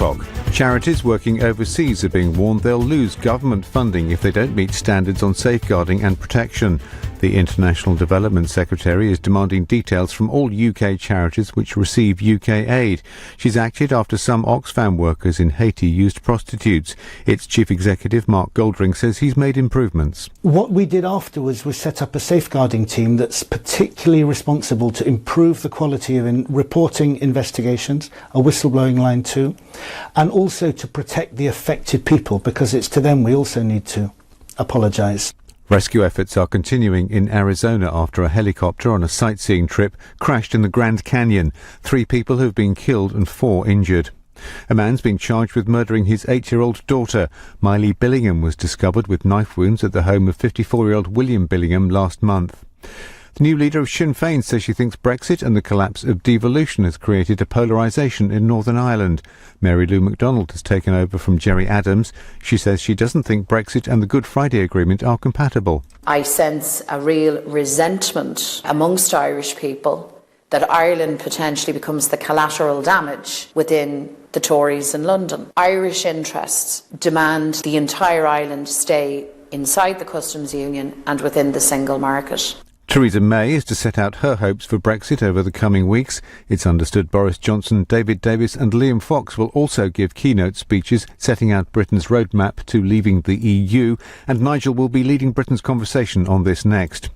o'clock. Charities working overseas are being warned they'll lose government funding if they don't meet standards on safeguarding and protection. The International Development Secretary is demanding details from all UK charities which receive UK aid. She's acted after some Oxfam workers in Haiti used prostitutes. Its chief executive, Mark Goldring, says he's made improvements. What we did afterwards was set up a safeguarding team that's particularly responsible to improve the quality of reporting investigations, a whistleblowing line too, and also to protect the affected people, because it's to them we also need to apologise. Rescue efforts are continuing in Arizona after a helicopter on a sightseeing trip crashed in the Grand Canyon. 3 people have been killed and 4 injured. A man's being charged with murdering his 8-year-old daughter. Miley Billingham was discovered with knife wounds at the home of 54-year-old William Billingham last month. The new leader of Sinn Féin says she thinks Brexit and the collapse of devolution has created a polarisation in Northern Ireland. Mary Lou MacDonald has taken over from Gerry Adams. She says she doesn't think Brexit and the Good Friday Agreement are compatible. I sense a real resentment amongst Irish people that Ireland potentially becomes the collateral damage within the Tories in London. Irish interests demand the entire island stay inside the customs union and within the single market. Theresa May is to set out her hopes for Brexit over the coming weeks. It's understood Boris Johnson, David Davis and Liam Fox will also give keynote speeches setting out Britain's roadmap to leaving the EU, and Nigel will be leading Britain's conversation on this next.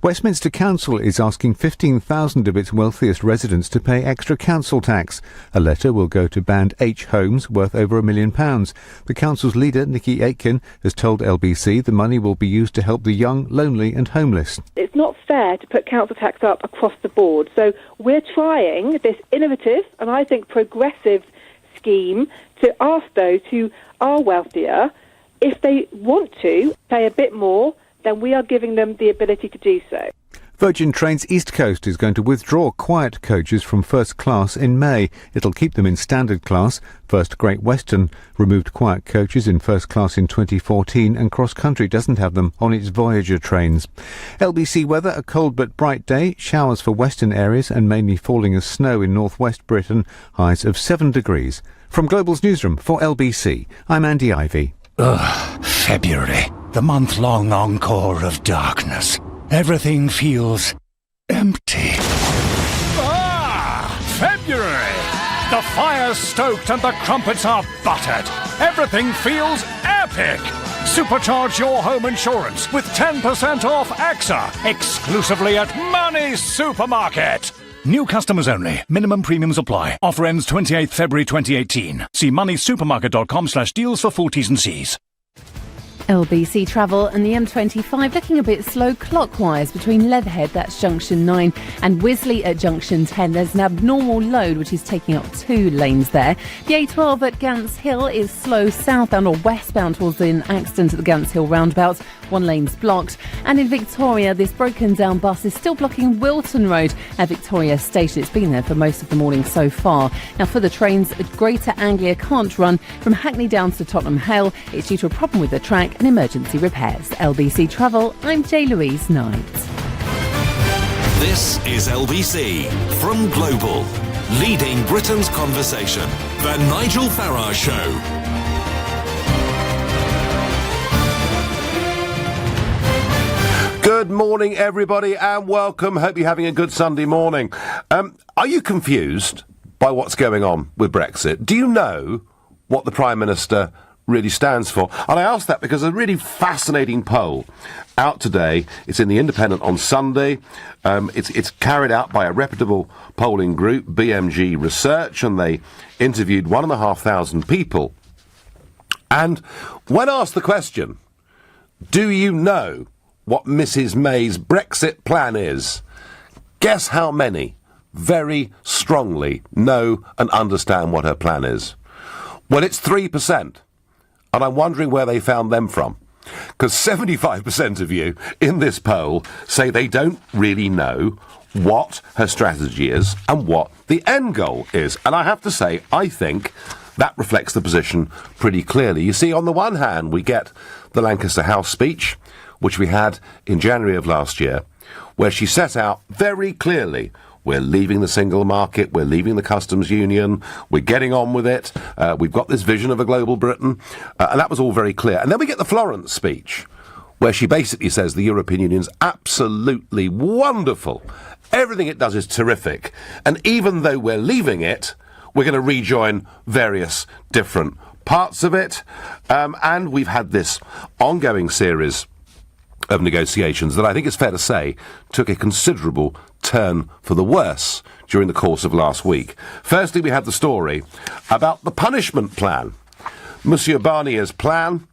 Westminster Council is asking 15,000 of its wealthiest residents to pay extra council tax. A letter will go to Band H homes worth over £1 million. The council's leader, Nikki Aitken, has told LBC the money will be used to help the young, lonely and homeless. It's not fair to put council tax up across the board. So we're trying this innovative and I think progressive scheme to ask those who are wealthier, if they want to pay a bit more, then we are giving them the ability to do so. Virgin Trains East Coast is going to withdraw quiet coaches from first class in May. It'll keep them in standard class. First Great Western removed quiet coaches in first class in 2014 and Cross Country doesn't have them on its Voyager trains. LBC weather, a cold but bright day. Showers for western areas and mainly falling as snow in northwest Britain. Highs of 7 degrees. From Global's newsroom for LBC, I'm Andy Ivy. February. The month-long encore of darkness. Everything feels empty. February! The fire's stoked and the crumpets are buttered. Everything feels epic! Supercharge your home insurance with 10% off AXA, exclusively at Money's Supermarket. New customers only. Minimum premiums apply. Offer ends 28th February 2018. See moneysupermarket.com/deals for full T's and C's. LBC travel and the M25 looking a bit slow clockwise between Leatherhead, that's junction 9, and Wisley at junction 10. There's an abnormal load which is taking up 2 lanes there. The A12 at Gants Hill is slow southbound or westbound towards an accident at the Gants Hill roundabout. 1 lane's blocked. And in Victoria, this broken down bus is still blocking Wilton Road at Victoria Station. It's been there for most of the morning so far. Now for the trains, Greater Anglia can't run from Hackney Downs to Tottenham Hale. It's due to a problem with the track and emergency repairs. LBC Travel, I'm J. Louise Knight. This is LBC from Global, leading Britain's conversation. The Nigel Farage Show. Good morning, everybody, and welcome. Hope you're having a good Sunday morning. Are you confused by what's going on with Brexit? Do you know what the Prime Minister really stands for? And I ask that because a really fascinating poll out today. It's in The Independent on Sunday. It's carried out by a reputable polling group, BMG Research, and they interviewed 1,500 people. And when asked the question, do you know what Mrs May's Brexit plan is? Guess how many very strongly know and understand what her plan is? Well, it's 3%. And I'm wondering where they found them from. Because 75% of you in this poll say they don't really know what her strategy is and what the end goal is. And I have to say, I think that reflects the position pretty clearly. You see, on the one hand, we get the Lancaster House speech, which we had in January of last year, where she set out very clearly we're leaving the single market, we're leaving the customs union, we're getting on with it, we've got this vision of a global Britain, and that was all very clear. And then we get the Florence speech, where she basically says the European Union's absolutely wonderful. Everything it does is terrific. And even though we're leaving it, we're going to rejoin various different parts of it. And we've had this ongoing series of negotiations that I think it's fair to say took a considerable turn for the worse during the course of last week. Firstly, we had the story about the punishment plan. Monsieur Barnier's plan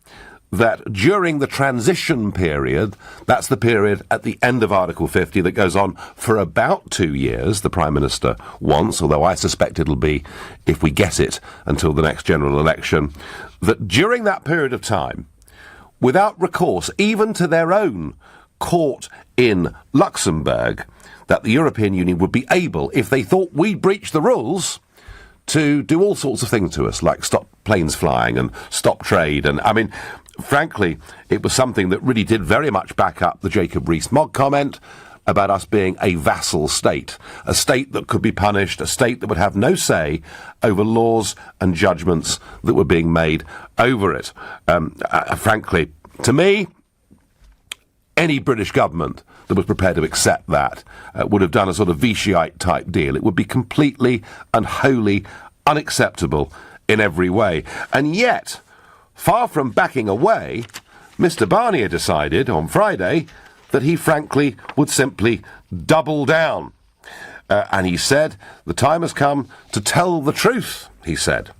that during the transition period, that's the period at the end of Article 50 that goes on for about 2 years, the Prime Minister wants, although I suspect it'll be, if we get it, until the next general election, that during that period of time, without recourse even to their own court in Luxembourg, that the European Union would be able, if they thought we'd breached the rules, to do all sorts of things to us, like stop planes flying and stop trade. And, I mean, frankly, it was something that really did very much back up the Jacob Rees-Mogg comment about us being a vassal state, a state that could be punished, a state that would have no say over laws and judgments that were being made over it. Frankly, to me, any British government that was prepared to accept that would have done a sort of Vichyite type deal. It would be completely and wholly unacceptable in every way. And yet, far from backing away, Mr. Barnier decided on Friday that he frankly would simply double down. And he said, the time has come to tell the truth, he said.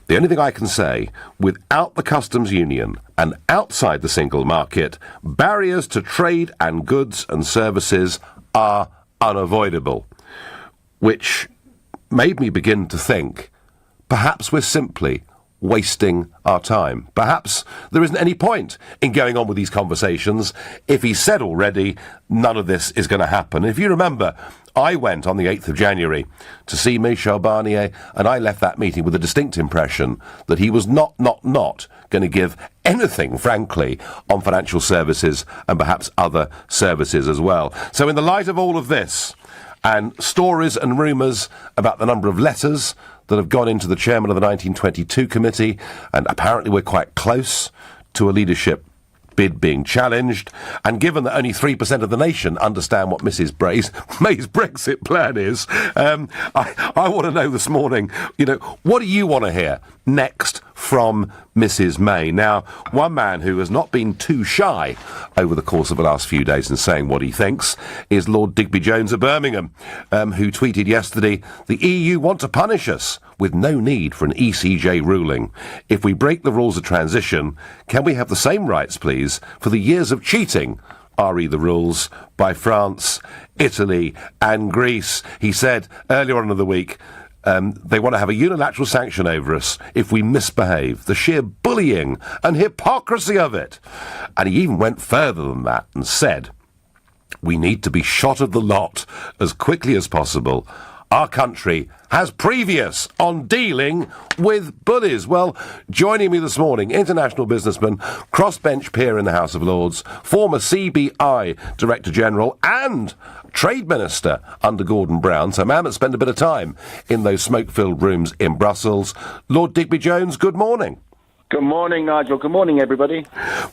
The only thing I can say, without the customs union and outside the single market, barriers to trade and goods and services are unavoidable. Which made me begin to think, perhaps we're simply wasting our time. Perhaps there isn't any point in going on with these conversations if he said already none of this is going to happen. If you remember, I went on the 8th of January to see Michel Barnier, and I left that meeting with a distinct impression that he was not going to give anything, frankly, on financial services and perhaps other services as well. So in the light of all of this, and stories and rumours about the number of letters that have gone into the chairman of the 1922 committee, and apparently we're quite close to a leadership bid being challenged, and given that only 3% of the nation understand what Mrs. May's Brexit plan is, I want to know this morning, what do you want to hear next from Mrs. May? Now, one man who has not been too shy over the course of the last few days in saying what he thinks is Lord Digby Jones of Birmingham, who tweeted yesterday, "The EU want to punish us with no need for an ECJ ruling. If we break the rules of transition, can we have the same rights, please, for the years of cheating, re the rules, by France, Italy and Greece?" He said earlier on in the week, they want to have a unilateral sanction over us if we misbehave. The sheer bullying and hypocrisy of it. And he even went further than that and said, we need to be shot of the lot as quickly as possible. Our country has previous on dealing with bullies. Well, joining me this morning, international businessman, crossbench peer in the House of Lords, former CBI Director General and Trade Minister under Gordon Brown, so a man that spent a bit of time in those smoke-filled rooms in Brussels. Lord Digby Jones, good morning. Good morning, Nigel. Good morning, everybody.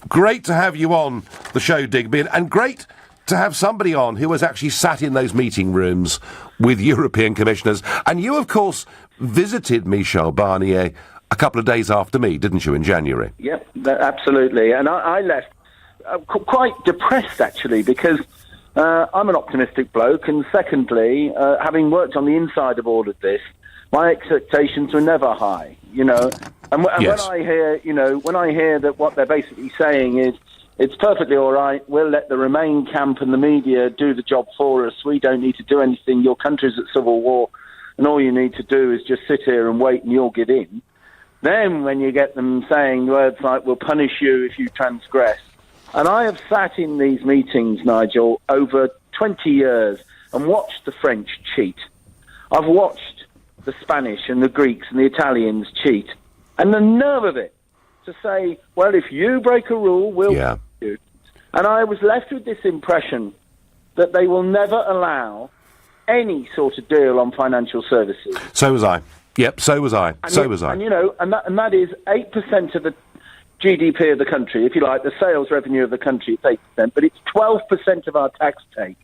Great to have you on the show, Digby, and great to have somebody on who has actually sat in those meeting rooms with European commissioners. And you, of course, visited Michel Barnier a couple of days after me, didn't you, in January? Yep, absolutely. And I left quite depressed, actually, because I'm an optimistic bloke. And secondly, having worked on the inside of all of this, my expectations were never high, And yes. When I hear that what they're basically saying is, it's perfectly all right. We'll let the Remain camp and the media do the job for us. We don't need to do anything. Your country's at civil war, and all you need to do is just sit here and wait, and you'll get in. Then when you get them saying words like, we'll punish you if you transgress. And I have sat in these meetings, Nigel, over 20 years and watched the French cheat. I've watched the Spanish and the Greeks and the Italians cheat. And the nerve of it to say, well, if you break a rule, we'll punish you. And I was left with this impression that they will never allow any sort of deal on financial services. So was I. Yep, so was I. And so was I. And, and that is 8% of the GDP of the country, if you like, the sales revenue of the country, it's 8%, but it's 12% of our tax take.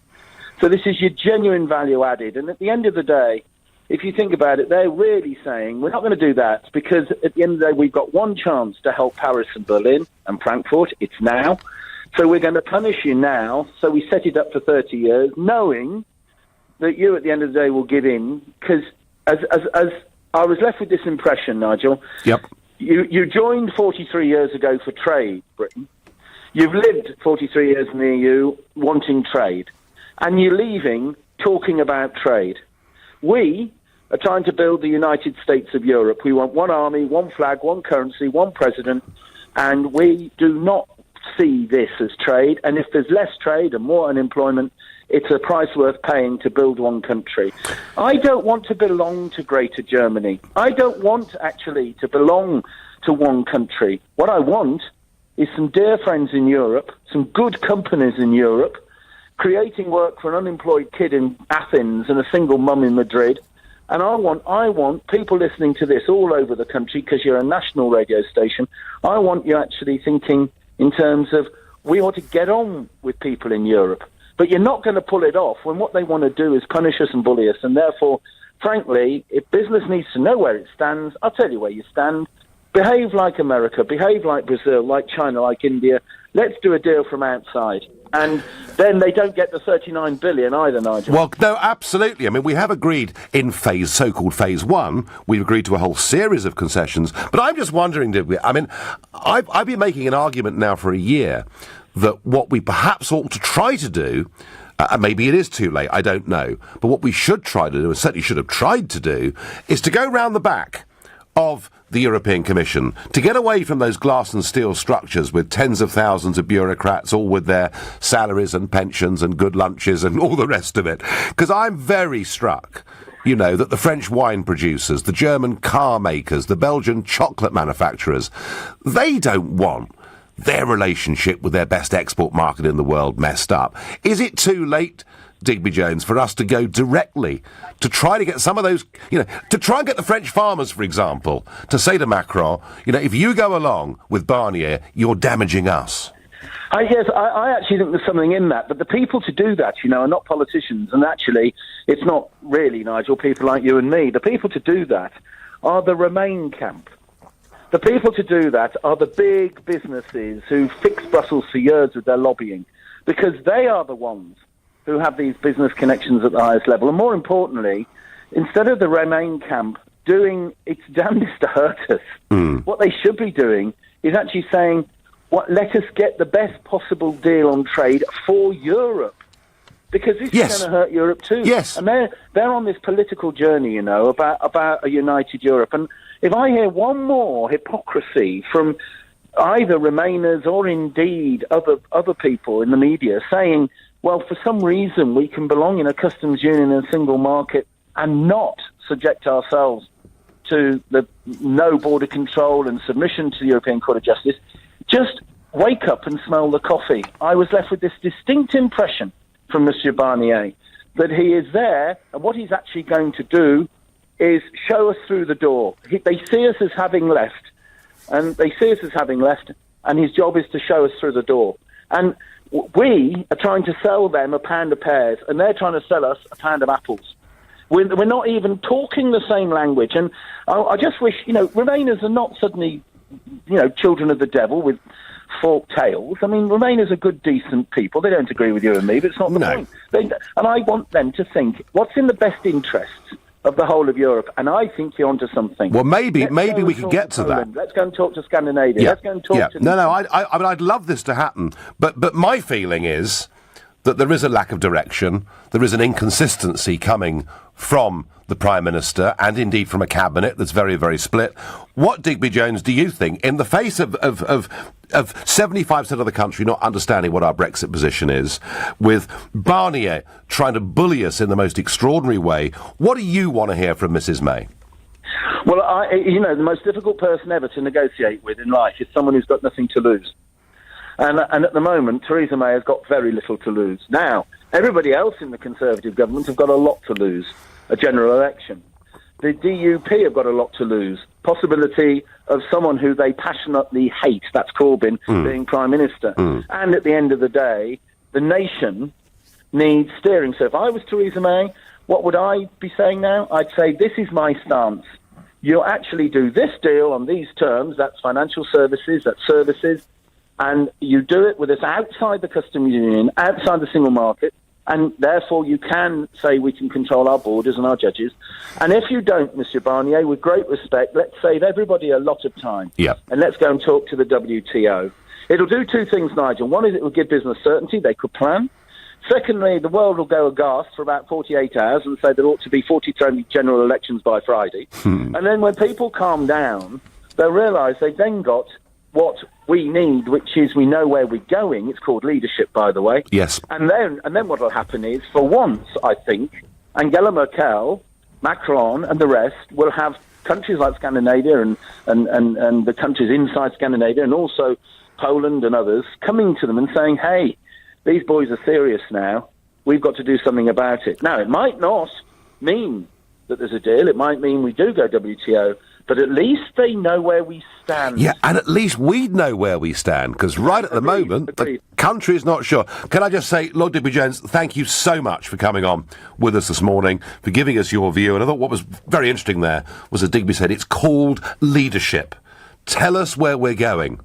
So this is your genuine value added. And at the end of the day, if you think about it, they're really saying, we're not going to do that because at the end of the day, we've got one chance to help Paris and Berlin and Frankfurt. It's now. So we're going to punish you now. So we set it up for 30 years, knowing that you, at the end of the day, will give in. Because as I was left with this impression, Nigel. Yep. You joined 43 years ago for trade, Britain. You've lived 43 years in the EU wanting trade. And you're leaving talking about trade. We are trying to build the United States of Europe. We want one army, one flag, one currency, one president. And we do not see this as trade. And if there's less trade and more unemployment, it's a price worth paying to build one country. I don't want to belong to Greater Germany. I don't want, actually, to belong to one country. What I want is some dear friends in Europe, some good companies in Europe, creating work for an unemployed kid in Athens and a single mum in Madrid. And I want people listening to this all over the country, because you're a national radio station. I want you actually thinking in terms of, we ought to get on with people in Europe. But you're not going to pull it off when what they want to do is punish us and bully us. And therefore, frankly, if business needs to know where it stands, I'll tell you where you stand. Behave like America, behave like Brazil, like China, like India. Let's do a deal from outside. And then they don't get the 39 billion either, Nigel. Well, no, absolutely. I mean, we have agreed in so-called phase one, we've agreed to a whole series of concessions. But I'm just wondering, I've been making an argument now for a year that what we perhaps ought to try to do, maybe it is too late, I don't know, but what we should try to do, and certainly should have tried to do, is to go round the back of the European Commission, to get away from those glass and steel structures with tens of thousands of bureaucrats, all with their salaries and pensions and good lunches and all the rest of it. Because I'm very struck, that the French wine producers, the German car makers, the Belgian chocolate manufacturers, they don't want their relationship with their best export market in the world messed up. Is it too late, Digby Jones, for us to go directly to try to get some of those, to try and get the French farmers, for example, to say to Macron, if you go along with Barnier, you're damaging us? Yes, I actually think there's something in that. But the people to do that, are not politicians. And actually, it's not really, Nigel, people like you and me. The people to do that are the Remain camp. The people to do that are the big businesses who fix Brussels for years with their lobbying, because they are the ones who have these business connections at the highest level. And more importantly, instead of the Remain camp doing its damnedest to hurt us, what they should be doing is actually saying, let us get the best possible deal on trade for Europe. Because this is going to hurt Europe too. Yes. And they're on this political journey, about a united Europe. And if I hear one more hypocrisy from either Remainers or indeed other people in the media saying, well, for some reason we can belong in a customs union and a single market and not subject ourselves to the no border control and submission to the European Court of Justice, just wake up and smell the coffee. I was left with this distinct impression from Monsieur Barnier that he is there, and what he's actually going to do is show us through the door. They see us as having left, and his job is to show us through the door. And we are trying to sell them a pound of pears, and they're trying to sell us a pound of apples. We're not even talking the same language, and I just wish, Remainers are not suddenly, children of the devil with forked tails. I mean, Remainers are good, decent people. They don't agree with you and me, but it's not the point. And I want them to think, what's in the best interests of the whole of Europe? And I think you're onto something. Well, maybe we could get to that. Let's go and talk to Scandinavia. Yeah. Let's go and talk to... No, I'd love this to happen. But my feeling is that there is a lack of direction. There is an inconsistency coming from the Prime Minister and indeed from a cabinet that's very, very split. What, Digby Jones, do you think, in the face of 75% of the country not understanding what our Brexit position is, with Barnier trying to bully us in the most extraordinary way, what do you want to hear from Mrs May? Well, the most difficult person ever to negotiate with in life is someone who's got nothing to lose. And at the moment, Theresa May has got very little to lose. Now, Everybody else in the Conservative government have got a lot to lose. A general election. The DUP have got a lot to lose. Possibility of someone who they passionately hate, that's Corbyn, being Prime Minister. And at the end of the day, the nation needs steering. So if I was Theresa May, what would I be saying now? I'd say, this is my stance. You'll actually do this deal on these terms, that's financial services, that's services, and you do it with us outside the customs union, outside the single market, and therefore you can say we can control our borders and our judges. And if you don't, Monsieur Barnier, with great respect, let's save everybody a lot of time. Yeah. And let's go and talk to the WTO. It'll do two things, Nigel. One is it will give business certainty. They could plan. Secondly, the world will go aghast for about 48 hours and say there ought to be 43 general elections by Friday. And then when people calm down, they'll realise they've then got what we need, which is we know where we're going. It's called leadership, by the way. Yes. And then what will happen is, for once, I think, Angela Merkel, Macron and the rest will have countries like Scandinavia and the countries inside Scandinavia and also Poland and others coming to them and saying, hey, these boys are serious now. We've got to do something about it. Now, it might not mean that there's a deal. It might mean we do go WTO. But at least they know where we stand. Yeah, and at least we know where we stand, because right at the moment, the country is not sure. Can I just say, Lord Digby-Jones, thank you so much for coming on with us this morning, for giving us your view. And I thought what was very interesting there was that Digby said it's called leadership. Tell us where we're going.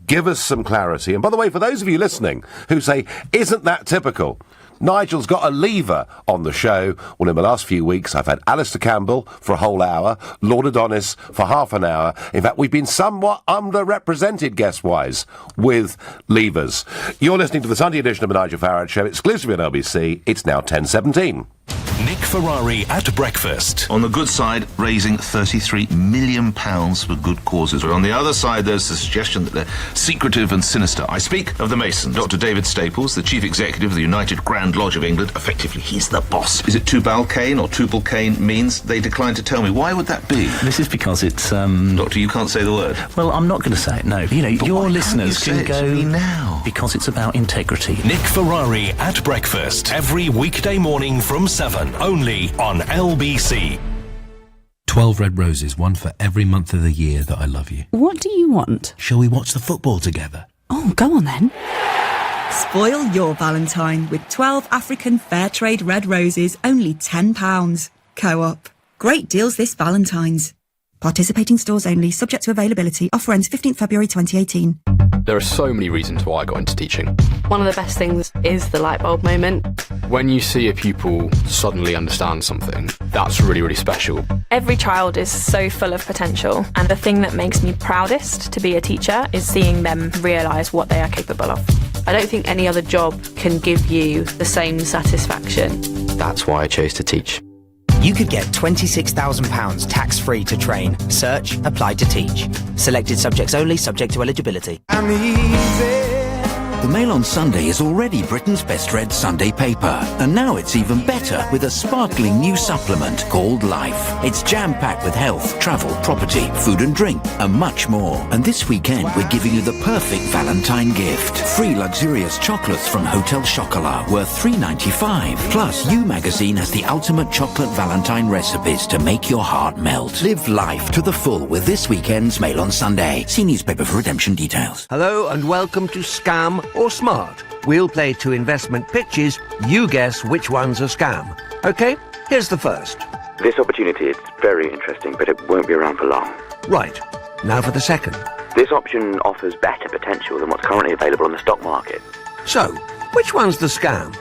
Give us some clarity. And by the way, for those of you listening who say, isn't that typical? Nigel's got a lever on the show. Well, in the last few weeks, I've had Alistair Campbell for a whole hour, Lord Adonis for half an hour. In fact, we've been somewhat underrepresented, guest-wise, with levers. You're listening to the Sunday edition of the Nigel Farage Show, exclusively on LBC. It's now 10:17. Nick Ferrari at breakfast. On the good side, raising £33 million for good causes. On the other side, there's the suggestion that they're secretive and sinister. I speak of the Mason, Dr. David Staples, the chief executive of the United Grand Lodge of England. Effectively, he's the boss. Is it Tubal-Cain or Tubal-Cain means? They declined to tell me. Why would that be? This is because it's, Doctor, you can't say the word. Well, I'm not going to say it, no. You know, But your why listeners can't you can say it go... to me now? Because it's about integrity. Nick Ferrari at breakfast. Every weekday morning from 7. Only on LBC. 12 red roses, one for every month of the year that I love you. What do you want? Shall we watch the football together? Oh, go on then. Spoil your Valentine with 12 African fair trade red roses, only £10. Co-op. Great deals this Valentine's. Participating stores only, subject to availability. Offer ends 15th February 2018. There are so many reasons why I got into teaching. One of the best things is the light bulb moment. When you see a pupil suddenly understand something, that's really, really special. Every child is so full of potential, and the thing that makes me proudest to be a teacher is seeing them realise what they are capable of. I don't think any other job can give you the same satisfaction. That's why I chose to teach. You could get £26,000 tax-free to train. Search, apply to teach. Selected subjects only, subject to eligibility. The Mail on Sunday is already Britain's best read Sunday paper, and now it's even better with a sparkling new supplement called Life. It's jam-packed with health, travel, property, food and drink, and much more. And this weekend we're giving you the perfect Valentine gift. Free luxurious chocolates from Hotel Chocolat worth $3.95. Plus, You Magazine has the ultimate chocolate Valentine recipes to make your heart melt. Live life to the full with this weekend's Mail on Sunday. See newspaper for redemption details. Hello and welcome to Scam or Smart. We'll play 2 investment pitches. You guess which one's a scam. Okay, here's the first. This opportunity is very interesting, but it won't be around for long. Right. Now for the second. This option offers better potential than what's currently available on the stock market. So, which one's the scam?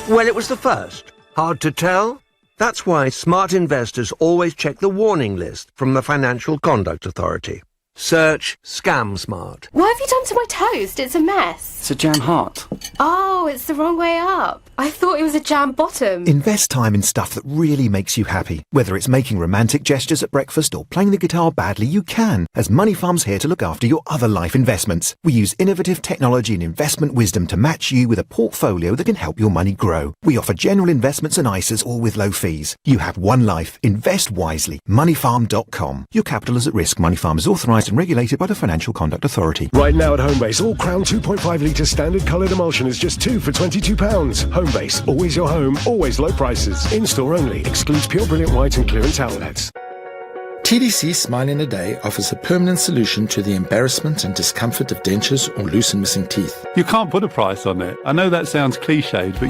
Well, it was the first. Hard to tell? That's why smart investors always check the warning list from the Financial Conduct Authority. Search Scam Smart. What have you done to my toast? It's a mess. It's a jam heart. Oh, it's the wrong way up. I thought it was a jam bottom. Invest time in stuff that really makes you happy. Whether it's making romantic gestures at breakfast or playing the guitar badly, you can, as Money Farm's here to look after your other life investments. We use innovative technology and investment wisdom to match you with a portfolio that can help your money grow. We offer general investments and ISAs, all with low fees. You have one life. Invest wisely. Moneyfarm.com. Your capital is at risk. Money Farm is authorised and regulated by the Financial Conduct Authority. Right now at Homebase, all Crown 2.5 litre latest standard coloured emulsion is just 2 for £22. Homebase, always your home, always low prices. In-store only, excludes Pure Brilliant White and clearance outlets. TDC Smile in a Day offers a permanent solution to the embarrassment and discomfort of dentures or loose and missing teeth. You can't put a price on it. I know that sounds cliched, but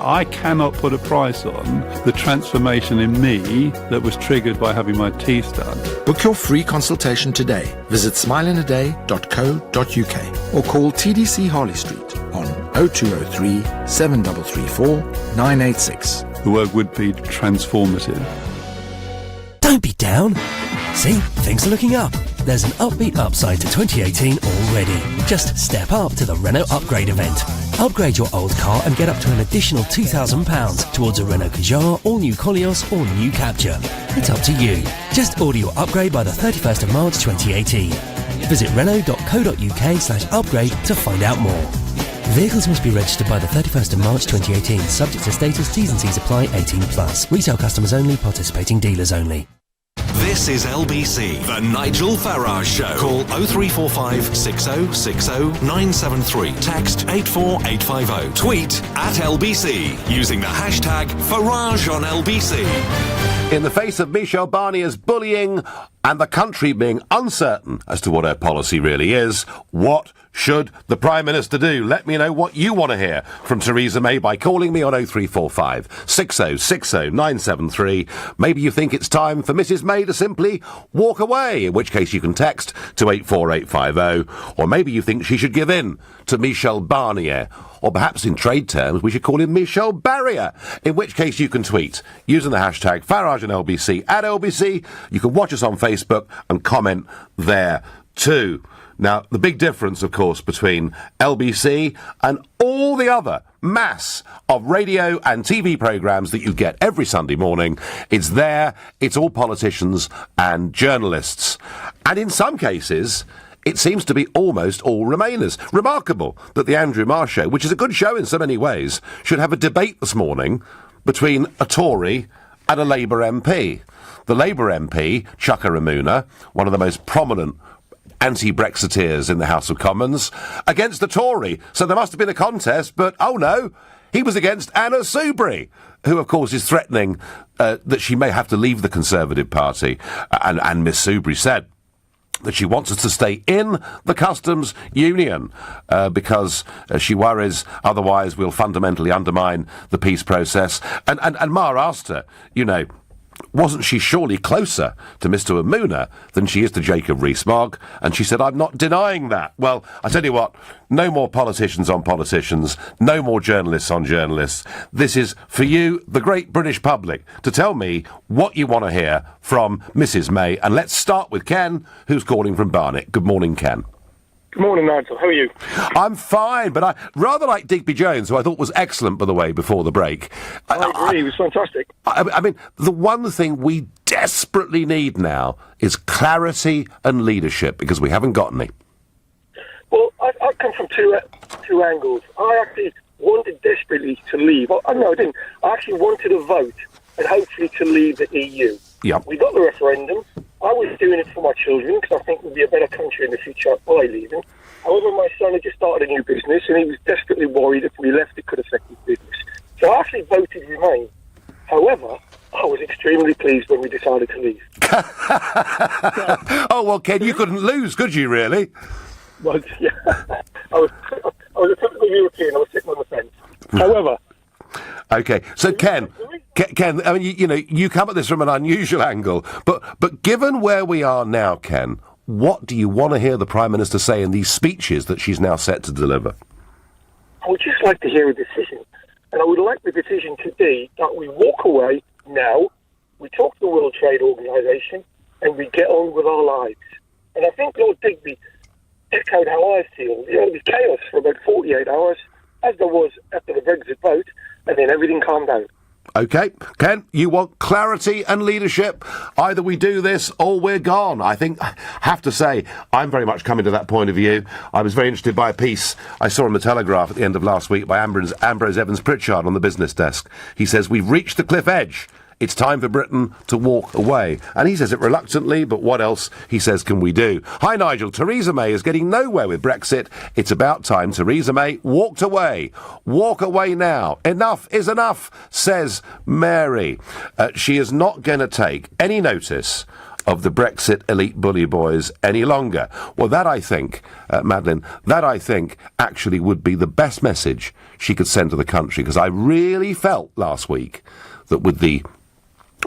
I cannot put a price on the transformation in me that was triggered by having my teeth done. Book your free consultation today. Visit smileinaday.co.uk or call TDC Harley Street on 0203 7334 986. The word would be transformative. Don't be down. See, things are looking up. There's an upbeat upside to 2018 already. Just step up to the Renault Upgrade event. Upgrade your old car and get up to an additional £2,000 towards a Renault Kadjar, all-new Koleos or new Captur. It's up to you. Just order your upgrade by the 31st of March 2018. Visit renault.co.uk/upgrade to find out more. Vehicles must be registered by the 31st of March 2018, subject to status, T's and C's apply, 18+. Retail customers only, participating dealers only. This is LBC, the Nigel Farage Show. Call 0345 6060 973. Text 84850. Tweet at LBC using the hashtag Farage on LBC. In the face of Michel Barnier's bullying and the country being uncertain as to what her policy really is, what should the Prime Minister do? Let me know what you want to hear from Theresa May by calling me on 0345 6060 973. Maybe you think it's time for Mrs May to simply walk away, in which case you can text to 84850. Or maybe you think she should give in to Michel Barnier. Or perhaps in trade terms we should call him Michel Barrier, in which case you can tweet using the hashtag Farage and LBC at LBC. You can watch us on Facebook and comment there too. Now, the big difference, of course, between LBC and all the other mass of radio and TV programmes that you get every Sunday morning, it's all politicians and journalists. And in some cases, it seems to be almost all Remainers. Remarkable that the Andrew Marr Show, which is a good show in so many ways, should have a debate this morning between a Tory and a Labour MP. The Labour MP, Chuka Umunna, one of the most prominent anti-Brexiteers in the House of Commons, against the Tory. So there must have been a contest, but oh no, he was against Anna Soubry, who of course is threatening that she may have to leave the Conservative Party. And Miss Soubry said that she wants us to stay in the customs union because she worries otherwise we'll fundamentally undermine the peace process. And Marr asked her, wasn't she surely closer to Mr Umunna than she is to Jacob Rees-Mogg? And she said, I'm not denying that. Well, I tell you what, no more politicians on politicians, no more journalists on journalists. This is for you, the great British public, to tell me what you want to hear from Mrs May. And let's start with Ken, who's calling from Barnet. Good morning, Ken. Good morning, Nigel. How are you? I'm fine, but I rather like Digby Jones, who I thought was excellent, by the way, before the break. I agree. He was fantastic. I mean, the one thing we desperately need now is clarity and leadership, because we haven't got any. Well, I come from two angles. I actually wanted desperately to leave. I didn't. I actually wanted a vote and hopefully to leave the EU. Yeah. We got the referendum. I was doing it for my children because I think we'll be a better country in the future by leaving. However, my son had just started a new business and he was desperately worried if we left it could affect his business. So I actually voted Remain. However, I was extremely pleased when we decided to leave. Oh, well, Ken, you couldn't lose, could you, really? Well, yeah. I was a typical European. I was sitting on the fence. However... Okay, so Ken, I mean, you come at this from an unusual angle, but given where we are now, Ken, what do you want to hear the Prime Minister say in these speeches that she's now set to deliver? I would just like to hear a decision, and I would like the decision to be that we walk away now, we talk to the World Trade Organization, and we get on with our lives. And I think Lord Digby echoed how I feel. There was chaos for about 48 hours, as there was after the Brexit vote, and then everything calmed down. OK, Ken, you want clarity and leadership. Either we do this or we're gone. I have to say, I'm very much coming to that point of view. I was very interested by a piece I saw in the Telegraph at the end of last week by Ambrose Evans-Pritchard on the business desk. He says, we've reached the cliff edge. It's time for Britain to walk away. And he says it reluctantly, but what else, he says, can we do? Hi, Nigel. Theresa May is getting nowhere with Brexit. It's about time Theresa May walked away. Walk away now. Enough is enough, says Mary. She is not going to take any notice of the Brexit elite bully boys any longer. Well, that I think, Madeline, that I think actually would be the best message she could send to the country, because I really felt last week that with the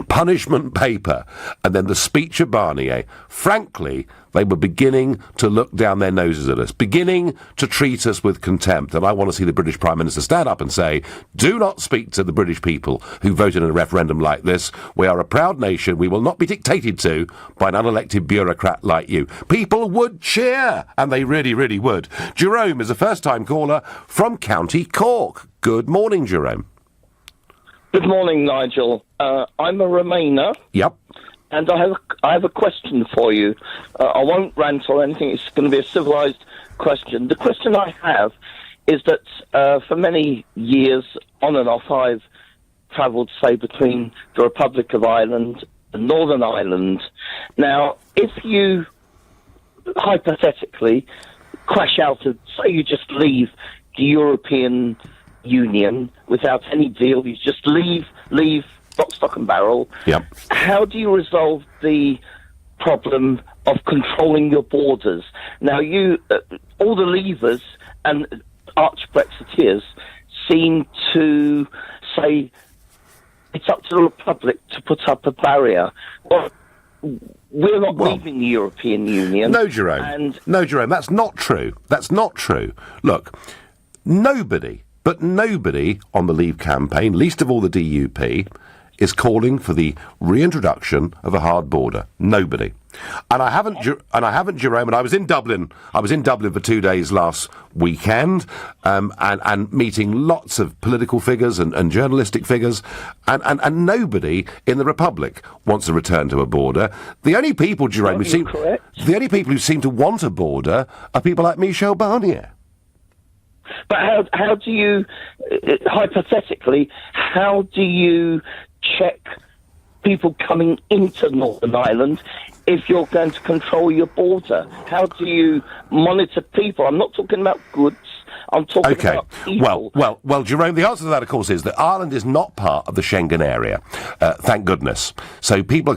punishment paper and then the speech of Barnier, frankly, they were beginning to look down their noses at us, beginning to treat us with contempt. And I want to see the British Prime Minister stand up and say, do not speak to the British people who voted in a referendum like this. We are a proud nation. We will not be dictated to by an unelected bureaucrat like you. People would cheer, and they really, really would. Jerome is a first-time caller from County Cork. Good morning, Jerome. Good morning, Nigel. I'm a Remainer. Yep. And I have a question for you. I won't rant or anything. It's going to be a civilised question. The question I have is that for many years, on and off, I've travelled, say, between the Republic of Ireland and Northern Ireland. Now, if you, hypothetically, crash out of, say you just leave the European Union without any deal, you just leave lock, stock and barrel. Yep. How do you resolve the problem of controlling your borders? Now, all the leavers and arch-Brexiteers seem to say it's up to the Republic to put up a barrier. Well, we're not leaving the European Union. No, Jerome. No, Jerome, that's not true. That's not true. Look, nobody on the Leave campaign, least of all the DUP, is calling for the reintroduction of a hard border. Nobody. And I haven't, Jerome, and I was in Dublin for 2 days last weekend, and meeting lots of political figures and journalistic figures, and nobody in the Republic wants a return to a border. The only people, Jerome, who seem to want a border are people like Michel Barnier. But how do you, hypothetically, how do you check people coming into Northern Ireland if you're going to control your border? How do you monitor people? I'm not talking about goods. I'm talking about people. Well, Jerome, the answer to that, of course, is that Ireland is not part of the Schengen area. Thank goodness. So people,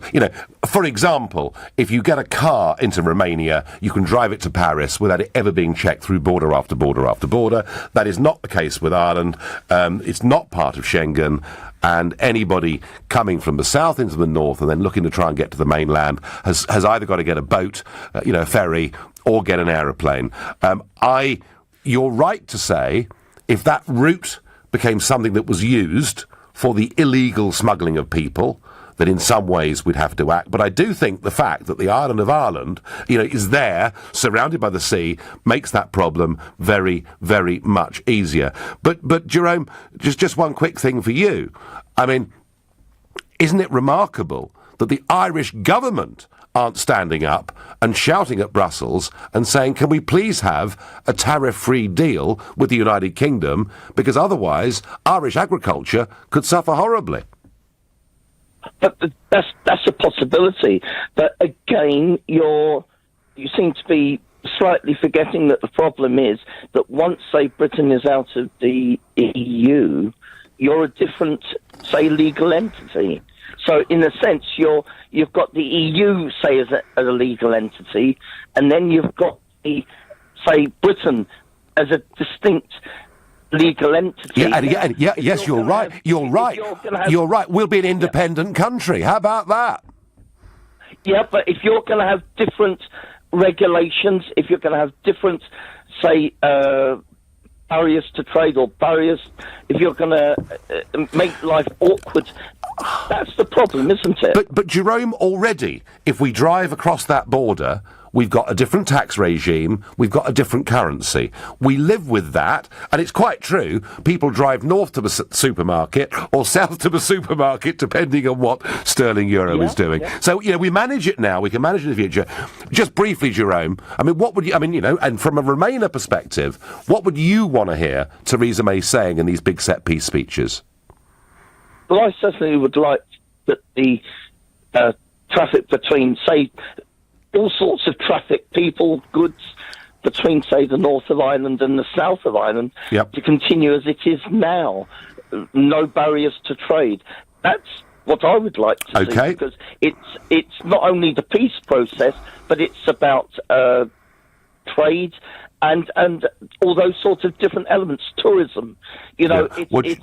for example, if you get a car into Romania, you can drive it to Paris without it ever being checked through border after border after border. That is not the case with Ireland. It's not part of Schengen. And anybody coming from the south into the north and then looking to try and get to the mainland has either got to get a boat, a ferry, or get an aeroplane. You're right to say, if that route became something that was used for the illegal smuggling of people, that in some ways we'd have to act. But I do think the fact that the island of Ireland, is there, surrounded by the sea, makes that problem very, very much easier. But Jerome, just one quick thing for you. I mean, isn't it remarkable that the Irish government aren't standing up and shouting at Brussels and saying, can we please have a tariff-free deal with the United Kingdom, because otherwise Irish agriculture could suffer horribly? But that's a possibility. But again, you seem to be slightly forgetting that the problem is that once, say, Britain is out of the EU, you're a different, say, legal entity. So, in a sense, you've got the EU, say, as a legal entity, and then you've got say, Britain as a distinct legal entity. Yes, you're right. You're right. We'll be an independent country. How about that? Yeah, but if you're going to have different regulations, if you're going to have different, say, barriers to trade or barriers, if you're going to make life awkward, that's the problem, isn't it? But Jerome, already, if we drive across that border, we've got a different tax regime, we've got a different currency. We live with that, and it's quite true. People drive north to the supermarket or south to the supermarket, depending on what sterling euro is doing. Yeah. So, we manage it now. We can manage it in the future. Just briefly, Jerome, and from a Remainer perspective, what would you want to hear Theresa May saying in these big set-piece speeches? Well, I certainly would like that the traffic between, say, all sorts of traffic, people, goods, between, say, the north of Ireland and the south of Ireland, to continue as it is now. No barriers to trade. That's what I would like to see, because it's not only the peace process, but it's about trade and all those sorts of different elements, tourism. You know,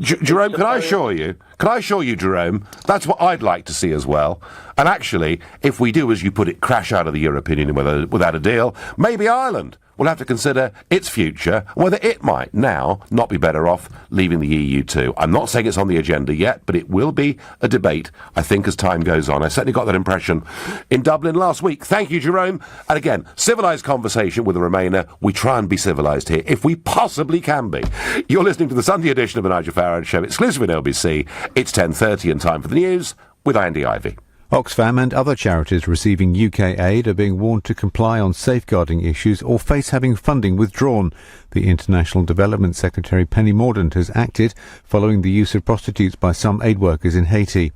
Jerome, can I assure you, Jerome, that's what I'd like to see as well. And actually, if we do, as you put it, crash out of the European Union without a deal, maybe Ireland will have to consider its future, whether it might now not be better off leaving the EU too. I'm not saying it's on the agenda yet, but it will be a debate, I think, as time goes on. I certainly got that impression in Dublin last week. Thank you, Jerome. And again, civilised conversation with a Remainer. We try and be civilised here, if we possibly can be. You're listening to the Sunday edition of the Nigel Farage Show, exclusive in LBC. It's 10:30 and time for the news with Andy Ivey. Oxfam and other charities receiving UK aid are being warned to comply on safeguarding issues or face having funding withdrawn. The International Development Secretary Penny Mordaunt has acted following the use of prostitutes by some aid workers in Haiti.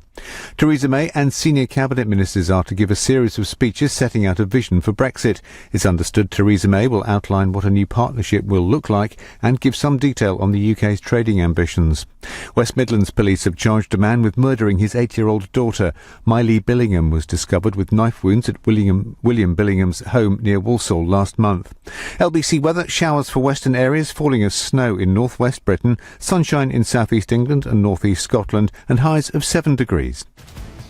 Theresa May and senior cabinet ministers are to give a series of speeches setting out a vision for Brexit. It's understood Theresa May will outline what a new partnership will look like and give some detail on the UK's trading ambitions. West Midlands police have charged a man with murdering his 8-year-old daughter. Miley Billingham was discovered with knife wounds at William Billingham's home near Walsall last month. LBC weather, showers for western areas, falling as snow in northwest Britain, sunshine in southeast England and northeast Scotland, and highs of 7 degrees.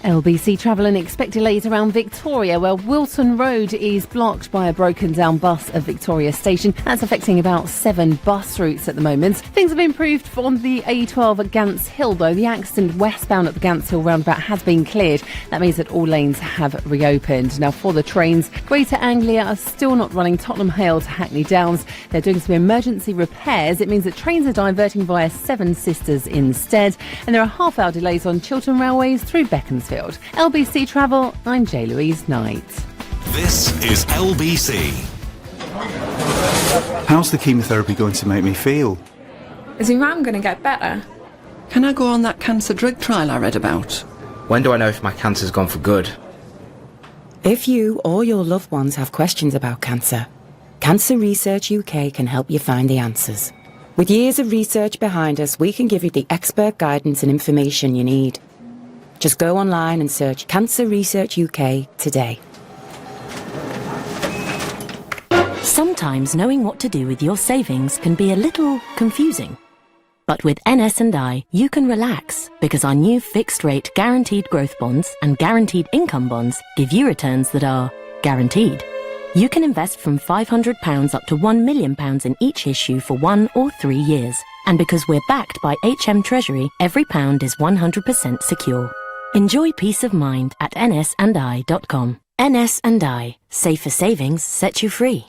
LBC travel and expect delays around Victoria, where Wilton Road is blocked by a broken down bus at Victoria Station. That's affecting about 7 bus routes at the moment. Things have improved on the A12 at Gants Hill, though. The accident westbound at the Gants Hill roundabout has been cleared. That means that all lanes have reopened. Now, for the trains, Greater Anglia are still not running Tottenham Hale to Hackney Downs. They're doing some emergency repairs. It means that trains are diverting via Seven Sisters instead. And there are half-hour delays on Chiltern Railways through Beaconsfield. LBC Travel, I'm J. Louise Knight. This is LBC. How's the chemotherapy going to make me feel? Is your mum going to get better? Can I go on that cancer drug trial I read about? When do I know if my cancer's gone for good? If you or your loved ones have questions about cancer, Cancer Research UK can help you find the answers. With years of research behind us, we can give you the expert guidance and information you need. Just go online and search Cancer Research UK today. Sometimes knowing what to do with your savings can be a little confusing. But with NS&I, you can relax, because our new fixed-rate guaranteed growth bonds and guaranteed income bonds give you returns that are guaranteed. You can invest from £500 up to £1 million in each issue for 1 or 3 years. And because we're backed by HM Treasury, every pound is 100% secure. Enjoy peace of mind at nsandi.com. NS&I. Safer savings set you free.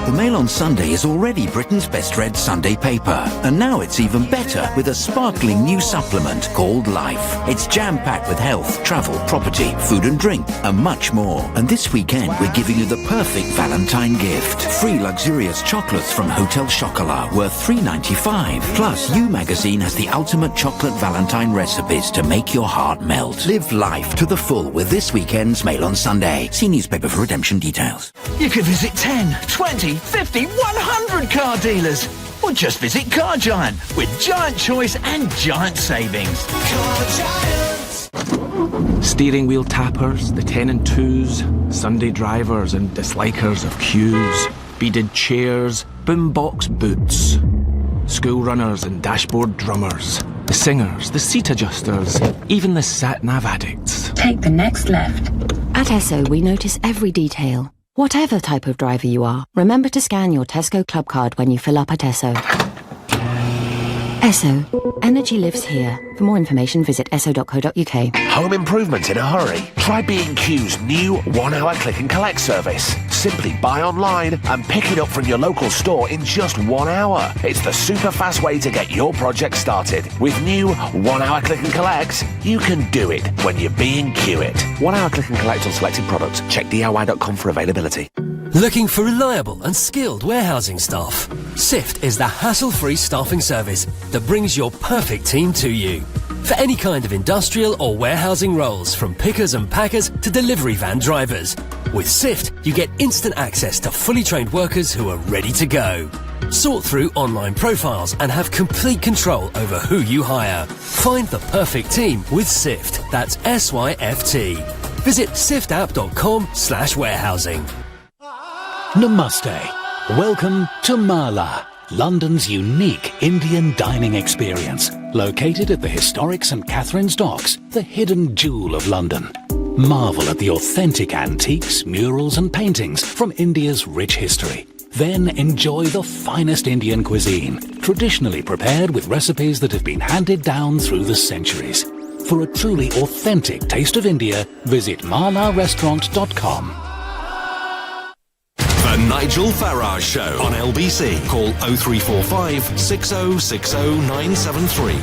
The Mail on Sunday is already Britain's best read Sunday paper, and now it's even better with a sparkling new supplement called Life. It's jam-packed with health, travel, property, food and drink, and much more. And this weekend we're giving you the perfect Valentine gift. Free luxurious chocolates from Hotel Chocolat worth $3.95. Plus, You Magazine has the ultimate chocolate Valentine recipes to make your heart melt. Live life to the full with this weekend's Mail on Sunday. See newspaper for redemption details. You could visit 10, 20, 50, 100 car dealers, or just visit Car Giant with giant choice and giant savings. Car Giant. Steering wheel tappers, the 10 and 2s, Sunday drivers and dislikers of queues, beaded chairs, boombox boots, school runners and dashboard drummers, the singers, the seat adjusters, even the sat-nav addicts. Take the next left. At Esso, we notice every detail. Whatever type of driver you are, remember to scan your Tesco Club card when you fill up at Esso. Esso. Energy lives here. For more information, visit esso.co.uk. Home improvement in a hurry? Try B&Q's new 1-hour click and collect service. Simply buy online and pick it up from your local store in just 1 hour. It's the super fast way to get your project started. With new 1-hour click and collect, you can do it when you B&Q it. 1-hour click and collect on selected products. Check DIY.com for availability. Looking for reliable and skilled warehousing staff? SIFT is the hassle-free staffing service that brings your perfect team to you. for any kind of industrial or warehousing roles, from pickers and packers to delivery van drivers. With SIFT, you get instant access to fully trained workers who are ready to go. Sort through online profiles and have complete control over who you hire. Find the perfect team with SIFT. That's SYFT. Visit siftapp.com/warehousing. Namaste. Welcome to Mala, London's unique Indian dining experience. Located at the historic St Catherine's Docks, the hidden jewel of London. Marvel at the authentic antiques, murals and paintings from India's rich history. Then enjoy the finest Indian cuisine, traditionally prepared with recipes that have been handed down through the centuries. For a truly authentic taste of India, visit marlarestaurant.com. The Nigel Farage Show on LBC. Call 0345 6060 973.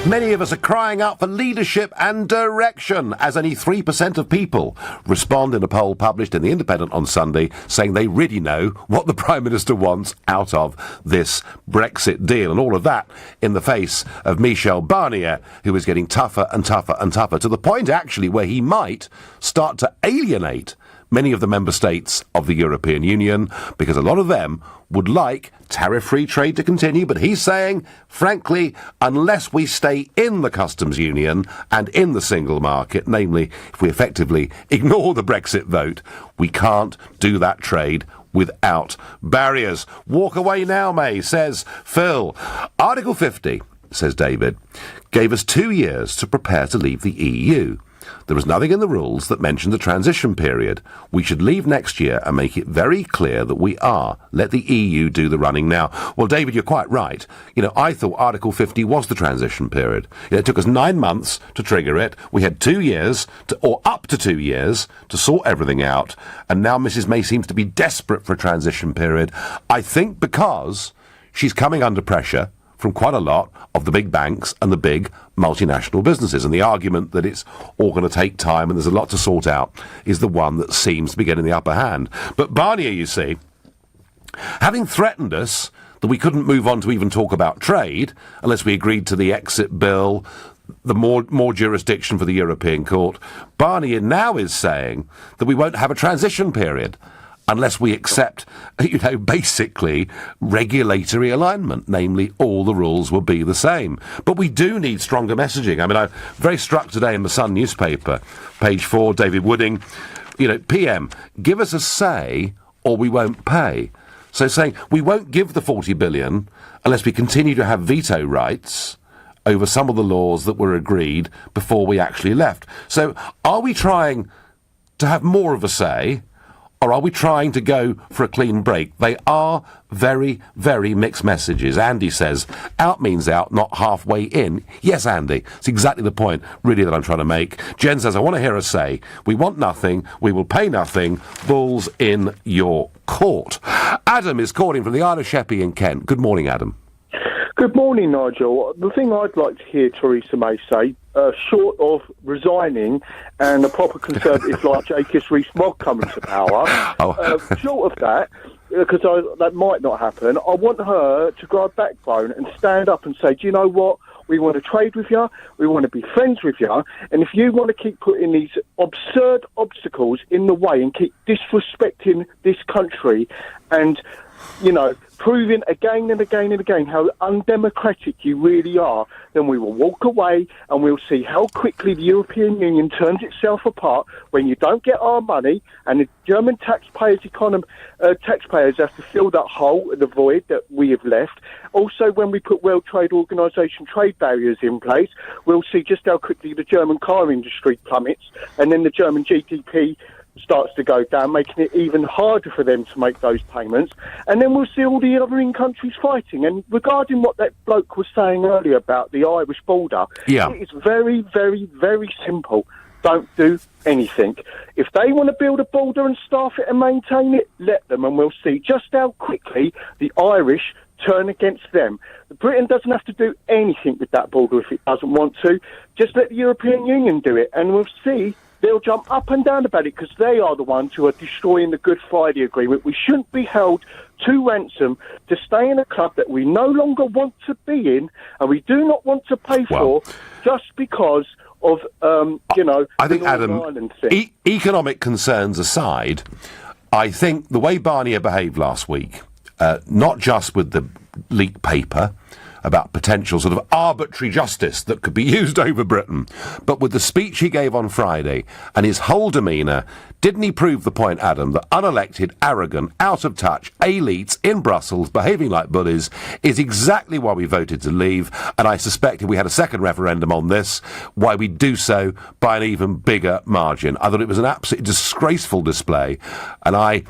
Many of us are crying out for leadership and direction, as only 3% of people respond in a poll published in The Independent on Sunday, saying they really know what the Prime Minister wants out of this Brexit deal. And all of that in the face of Michel Barnier, who is getting tougher and tougher and tougher, to the point, actually, where he might start to alienate many of the member states of the European Union, because a lot of them would like tariff-free trade to continue, but he's saying, frankly, unless we stay in the customs union and in the single market, namely, if we effectively ignore the Brexit vote, we can't do that trade without barriers. Walk away now, May, says Phil. Article 50, says David, gave us 2 years to prepare to leave the EU. There was nothing in the rules that mentioned the transition period. We should leave next year and make it very clear that we are. Let the EU do the running now. Well, David, you're quite right. I thought Article 50 was the transition period. It took us 9 months to trigger it. We had 2 years, or up to 2 years, to sort everything out. And now Mrs May seems to be desperate for a transition period. I think because she's coming under pressure from quite a lot of the big banks and the big multinational businesses. And the argument that it's all going to take time and there's a lot to sort out is the one that seems to be getting the upper hand. But Barnier, you see, having threatened us that we couldn't move on to even talk about trade unless we agreed to the exit bill, the more jurisdiction for the European Court, Barnier now is saying that we won't have a transition period unless we accept, basically regulatory alignment, namely all the rules will be the same. But we do need stronger messaging. I mean, I'm very struck today in the Sun newspaper, page 4, David Wooding, PM, give us a say or we won't pay. So saying we won't give the 40 billion unless we continue to have veto rights over some of the laws that were agreed before we actually left. So are we trying to have more of a say, or are we trying to go for a clean break? They are very, very mixed messages. Andy says, out means out, not halfway in. Yes, Andy, it's exactly the point, really, that I'm trying to make. Jen says, I want to hear us say, we want nothing, we will pay nothing, balls in your court. Adam is calling from the Isle of Sheppey in Kent. Good morning, Adam. Good morning, Nigel. The thing I'd like to hear Theresa May say, short of resigning and a proper Conservative like Jacobs Rees-Mogg coming to power, short of that, because that might not happen, I want her to grow a backbone and stand up and say, do you know what? We want to trade with you, we want to be friends with you, and if you want to keep putting these absurd obstacles in the way and keep disrespecting this country and, proving again and again and again how undemocratic you really are, then we will walk away and we'll see how quickly the European Union turns itself apart when you don't get our money and the German taxpayers have to fill that hole, the void that we have left. Also, when we put World Trade Organisation trade barriers in place, we'll see just how quickly the German car industry plummets and then the German GDP starts to go down, making it even harder for them to make those payments. And then we'll see all the other countries fighting. And regarding what that bloke was saying earlier about the Irish border, it is very, very, very simple. Don't do anything. If they want to build a border and staff it and maintain it, let them, and we'll see just how quickly the Irish turn against them. Britain doesn't have to do anything with that border if it doesn't want to. Just let the European Union do it, and we'll see they'll jump up and down about it because they are the ones who are destroying the Good Friday Agreement. We shouldn't be held to ransom to stay in a club that we no longer want to be in and we do not want to pay for just because of, I think, the Adam, Northern Ireland thing. Economic concerns aside, I think the way Barnier behaved last week, not just with the leaked paper about potential sort of arbitrary justice that could be used over Britain, but with the speech he gave on Friday and his whole demeanour, didn't he prove the point, Adam, that unelected, arrogant, out-of-touch elites in Brussels behaving like bullies is exactly why we voted to leave, and I suspect if we had a second referendum on this, why we'd do so by an even bigger margin. I thought it was an absolutely disgraceful display, and I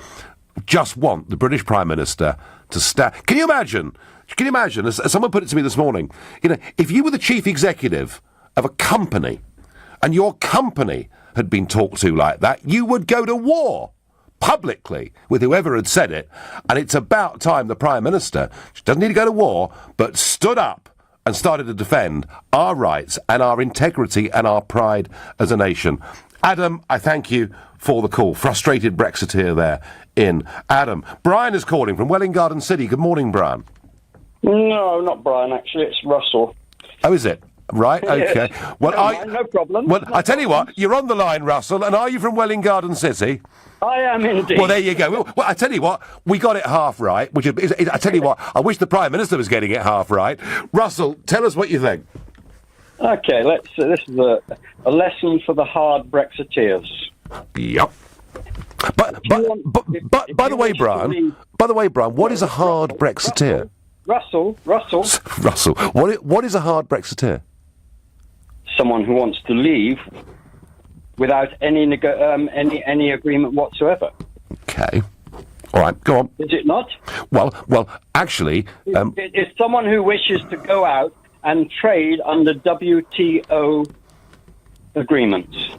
just want the British Prime Minister to stand... Can you imagine, as someone put it to me this morning, if you were the chief executive of a company and your company had been talked to like that, you would go to war publicly with whoever had said it, and it's about time the Prime Minister, she doesn't need to go to war, but stood up and started to defend our rights and our integrity and our pride as a nation. Adam, I thank you for the call. Frustrated Brexiteer there in Adam. Brian is calling from Welwyn Garden City. Good morning, Brian. No, not Brian, actually. It's Russell. Oh, is it? Right, okay. Yes. Well, No problem. Well, I tell you what, you're on the line, Russell, and are you from Welwyn Garden City? I am indeed. Well, there you go. Well, I tell you what, we got it half right, which is, I tell you what, I wish the Prime Minister was getting it half right. Russell, tell us what you think. Okay, this is a lesson for the hard Brexiteers. Yep. But by the way, Brian, what is a hard Brexiteer? Russell. Russell, what is a hard Brexiteer? Someone who wants to leave without any agreement whatsoever. Okay. All right, go on. Is it not? Well, actually... It's someone who wishes to go out and trade under WTO agreements.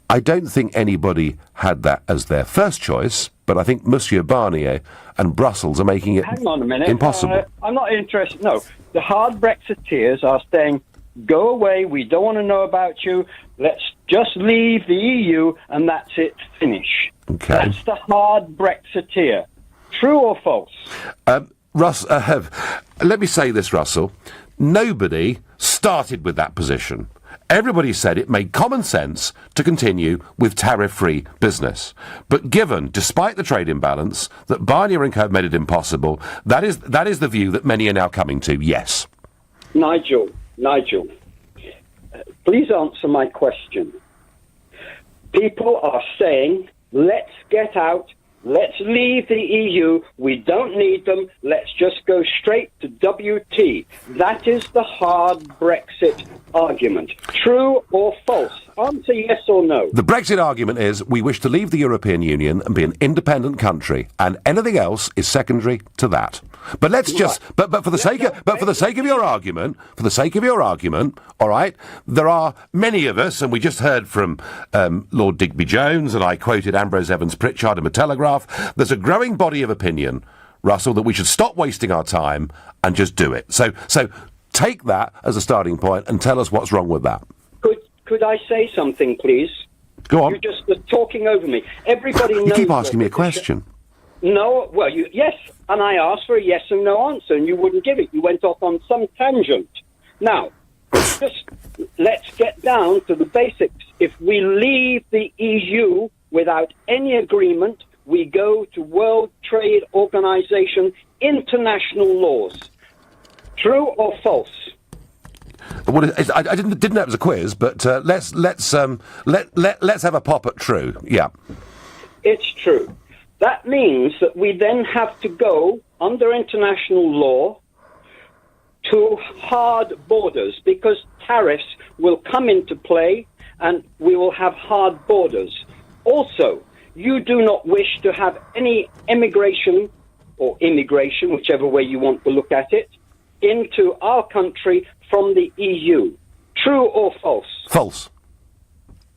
I don't think anybody had that as their first choice, but I think Monsieur Barnier and Brussels are making it Hang on a minute. impossible. I'm not interested. No, the hard Brexiteers are saying, go away, we don't want to know about you, let's just leave the EU and that's it, finish. Okay. That's the hard Brexiteer. True or false? Let me say this, Russell. Nobody started with that position. Everybody said it made common sense to continue with tariff-free business. But given, despite the trade imbalance, that Barnier and Co have made it impossible, that is the view that many are now coming to, yes. Nigel, please answer my question. People are saying, let's get out, let's leave the EU, we don't need them, let's just go straight to WT. That is the hard Brexit argument. True or false? Answer yes or no. The Brexit argument is we wish to leave the European Union and be an independent country, and anything else is secondary to that. But let's just, but for the sake of your argument, all right, there are many of us, and we just heard from Lord Digby Jones, and I quoted Ambrose Evans Pritchard in the Telegraph. There's a growing body of opinion, Russell, that we should stop wasting our time and just do it. So take that as a starting point and tell us what's wrong with that. Could I say something, please? Go on. You're just talking over me. Everybody knows. You keep asking me a question. No, well, yes, and I asked for a yes and no answer, and you wouldn't give it. You went off on some tangent. Now, just let's get down to the basics. If we leave the EU without any agreement, we go to World Trade Organization international laws. True or false? Well, I didn't know it was a quiz, but let's have a pop at true. Yeah, it's true. That means that we then have to go under international law to hard borders because tariffs will come into play and we will have hard borders. Also, you do not wish to have any emigration or immigration, whichever way you want to look at it, into our country from the EU. True or false? False.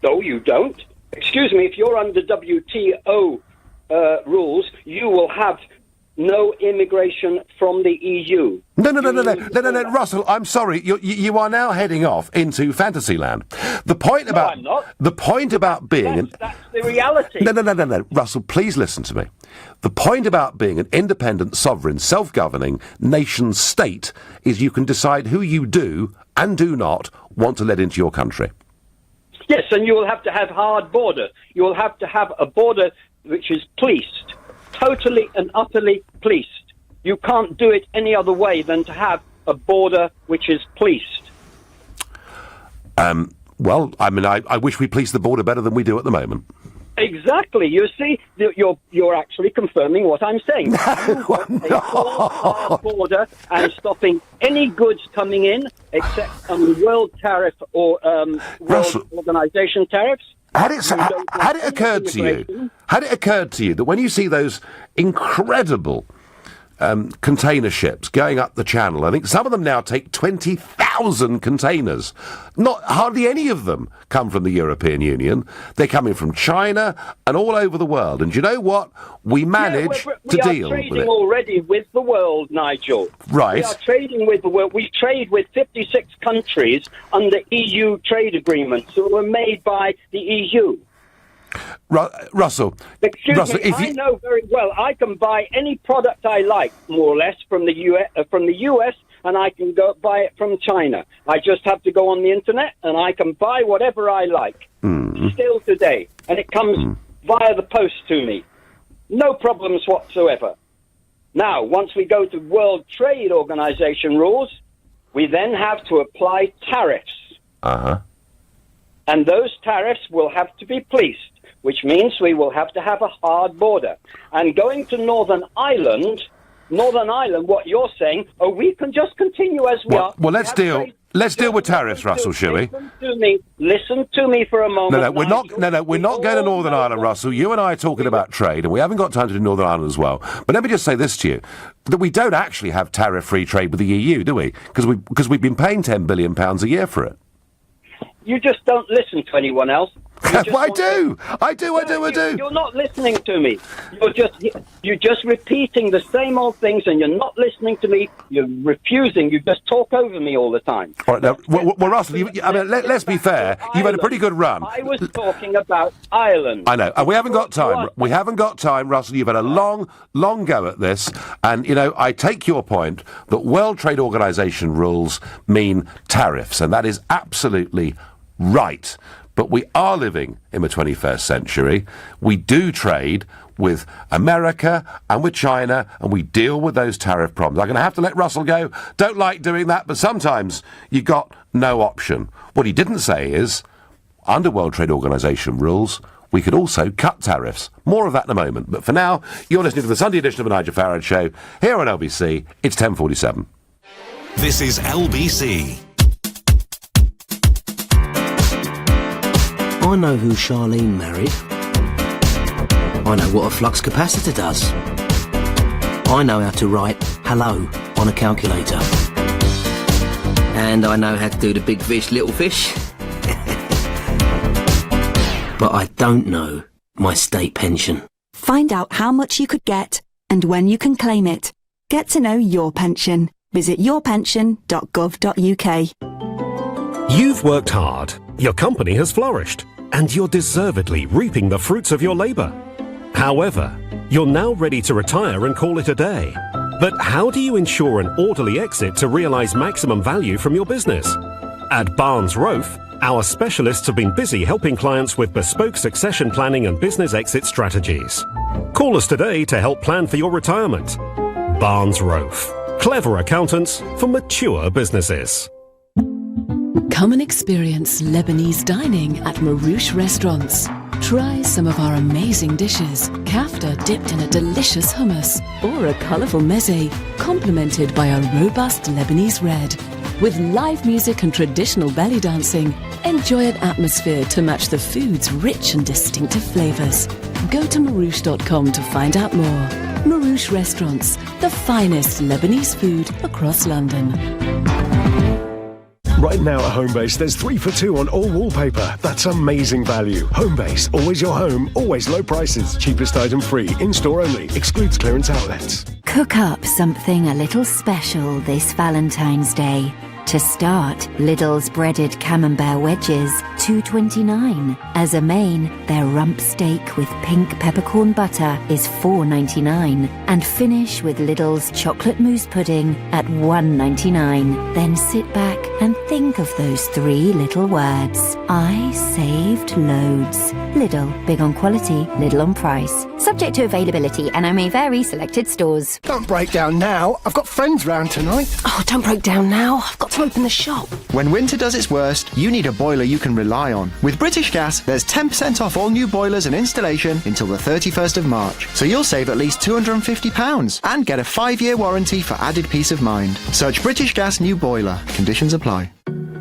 No, you don't. Excuse me, if you're under WTO rules, you will have no immigration from the EU. No, Russell, I'm sorry. You are now heading off into Fantasyland. The point about... I'm not. The point about being... That's the reality. No. Russell, please listen to me. The point about being an independent, sovereign, self-governing nation-state is you can decide who you do and do not want to let into your country. Yes, and you will have to have hard border. You will have to have a border which is policed, totally and utterly policed. You can't do it any other way than to have a border which is policed. Well, I mean, I wish we policed the border better than we do at the moment. Exactly. You see, you're actually confirming what I'm saying. A hard border and stopping any goods coming in except world tariff or World Organization tariffs. Had it occurred to you that when you see those incredible container ships going up the channel, I think some of them now take 20,000 containers. Hardly any of them come from the European Union. They're coming from China and all over the world. And do you know what? We manage to deal with it. We are trading already with the world, Nigel. Right. We are trading with the world. We trade with 56 countries under EU trade agreements that were made by the EU. Russell, Excuse me, I know very well I can buy any product I like, more or less, from the US, and I can go buy it from China. I just have to go on the internet, and I can buy whatever I like, still today, and it comes via the post to me. No problems whatsoever. Now, once we go to World Trade Organization rules, we then have to apply tariffs. Uh-huh. And those tariffs will have to be policed, which means we will have to have a hard border. And going to Northern Ireland, what you're saying, we can just continue as we are. Well, let's deal with tariffs, Russell, shall we? Listen to me for a moment. No, we're not going to Northern Ireland, Russell. You and I are talking about trade, and we haven't got time to do Northern Ireland as well. But let me just say this to you, that we don't actually have tariff-free trade with the EU, do we? Because we've been paying £10 billion a year for it. You just don't listen to anyone else. I do. You're not listening to me. You're just repeating the same old things, and you're not listening to me. You're refusing. You just talk over me all the time. All right, now, well, Russell, let's be fair. You've had a pretty good run. I was talking about Ireland. I know, and we haven't got time. We haven't got time, Russell. You've had a long go at this, and I take your point that World Trade Organization rules mean tariffs, and that is absolutely right. But we are living in the 21st century. We do trade with America and with China, and we deal with those tariff problems. I'm going to have to let Russell go. Don't like doing that, but sometimes you've got no option. What he didn't say is, under World Trade Organization rules, we could also cut tariffs. More of that in a moment. But for now, you're listening to the Sunday edition of the Nigel Farage Show here on LBC. It's 10:47. This is LBC. I know who Charlene married. I know what a flux capacitor does. I know how to write hello on a calculator. And I know how to do the big fish, little fish. But I don't know my state pension. Find out how much you could get and when you can claim it. Get to know your pension. Visit yourpension.gov.uk. You've worked hard, your company has flourished, and you're deservedly reaping the fruits of your labour. However, you're now ready to retire and call it a day. But how do you ensure an orderly exit to realise maximum value from your business? At Barnes Rofe, our specialists have been busy helping clients with bespoke succession planning and business exit strategies. Call us today to help plan for your retirement. Barnes Rofe. Clever accountants for mature businesses. Come and experience Lebanese dining at Marouche Restaurants. Try some of our amazing dishes, kafta dipped in a delicious hummus, or a colourful meze, complemented by a robust Lebanese red. With live music and traditional belly dancing, enjoy an atmosphere to match the food's rich and distinctive flavours. Go to Marouche.com to find out more. Marouche Restaurants, the finest Lebanese food across London. Right now at Homebase, there's 3 for 2 on all wallpaper. That's amazing value. Homebase, always your home, always low prices. Cheapest item free, in-store only, excludes clearance outlets. Cook up something a little special this Valentine's Day. To start, Lidl's breaded camembert wedges, $2.29. As a main, their rump steak with pink peppercorn butter is $4.99. And finish with Lidl's chocolate mousse pudding at $1.99. Then sit back and think of those 3 little words. I saved loads. Lidl, big on quality, little on price. Subject to availability and may vary selected stores. Don't break down now. I've got friends round tonight. Oh, don't break down now. I've got to open the shop. When winter does its worst, you need a boiler you can rely on. With British Gas, there's 10% off all new boilers and installation until the 31st of March. So you'll save at least £250 and get a 5-year warranty for added peace of mind. Search British Gas new boiler. Conditions apply.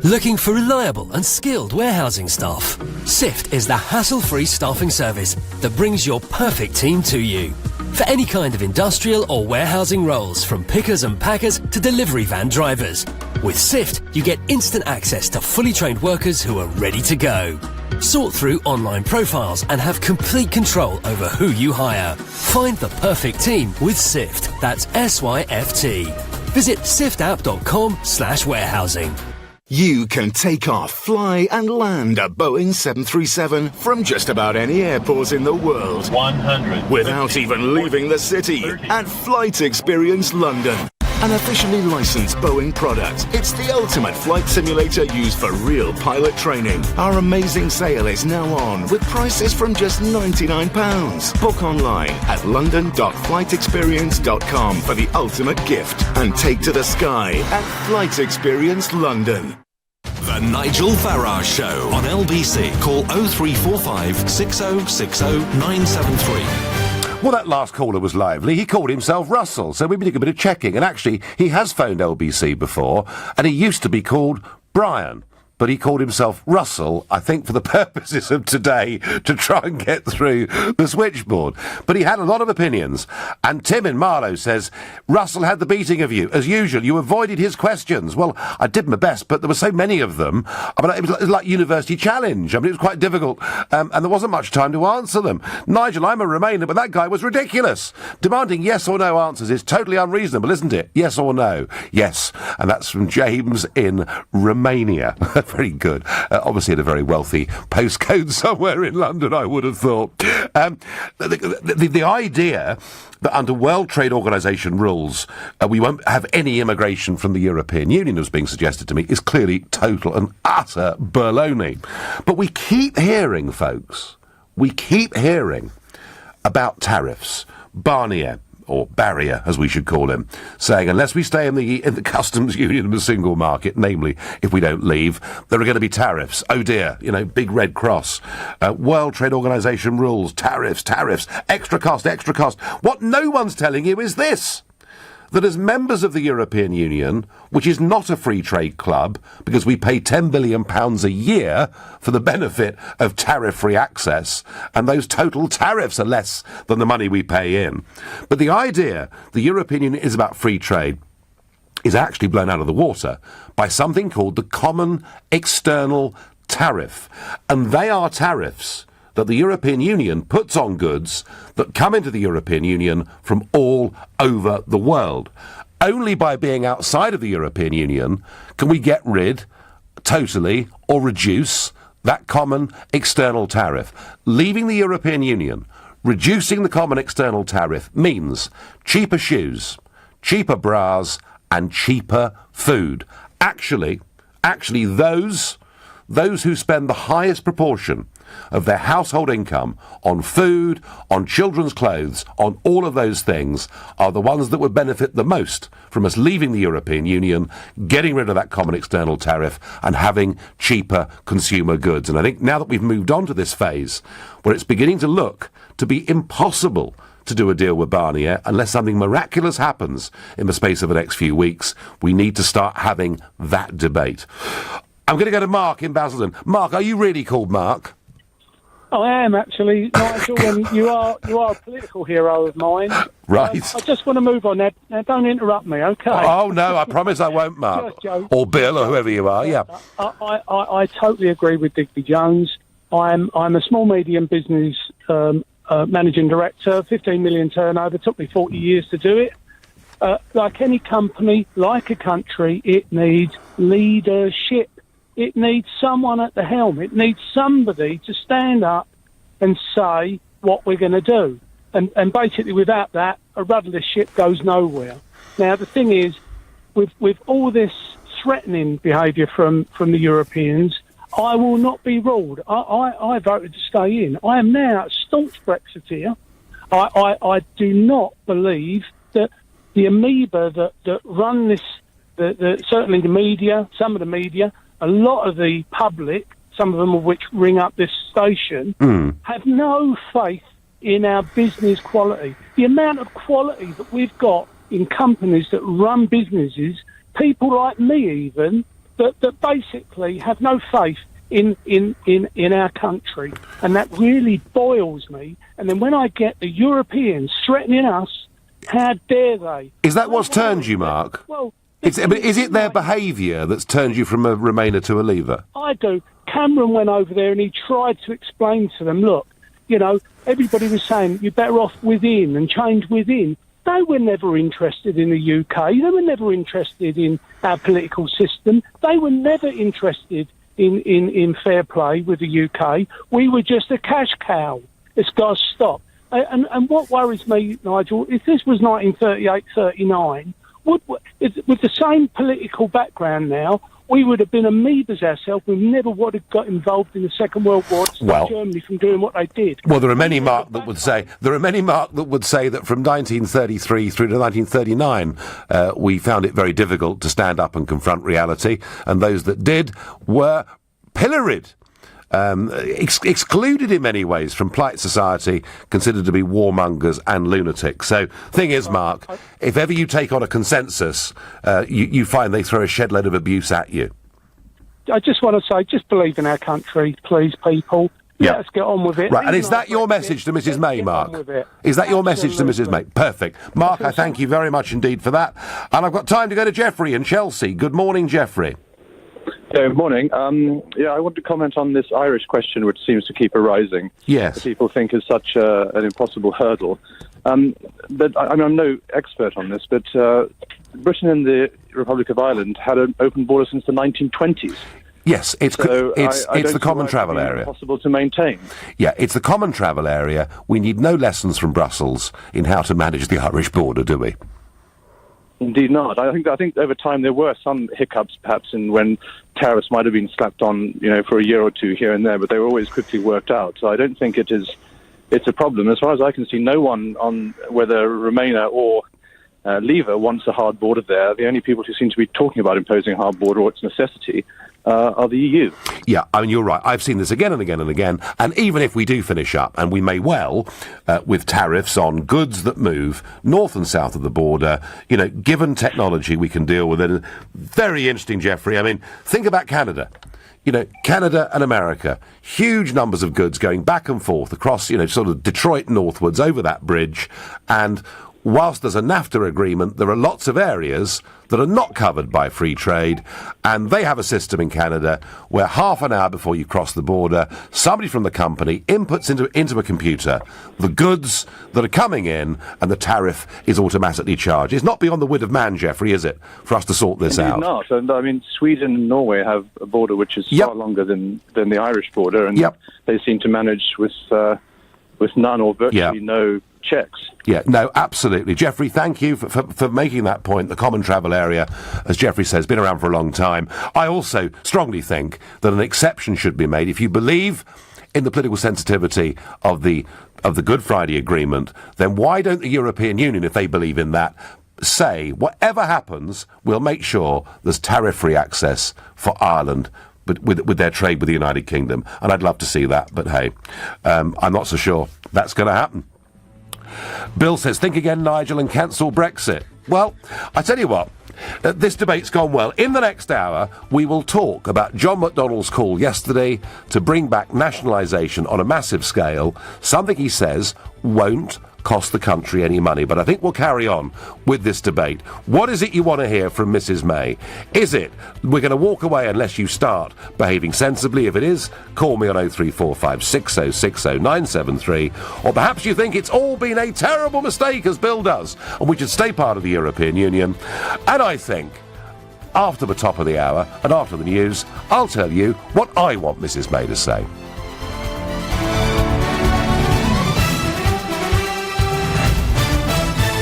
Looking for reliable and skilled warehousing staff? SIFT is the hassle-free staffing service that brings your perfect team to you. For any kind of industrial or warehousing roles, from pickers and packers to delivery van drivers. With SIFT, you get instant access to fully trained workers who are ready to go. Sort through online profiles and have complete control over who you hire. Find the perfect team with SIFT. That's SYFT. Visit siftapp.com/warehousing. You can take off, fly and land a Boeing 737 from just about any airport in the world. 100. Without even leaving the city at Flight Experience London. An officially licensed Boeing product. It's the ultimate flight simulator used for real pilot training. Our amazing sale is now on with prices from just £99. Book online at london.flightexperience.com for the ultimate gift and take to the sky at Flight Experience London. The Nigel Farage Show on LBC. Call 0345 6060 973. Well, that last caller was lively. He called himself Russell, so we did a bit of checking. And actually, he has phoned LBC before, and he used to be called Brian. But he called himself Russell, I think, for the purposes of today, to try and get through the switchboard. But he had a lot of opinions. And Tim in Marlow says, Russell had the beating of you. As usual, you avoided his questions. Well, I did my best, but there were so many of them. I mean, it was like University Challenge. I mean, it was quite difficult. And there wasn't much time to answer them. Nigel, I'm a Remainer, but that guy was ridiculous. Demanding yes or no answers is totally unreasonable, isn't it? Yes or no? Yes. And that's from James in Romania. Very good. Obviously in a very wealthy postcode somewhere in London, I would have thought. The idea that under World Trade Organization rules we won't have any immigration from the European Union, as being suggested to me, is clearly total and utter baloney. But we keep hearing, folks, about tariffs. Barnier, or Barrier, as we should call him, saying unless we stay in the customs union of the single market, namely if we don't leave, there are going to be tariffs. Oh dear, big red cross. World Trade Organization rules, tariffs, extra cost. What no one's telling you is this: that as members of the European Union, which is not a free trade club, because we pay £10 billion a year for the benefit of tariff-free access, and those total tariffs are less than the money we pay in. But the idea the European Union is about free trade is actually blown out of the water by something called the Common External Tariff. And they are tariffs that the European Union puts on goods that come into the European Union from all over the world. Only by being outside of the European Union can we get rid, totally, or reduce that common external tariff. Leaving the European Union, reducing the common external tariff means cheaper shoes, cheaper bras, and cheaper food. Actually, those who spend the highest proportion of their household income on food, on children's clothes, on all of those things, are the ones that would benefit the most from us leaving the European Union, getting rid of that common external tariff, and having cheaper consumer goods. And I think now that we've moved on to this phase, where it's beginning to look to be impossible to do a deal with Barnier unless something miraculous happens in the space of the next few weeks, we need to start having that debate. I'm going to go to Mark in Basildon. Mark, are you really called Mark? I am actually, Nigel, and you are a political hero of mine. Right. I just want to move on now. Now, don't interrupt me, okay? Oh, no, I promise I won't, Mark. Or Bill, or whoever you are, yeah. I totally agree with Digby Jones. I'm a small medium business managing director, 15 million turnover. Took me 40 years to do it. Like any company, like a country, it needs leadership. It needs someone at the helm. It needs somebody to stand up and say what we're going to do. And basically, without that, a rudderless ship goes nowhere. Now, the thing is, with all this threatening behaviour from the Europeans, I will not be ruled. I voted to stay in. I am now a staunch Brexiteer. I do not believe that the amoeba that run this, certainly the media, some of the media, a lot of the public, some of them of which ring up this station, have no faith in our business quality. The amount of quality that we've got in companies that run businesses, people like me even, that basically have no faith in our country. And that really boils me. And then when I get the Europeans threatening us, how dare they? Is that what's turned you, Mark? Well, is it their behaviour that's turned you from a Remainer to a Leaver? I do. Cameron went over there and he tried to explain to them, look, you know, everybody was saying you're better off within and change within. They were never interested in the UK. They were never interested in our political system. They were never interested in fair play with the UK. We were just a cash cow. It's got to stop. And what worries me, Nigel, if this was 1938, 39, with the same political background now, we would have been amoebas ourselves. We never would have got involved in the Second World War to stop Germany from doing what they did. Well, there are many, Mark, that would say that from 1933 through to 1939, we found it very difficult to stand up and confront reality, and those that did were pilloried. Excluded in many ways from polite society, considered to be warmongers and lunatics. So, thing is, Mark, if ever you take on a consensus, you find they throw a shed load of abuse at you. I just want to say, just believe in our country, please, people. Yeah. Let's get on with it. Right, and is that your message to Mrs. May, Mark? Is that your message to Mrs. May? Perfect. Mark, I thank you very much indeed for that. And I've got time to go to Jeffrey in Chelsea. Good morning, Jeffrey. Good morning. I want to comment on this Irish question, which seems to keep arising. Yes. That people think is such an impossible hurdle. But I'm no expert on this, but Britain and the Republic of Ireland had an open border since the 1920s. Yes, it's the common travel area. Impossible to maintain. Yeah, it's the common travel area. We need no lessons from Brussels in how to manage the Irish border, do we? Indeed not. I think over time there were some hiccups, perhaps, in when tariffs might have been slapped on, for a year or two here and there, but they were always quickly worked out. So I don't think it's a problem. As far as I can see, no one on whether Remainer or Leaver wants a hard border there. The only people who seem to be talking about imposing a hard border or its necessity are the EU. Yeah, I mean, you're right. I've seen this again and again and again. And even if we do finish up, and we may well, with tariffs on goods that move north and south of the border, given technology, we can deal with it. Very interesting, Jeffrey. I mean, think about Canada. Canada and America, huge numbers of goods going back and forth across, sort of Detroit northwards over that bridge. And whilst there's a NAFTA agreement, there are lots of areas that are not covered by free trade, and they have a system in Canada where half an hour before you cross the border, somebody from the company inputs into a computer the goods that are coming in, and the tariff is automatically charged. It's not beyond the wit of man, Jeffrey, is it, for us to sort this out? Not. And I mean, Sweden and Norway have a border which is far longer than the Irish border, and they seem to manage with none or virtually no checks. Yeah, no, absolutely. Jeffrey, thank you for making that point. The common travel area, as Jeffrey says, been around for a long time. I also strongly think that an exception should be made. If you believe in the political sensitivity of the Good Friday Agreement, then why don't the European Union, if they believe in that, say, whatever happens, we'll make sure there's tariff-free access for Ireland with their trade with the United Kingdom. And I'd love to see that, but hey, I'm not so sure that's going to happen. Bill says, think again, Nigel, and cancel Brexit. Well, I tell you what, This debate's gone well. In the next hour, we will talk about John McDonnell's call yesterday to bring back nationalisation on a massive scale, something he says won't cost the country any money. But I think we'll carry on with this debate. What is it you want to hear from Mrs May? Is it we're going to walk away unless you start behaving sensibly? If it is, call me on 0345 6060 973. Or perhaps you think it's all been a terrible mistake, as Bill does, and we should stay part of the European Union. And I think after the top of the hour and after the news, I'll tell you what I want Mrs May to say.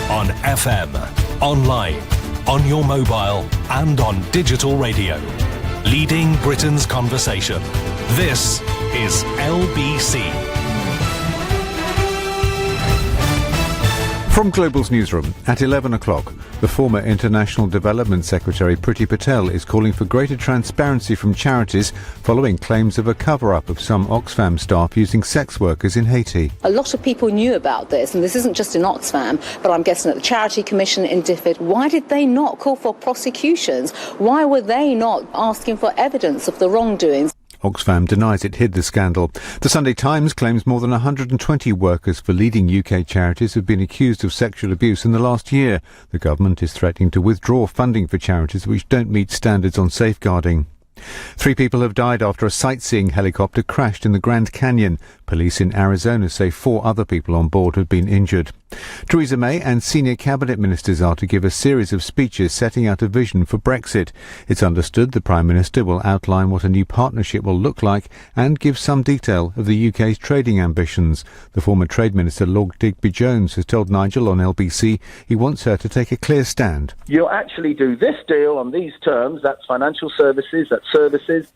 On FM, online, on your mobile and on digital radio. Leading Britain's conversation. This is LBC. From Global's newsroom at 11 o'clock, the former International Development Secretary Priti Patel is calling for greater transparency from charities following claims of a cover-up of some Oxfam staff using sex workers in Haiti. A lot of people knew about this, and this isn't just in Oxfam, but I'm guessing at the Charity Commission in DFID. Why did they not call for prosecutions? Why were they not asking for evidence of the wrongdoings? Oxfam denies it hid the scandal. The Sunday Times claims more than 120 workers for leading UK charities have been accused of sexual abuse in the last year. The government is threatening to withdraw funding for charities which don't meet standards on safeguarding. 3 people have died after a sightseeing helicopter crashed in the Grand Canyon. Police in Arizona say 4 other people on board have been injured. Theresa May and senior cabinet ministers are to give a series of speeches setting out a vision for Brexit. It's understood the Prime Minister will outline what a new partnership will look like and give some detail of the UK's trading ambitions. The former Trade Minister, Lord Digby-Jones, has told Nigel on LBC he wants her to take a clear stand. You'll actually do this deal on these terms, that's financial services, that's services,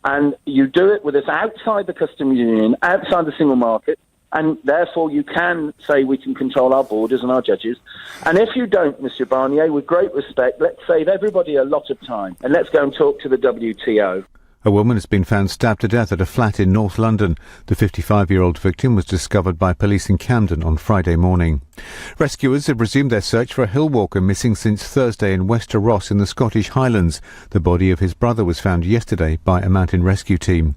and you do it with us outside the customs union, outside the single market, and therefore you can say we can control our borders and our judges. And if you don't, Mr Barnier, with great respect, let's save everybody a lot of time, and let's go and talk to the WTO. A woman has been found stabbed to death at a flat in North London. The 55-year-old victim was discovered by police in Camden on Friday morning. Rescuers have resumed their search for a hill walker missing since Thursday in Wester Ross in the Scottish Highlands. The body of his brother was found yesterday by a mountain rescue team.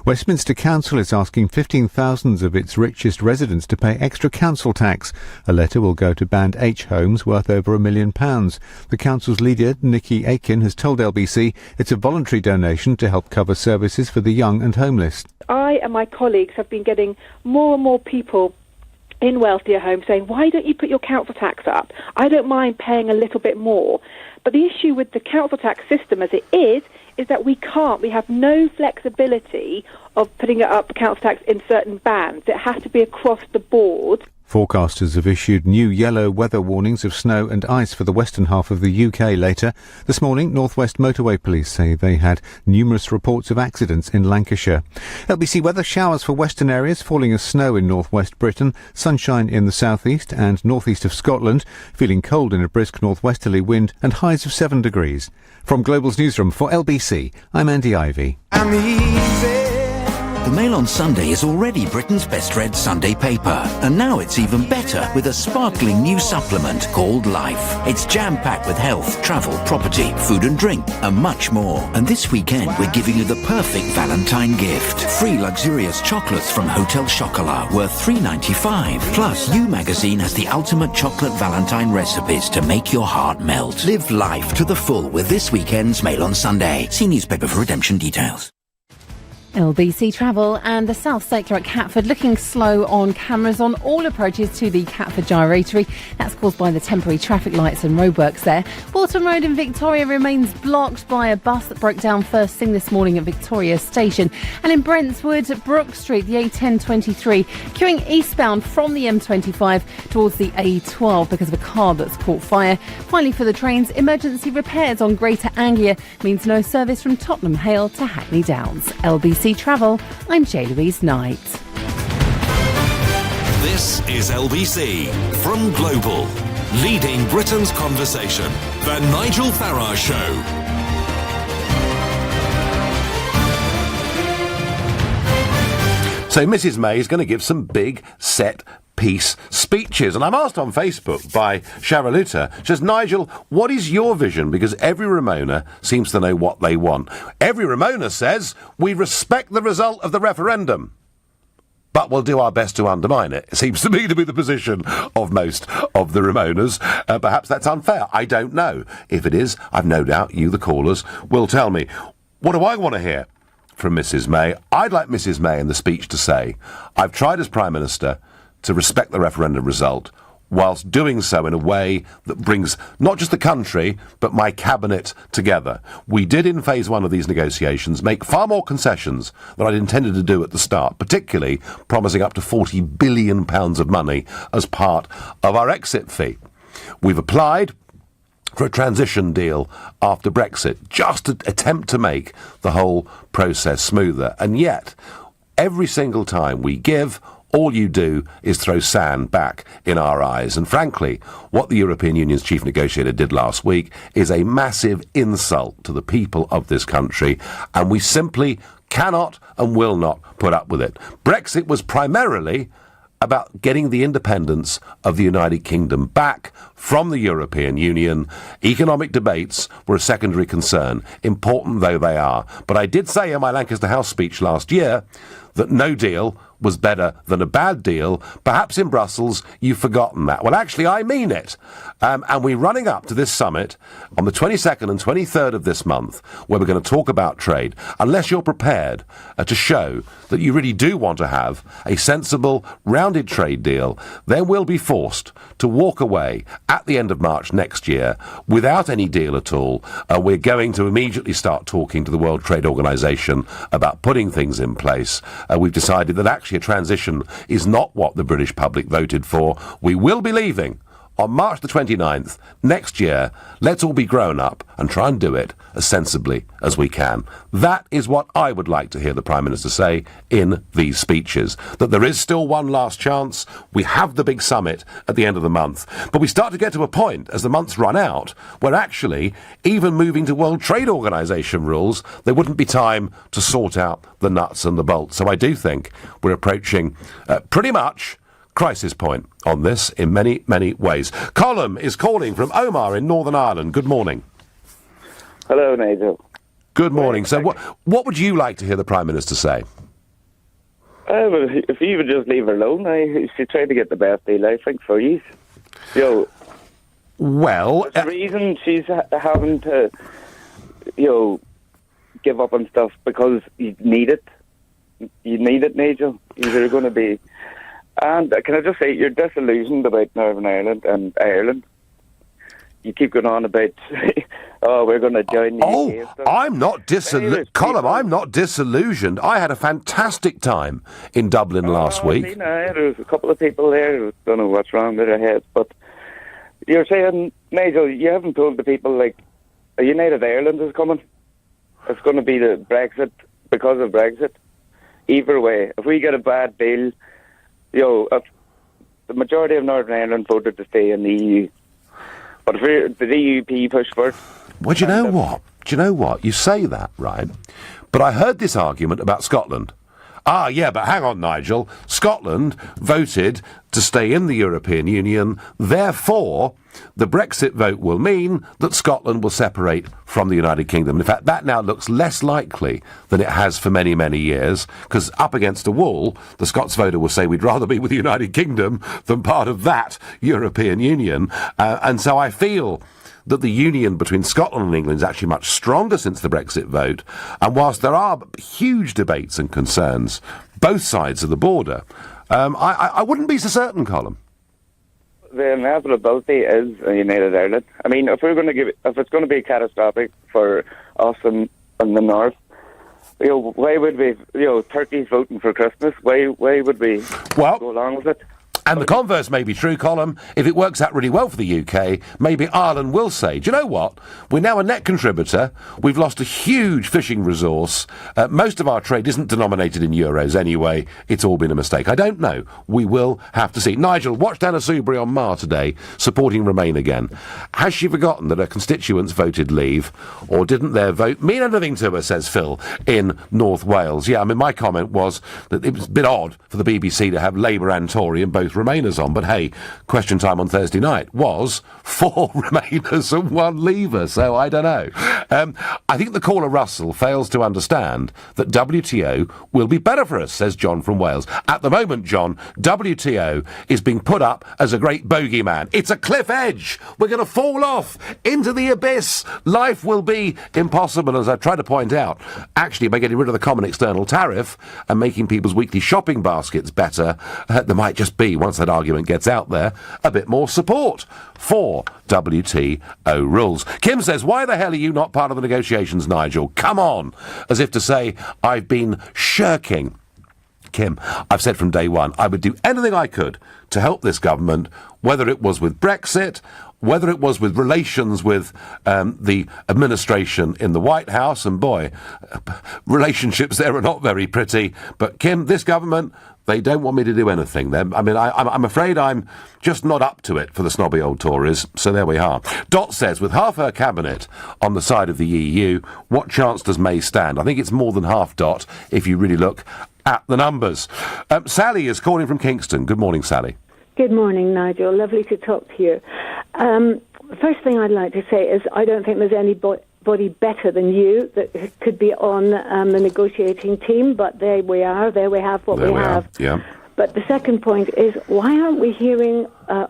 Westminster Council is asking 15,000 of its richest residents to pay extra council tax. A letter will go to Band H homes worth over £1 million. The council's leader, Nikki Aiken, has told LBC it's a voluntary donation to help cover services for the young and homeless. I and my colleagues have been getting more and more people in wealthier homes saying, why don't you put your council tax up? I don't mind paying a little bit more. But the issue with the council tax system as it is that we can't. We have no flexibility of putting up council tax in certain bands. It has to be across the board. Forecasters have issued new yellow weather warnings of snow and ice for the western half of the UK later. This morning, North West Motorway Police say they had numerous reports of accidents in Lancashire. LBC weather: showers for western areas, falling as snow in northwest Britain, sunshine in the southeast and northeast of Scotland, feeling cold in a brisk northwesterly wind and highs of 7 degrees. From Global's newsroom for LBC, I'm Andy Ivey. The Mail on Sunday is already Britain's best-read Sunday paper, and now it's even better with a sparkling new supplement called Life. It's jam-packed with health, travel, property, food and drink, and much more. And this weekend, we're giving you the perfect Valentine gift. Free luxurious chocolates from Hotel Chocolat worth $3.95. Plus, You Magazine has the ultimate chocolate Valentine recipes to make your heart melt. Live life to the full with this weekend's Mail on Sunday. See newspaper for redemption details. LBC Travel and the South Sector at Catford looking slow on cameras on all approaches to the Catford Gyratory. That's caused by the temporary traffic lights and roadworks there. Bolton Road in Victoria remains blocked by a bus that broke down first thing this morning at Victoria Station. And in Brentwood, Brook Street, the A1023, queuing eastbound from the M25 towards the A12 because of a car that's caught fire. Finally, for the trains, emergency repairs on Greater Anglia means no service from Tottenham Hale to Hackney Downs. LBC Travel, I'm J-Louise Knight. This is LBC from Global, leading Britain's conversation. The Nigel Farage Show. So Mrs May is going to give some big, set peace speeches. And I'm asked on Facebook by Sharaluta, she says, Nigel, what is your vision? Because every Ramona seems to know what they want. Every Ramona says, we respect the result of the referendum, but we'll do our best to undermine it. It seems to me to be the position of most of the Ramonas. Perhaps that's unfair. I don't know. If it is, I've no doubt you, the callers, will tell me. What do I want to hear from Mrs May? I'd like Mrs May in the speech to say, I've tried as Prime Minister to respect the referendum result, whilst doing so in a way that brings not just the country, but my cabinet together. We did, in phase one of these negotiations, make far more concessions than I'd intended to do at the start, particularly promising up to £40 billion of money as part of our exit fee. We've applied for a transition deal after Brexit, just to attempt to make the whole process smoother. And yet, every single time we give, all you do is throw sand back in our eyes. And frankly, what the European Union's chief negotiator did last week is a massive insult to the people of this country, and we simply cannot and will not put up with it. Brexit was primarily about getting the independence of the United Kingdom back from the European Union. Economic debates were a secondary concern, important though they are. But I did say in my Lancaster House speech last year that no deal was better than a bad deal. Perhaps in Brussels you've forgotten that. Well, actually, I mean it. And we're running up to this summit on the 22nd and 23rd of this month, where we're going to talk about trade. Unless you're prepared to show that you really do want to have a sensible, rounded trade deal, then we'll be forced to walk away at the end of March next year without any deal at all. We're going to immediately start talking to the World Trade Organization about putting things in place. We've decided that actually a transition is not what the British public voted for. We will be leaving on March the 29th next year. Let's all be grown up and try and do it as sensibly as we can. That is what I would like to hear the Prime Minister say in these speeches, that there is still one last chance. We have the big summit at the end of the month, but we start to get to a point as the months run out where actually, even moving to World Trade Organization rules, there wouldn't be time to sort out the nuts and the bolts. So I do think we're approaching pretty much crisis point on this in many, many ways. Colm is calling from Omagh in Northern Ireland. Good morning. Hello, Nigel. Good morning. So what would you like to hear the Prime Minister say? Well, if you would just leave her alone, she's trying to get the best deal, I think, for you. Well, the reason she's having to, give up on stuff because you need it. You need it, Nigel. You're going to be... And can I just say, you're disillusioned about Northern Ireland and Ireland. You keep going on about, we're going to join the UK. I'm not disillusioned. Colm, I'm not disillusioned. I had a fantastic time in Dublin last week. There's a couple of people there who don't know what's wrong with their heads. But you're saying, Nigel, you haven't told the people, like, a United Ireland is coming. It's going to be the Brexit because of Brexit. Either way, if we get a bad deal... if the majority of Northern Ireland voted to stay in the EU. But if the DUP pushed for it... Well, do you know what? Do you know what? You say that, right? But I heard this argument about Scotland. Yeah, but hang on, Nigel. Scotland voted to stay in the European Union. Therefore, the Brexit vote will mean that Scotland will separate from the United Kingdom. In fact, that now looks less likely than it has for many, many years, because up against a wall, the Scots voter will say we'd rather be with the United Kingdom than part of that European Union. And so I feel that the union between Scotland and England is actually much stronger since the Brexit vote. And whilst there are huge debates and concerns, both sides of the border, I wouldn't be so certain, Colm. The inevitability is a United Ireland. I mean, if it's going to be catastrophic for us in the north, why would we? Turkey's voting for Christmas. Why would we go along with it? And the converse may be true, Colm. If it works out really well for the UK, maybe Ireland will say, do you know what? We're now a net contributor. We've lost a huge fishing resource. Most of our trade isn't denominated in euros anyway. It's all been a mistake. I don't know. We will have to see. Nigel, watched Anna Soubry on Mar today, supporting Remain again. Has she forgotten that her constituents voted Leave? Or didn't their vote mean anything to her, says Phil, in North Wales? Yeah, I mean, my comment was that it was a bit odd for the BBC to have Labour and Tory in both Remainers on. But hey, question time on Thursday night was 4 Remainers and 1 Leaver, so I don't know. I think the caller Russell fails to understand that WTO will be better for us, says John from Wales. At the moment, John, WTO is being put up as a great bogeyman. It's a cliff edge. We're going to fall off into the abyss. Life will be impossible, as I've tried to point out. Actually, by getting rid of the common external tariff and making people's weekly shopping baskets better, there might just be, once that argument gets out there, a bit more support for WTO rules. Kim says, why the hell are you not part of the negotiations, Nigel? Come on! As if to say, I've been shirking. Kim, I've said from day one, I would do anything I could to help this government, whether it was with Brexit, whether it was with relations with the administration in the White House, and boy, relationships there are not very pretty. But Kim, this government, they don't want me to do anything. I'm afraid I'm just not up to it for the snobby old Tories, so there we are. Dot says, with half her cabinet on the side of the EU, what chance does May stand? I think it's more than half, Dot, if you really look at the numbers. Sally is calling from Kingston. Good morning, Sally. Good morning, Nigel. Lovely to talk to you. First thing I'd like to say is I don't think there's anybody better than you that could be on the negotiating team, but there we are. There we have what we have. Yeah. But the second point is, why aren't we hearing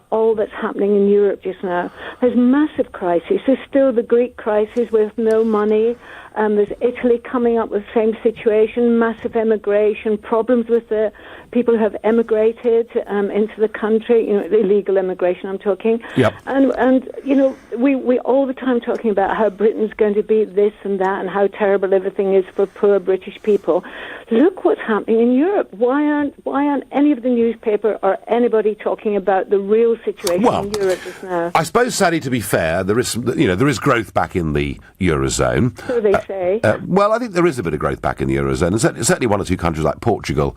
all that's happening in Europe just now? There's massive crisis. There's still the Greek crisis with no money. There's Italy coming up with the same situation, massive emigration, problems with the people who have emigrated into the country, illegal immigration I'm talking. Yep. And we all the time talking about how Britain's going to be this and that and how terrible everything is for poor British people. Look what's happening in Europe. Why aren't any of the newspaper or anybody talking about the real situation in Europe just now? I suppose, Sally, to be fair, there is growth back in the Eurozone. So they say. Well, I think there is a bit of growth back in the Eurozone. And certainly one or two countries like Portugal,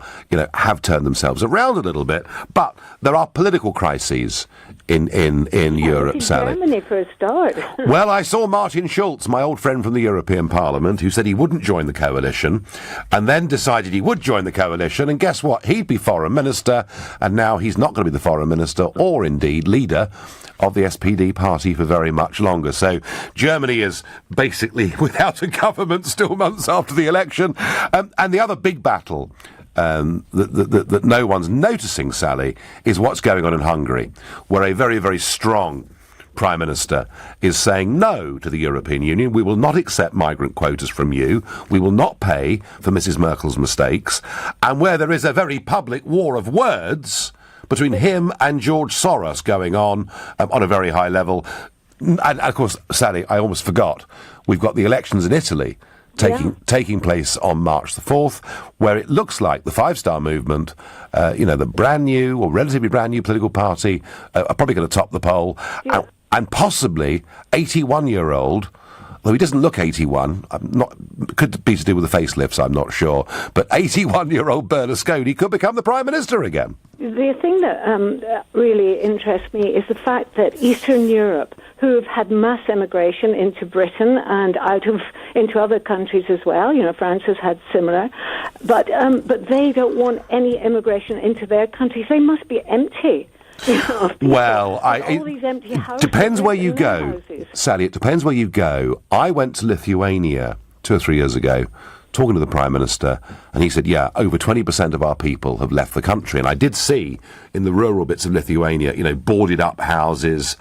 have turned themselves around a little bit. But there are political crises in Europe, Sally. Germany for a start. Well, I saw Martin Schulz, my old friend from the European Parliament, who said he wouldn't join the coalition, and then decided he would join the coalition, and guess what? He'd be foreign minister, and now he's not going to be the foreign minister, or indeed leader of the SPD party for very much longer. So Germany is basically without a government still months after the election. And the other big battle that no one's noticing, Sally, is what's going on in Hungary, where a very, very strong Prime Minister is saying no to the European Union. We will not accept migrant quotas from you. We will not pay for Mrs. Merkel's mistakes. And where there is a very public war of words between him and George Soros going on a very high level. And, of course, Sally, I almost forgot, we've got the elections in Italy taking place on March the 4th, where it looks like the Five Star Movement, the brand new or relatively brand new political party, are probably going to top the poll, and possibly 81-year-old, though he doesn't look 81, could be to do with the facelifts, I'm not sure, but 81-year-old Berlusconi could become the Prime Minister again. The thing that really interests me is the fact that Eastern Europe, who have had mass emigration into Britain and into other countries as well, France has had similar, but they don't want any immigration into their countries. They must be empty. Well, all these empty houses, depends where you go, Sally. It depends where you go. I went to Lithuania 2 or 3 years ago, talking to the Prime Minister, and he said, over 20% of our people have left the country. And I did see in the rural bits of Lithuania, boarded up houses,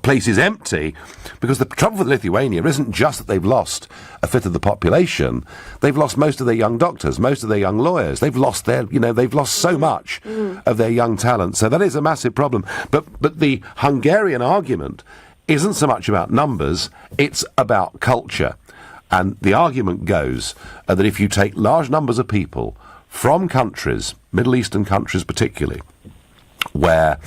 places empty, because the trouble with Lithuania isn't just that they've lost a fifth of the population. They've lost most of their young doctors, most of their young lawyers. They've lost they've lost so much of their young talent. So that is a massive problem. But the Hungarian argument isn't so much about numbers, it's about culture. And the argument goes that if you take large numbers of people from countries, Middle Eastern countries particularly, where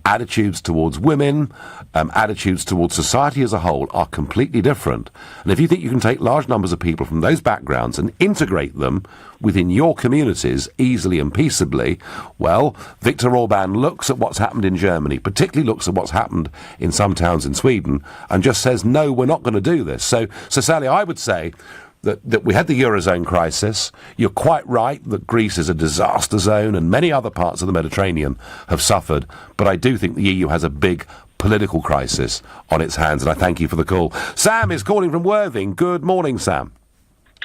attitudes towards women, attitudes towards society as a whole are completely different. And if you think you can take large numbers of people from those backgrounds and integrate them within your communities easily and peaceably, well, Viktor Orban looks at what's happened in Germany, particularly looks at what's happened in some towns in Sweden, and just says, no, we're not going to do this. So Sally, I would say, that we had the Eurozone crisis. You're quite right that Greece is a disaster zone and many other parts of the Mediterranean have suffered. But I do think the EU has a big political crisis on its hands, and I thank you for the call. Sam is calling from Worthing. Good morning, Sam.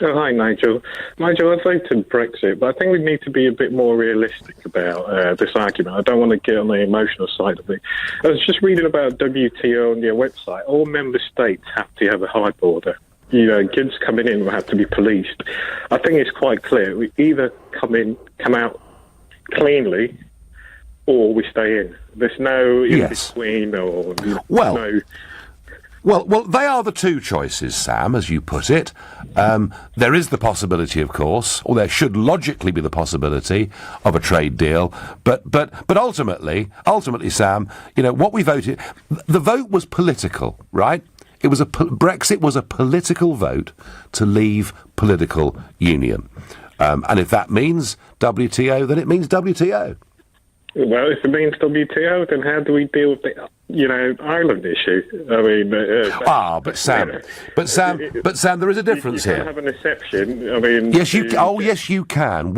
Oh, hi, Nigel. Nigel, I voted Brexit, but I think we need to be a bit more realistic about this argument. I don't want to get on the emotional side of it. I was just reading about WTO on their website. All member states have to have a high border. You know, goods coming in will have to be policed. I think it's quite clear. We either come out cleanly, or we stay in. There's no in between, or no. Well, they are the two choices, Sam, as you put it. There is the possibility, of course, or there should logically be the possibility of a trade deal. But ultimately, Sam, you know what we voted. The vote was political, right? It was Brexit was a political vote to leave political union, and if that means WTO, then it means WTO. Well, if it means WTO, then how do we deal with the, Ireland issue? I mean, but Sam, there is a difference you here. Have an exception. I mean, yes, yes, you can.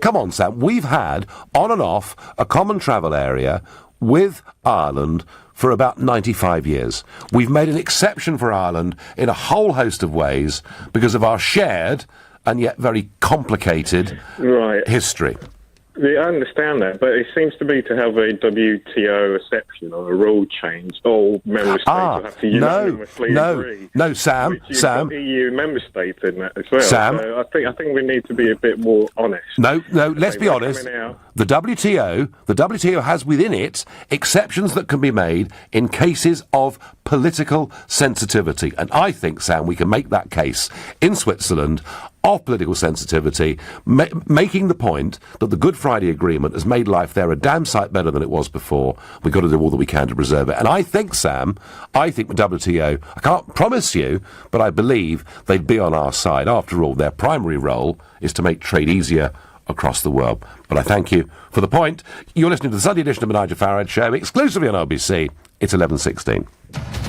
Come on, Sam. We've had on and off a common travel area with Ireland for about 95 years. We've made an exception for Ireland in a whole host of ways because of our shared and yet very complicated history. Yeah, I understand that, but it seems to me to have a WTO exception or a rule change, all member states will have to unanimously agree. No, Sam. EU member states in that as well. Sam, so I think we need to be a bit more honest. No. Let's be honest. The WTO has within it exceptions that can be made in cases of political sensitivity, and I think, Sam, we can make that case in Switzerland of political sensitivity, making the point that the Good Friday Agreement has made life there a damn sight better than it was before. We've got to do all that we can to preserve it. And I think, Sam, the WTO, I can't promise you, but I believe they'd be on our side. After all, their primary role is to make trade easier across the world. But I thank you for the point. You're listening to the Sunday edition of the Nigel Farage Show, exclusively on LBC. It's 11:16.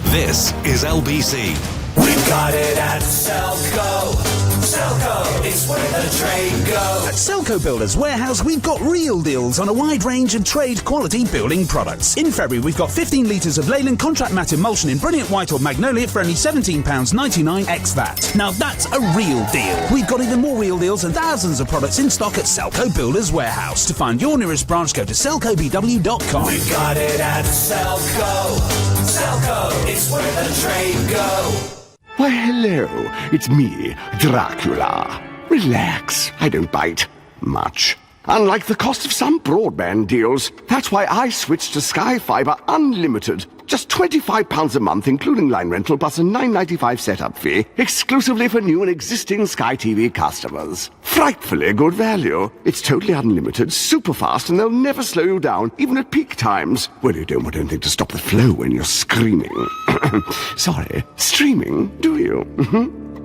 This is LBC. We've got it at Selco. Selco, it's where the trade goes. At Selco Builders Warehouse, we've got real deals on a wide range of trade-quality building products. In February, we've got 15 litres of Leyland Contract Matte Emulsion in Brilliant White or Magnolia for only £17.99 ex-VAT. Now that's a real deal. We've got even more real deals and thousands of products in stock at Selco Builders Warehouse. To find your nearest branch, go to selcobw.com. We've got it at Selco. Selco, it's where the trade goes. Why, hello, it's me, Dracula. Relax, I don't bite. Much. Unlike the cost of some broadband deals. That's why I switched to Sky Fibre Unlimited. Just £25 a month, including line rental, plus a $9.95 setup fee, exclusively for new and existing Sky TV customers. Frightfully good value. It's totally unlimited, super fast, and they'll never slow you down, even at peak times. Well, you don't want anything to stop the flow when you're screaming. Sorry, streaming, do you?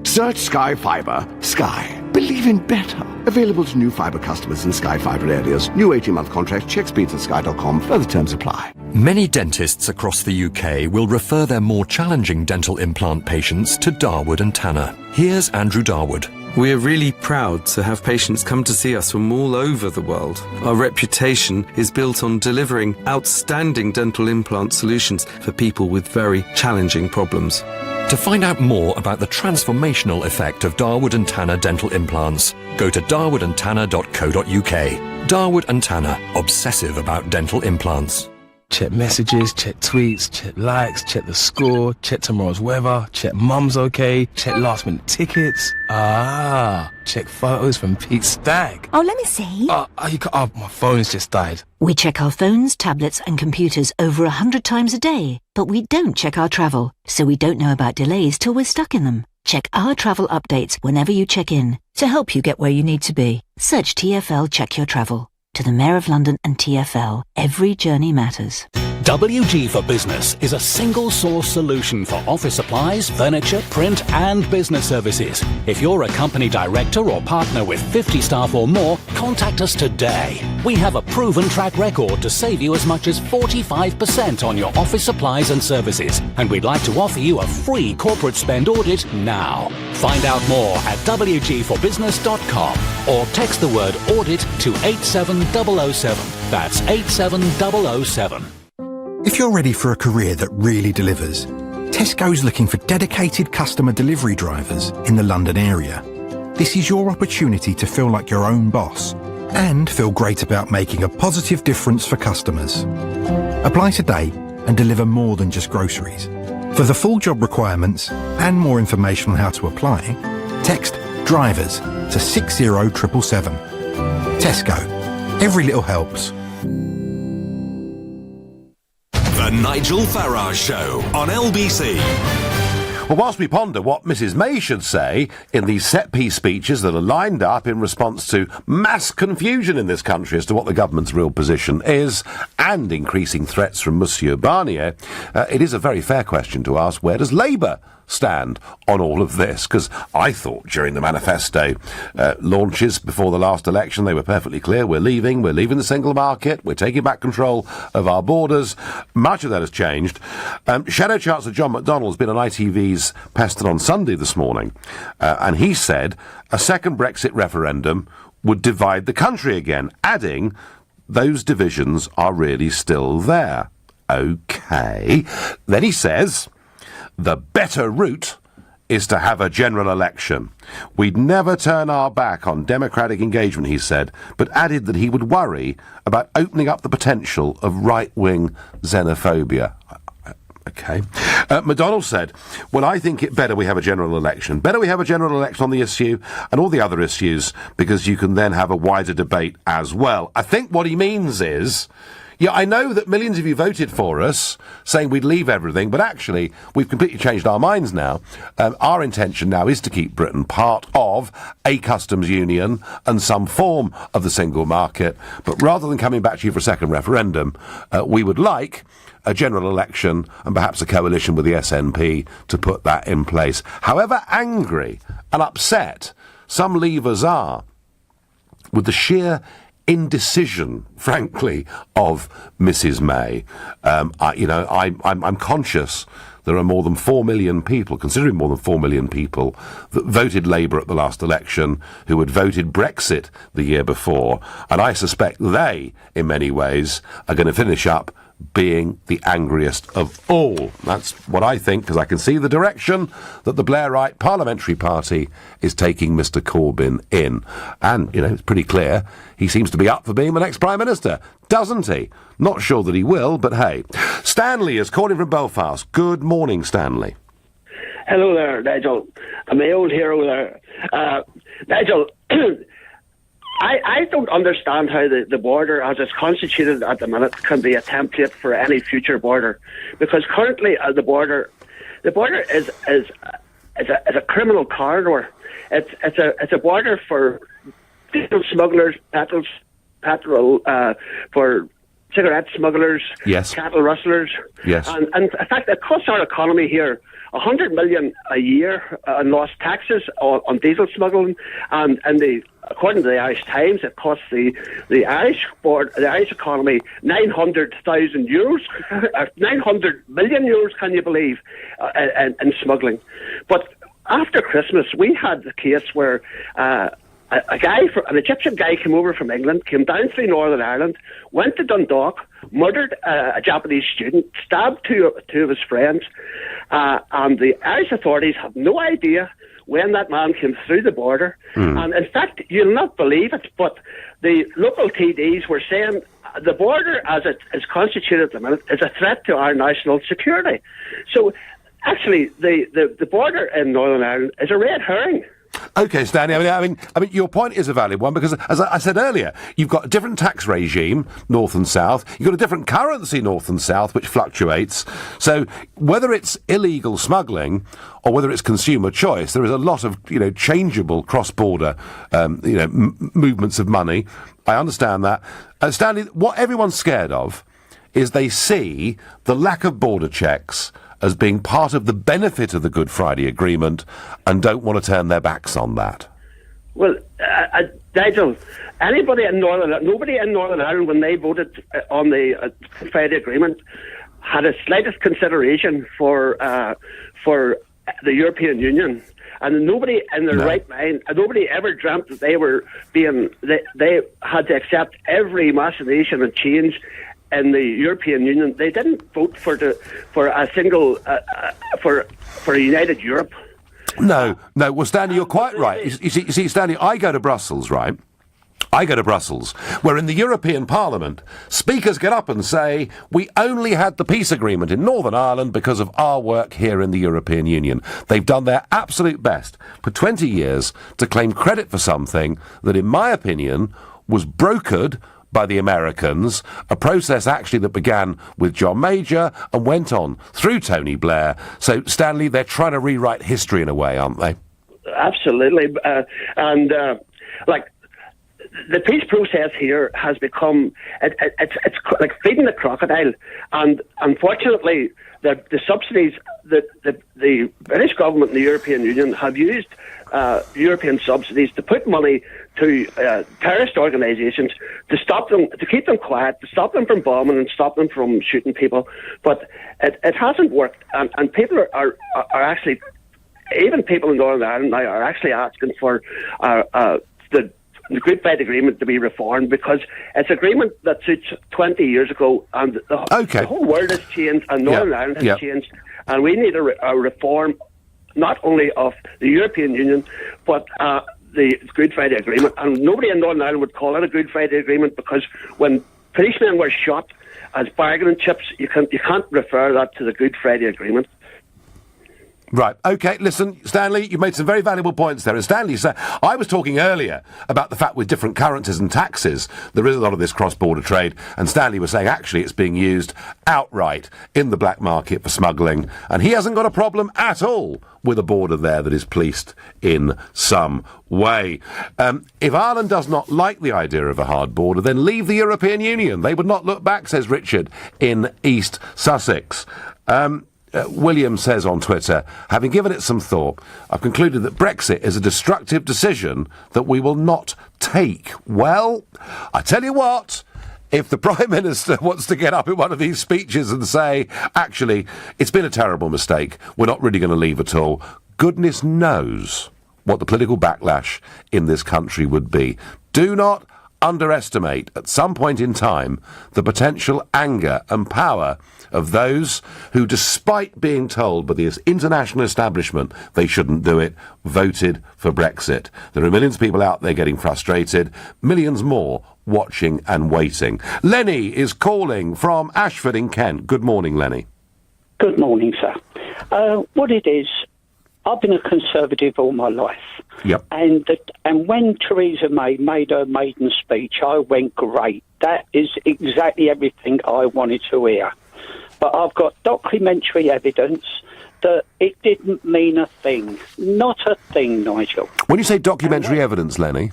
Search Sky Fibre. Sky. Believe in better. Available to new fibre customers in Sky Fibre areas. New 18-month contract. Check speeds at sky.com. Further terms apply. Many dentists across the UK will refer their more challenging dental implant patients to Darwood and Tanner. Here's Andrew Darwood. We are really proud to have patients come to see us from all over the world. Our reputation is built on delivering outstanding dental implant solutions for people with very challenging problems. To find out more about the transformational effect of Darwood and Tanner dental implants, go to darwoodandtanner.co.uk. Darwood and Tanner, obsessive about dental implants. Check messages, check tweets, check likes, check the score, check tomorrow's weather, check mum's okay, check last minute tickets. Check photos from Pete's stag. Oh, let me see. My phone's just died. We check our phones, tablets and computers over 100 times a day, but we don't check our travel, so we don't know about delays till we're stuck in them. Check our travel updates whenever you check in to help you get where you need to be. Search TfL Check Your Travel. To the Mayor of London and TfL, every journey matters. WG for Business is a single-source solution for office supplies, furniture, print and business services. If you're a company director or partner with 50 staff or more, contact us today. We have a proven track record to save you as much as 45% on your office supplies and services, and we'd like to offer you a free corporate spend audit now. Find out more at wgforbusiness.com or text the word audit to 87007. That's 87007. If you're ready for a career that really delivers, Tesco's looking for dedicated customer delivery drivers in the London area. This is your opportunity to feel like your own boss and feel great about making a positive difference for customers. Apply today and deliver more than just groceries. For the full job requirements and more information on how to apply, text DRIVERS to 60777. Tesco. Every little helps. The Nigel Farage Show on LBC. Well, whilst we ponder what Mrs May should say in these set-piece speeches that are lined up in response to mass confusion in this country as to what the government's real position is, and increasing threats from Monsieur Barnier, it is a very fair question to ask, where does Labour stand on all of this? Because I thought during the manifesto launches before the last election they were perfectly clear. We're leaving the single market, we're taking back control of our borders. Much of that has changed. Shadow Chancellor John McDonnell has been on ITV's Peston on Sunday this morning, and he said a second Brexit referendum would divide the country again, adding those divisions are really still there. OK. Then he says the better route is to have a general election. We'd never turn our back on democratic engagement, he said, but added that he would worry about opening up the potential of right-wing xenophobia. OK. McDonnell said, well, I think it better we have a general election. Better we have a general election on the issue and all the other issues, because you can then have a wider debate as well. I think what he means is, yeah, I know that millions of you voted for us, saying we'd leave everything, but actually, we've completely changed our minds now. Our intention now is to keep Britain part of a customs union and some form of the single market. But rather than coming back to you for a second referendum, we would like a general election and perhaps a coalition with the SNP to put that in place. However angry and upset some leavers are with the sheer indecision, frankly, of Mrs May. I'm conscious there are more than 4 million people, considering more than 4 million people, that voted Labour at the last election, who had voted Brexit the year before, and I suspect they, in many ways, are going to finish up being the angriest of all. That's what I think, because I can see the direction that the Blairite Parliamentary Party is taking Mr Corbyn in. And, it's pretty clear he seems to be up for being the next Prime Minister, doesn't he? Not sure that he will, but hey. Stanley is calling from Belfast. Good morning, Stanley. Hello there, Nigel. I'm my old hero there. Nigel, I don't understand how the border, as it's constituted at the minute, can be a template for any future border, because currently the border is a criminal corridor. It's a border for diesel smugglers, petrol for cigarette smugglers, yes, cattle rustlers, yes, and in fact it costs our economy here 100 million a year in lost taxes on diesel smuggling, and according to the Irish Times, it costs the Irish economy 900,000 euros, 900 million euros. Can you believe in smuggling? But after Christmas, we had the case where an Egyptian guy came over from England, came down through Northern Ireland, went to Dundalk, murdered a Japanese student, stabbed two of his friends, and the Irish authorities have no idea when that man came through the border. And in fact, you'll not believe it, but the local TDs were saying the border, as it is constituted at the minute, is a threat to our national security. So actually, the border in Northern Ireland is a red herring. OK, Stanley, I mean, your point is a valid one, because, as I said earlier, you've got a different tax regime, north and south. You've got a different currency, north and south, which fluctuates. So whether it's illegal smuggling or whether it's consumer choice, there is a lot of, changeable cross-border, movements of money. I understand that. Stanley, what everyone's scared of is they see the lack of border checks as being part of the benefit of the Good Friday Agreement and don't want to turn their backs on that. Well, Nigel, nobody in Northern Ireland, when they voted on the Good Friday Agreement, had a slightest consideration for the European Union. And nobody in their right mind, nobody ever dreamt that they had to accept every machination and change in the European Union. They didn't vote for a single for a united Europe. No. Well, Stanley, you're quite right. You see, Stanley, I go to Brussels, right? I go to Brussels, where in the European Parliament, speakers get up and say, we only had the peace agreement in Northern Ireland because of our work here in the European Union. They've done their absolute best for 20 years to claim credit for something that, in my opinion, was brokered by the Americans, a process actually that began with John Major and went on through Tony Blair. So, Stanley, they're trying to rewrite history in a way, aren't they? Absolutely. The peace process here has become, it's like feeding the crocodile. And unfortunately, the subsidies that the British government and the European Union have used European subsidies to put money to terrorist organisations to stop them, to keep them quiet, to stop them from bombing and stop them from shooting people. But it hasn't worked. And people are actually, even people in Northern Ireland now are actually asking for the Good Friday Agreement to be reformed, because it's an agreement that suits 20 years ago, and the whole world has changed, and Northern Ireland has changed, and we need a reform not only of the European Union, but the Good Friday Agreement. And nobody in Northern Ireland would call it a Good Friday Agreement, because when policemen were shot as bargaining chips, you can't refer that to the Good Friday Agreement. Right, OK, listen, Stanley, you made some very valuable points there. And Stanley, I was talking earlier about the fact with different currencies and taxes, there is a lot of this cross-border trade, and Stanley was saying actually it's being used outright in the black market for smuggling, and he hasn't got a problem at all with a border there that is policed in some way. If Ireland does not like the idea of a hard border, then leave the European Union. They would not look back, says Richard in East Sussex. William says on Twitter, having given it some thought, I've concluded that Brexit is a destructive decision that we will not take. Well, I tell you what, if the Prime Minister wants to get up in one of these speeches and say, actually, it's been a terrible mistake, we're not really going to leave at all, goodness knows what the political backlash in this country would be. Do not underestimate, at some point in time, the potential anger and power of those who, despite being told by the international establishment they shouldn't do it, voted for Brexit. There are millions of people out there getting frustrated, millions more watching and waiting. Lenny is calling from Ashford in Kent. Good morning, Lenny. Good morning, sir. What it is, I've been a Conservative all my life. Yep. And when Theresa May made her maiden speech, I went, great. That is exactly everything I wanted to hear. But I've got documentary evidence that it didn't mean a thing. Not a thing, Nigel. When you say documentary evidence, Lenny?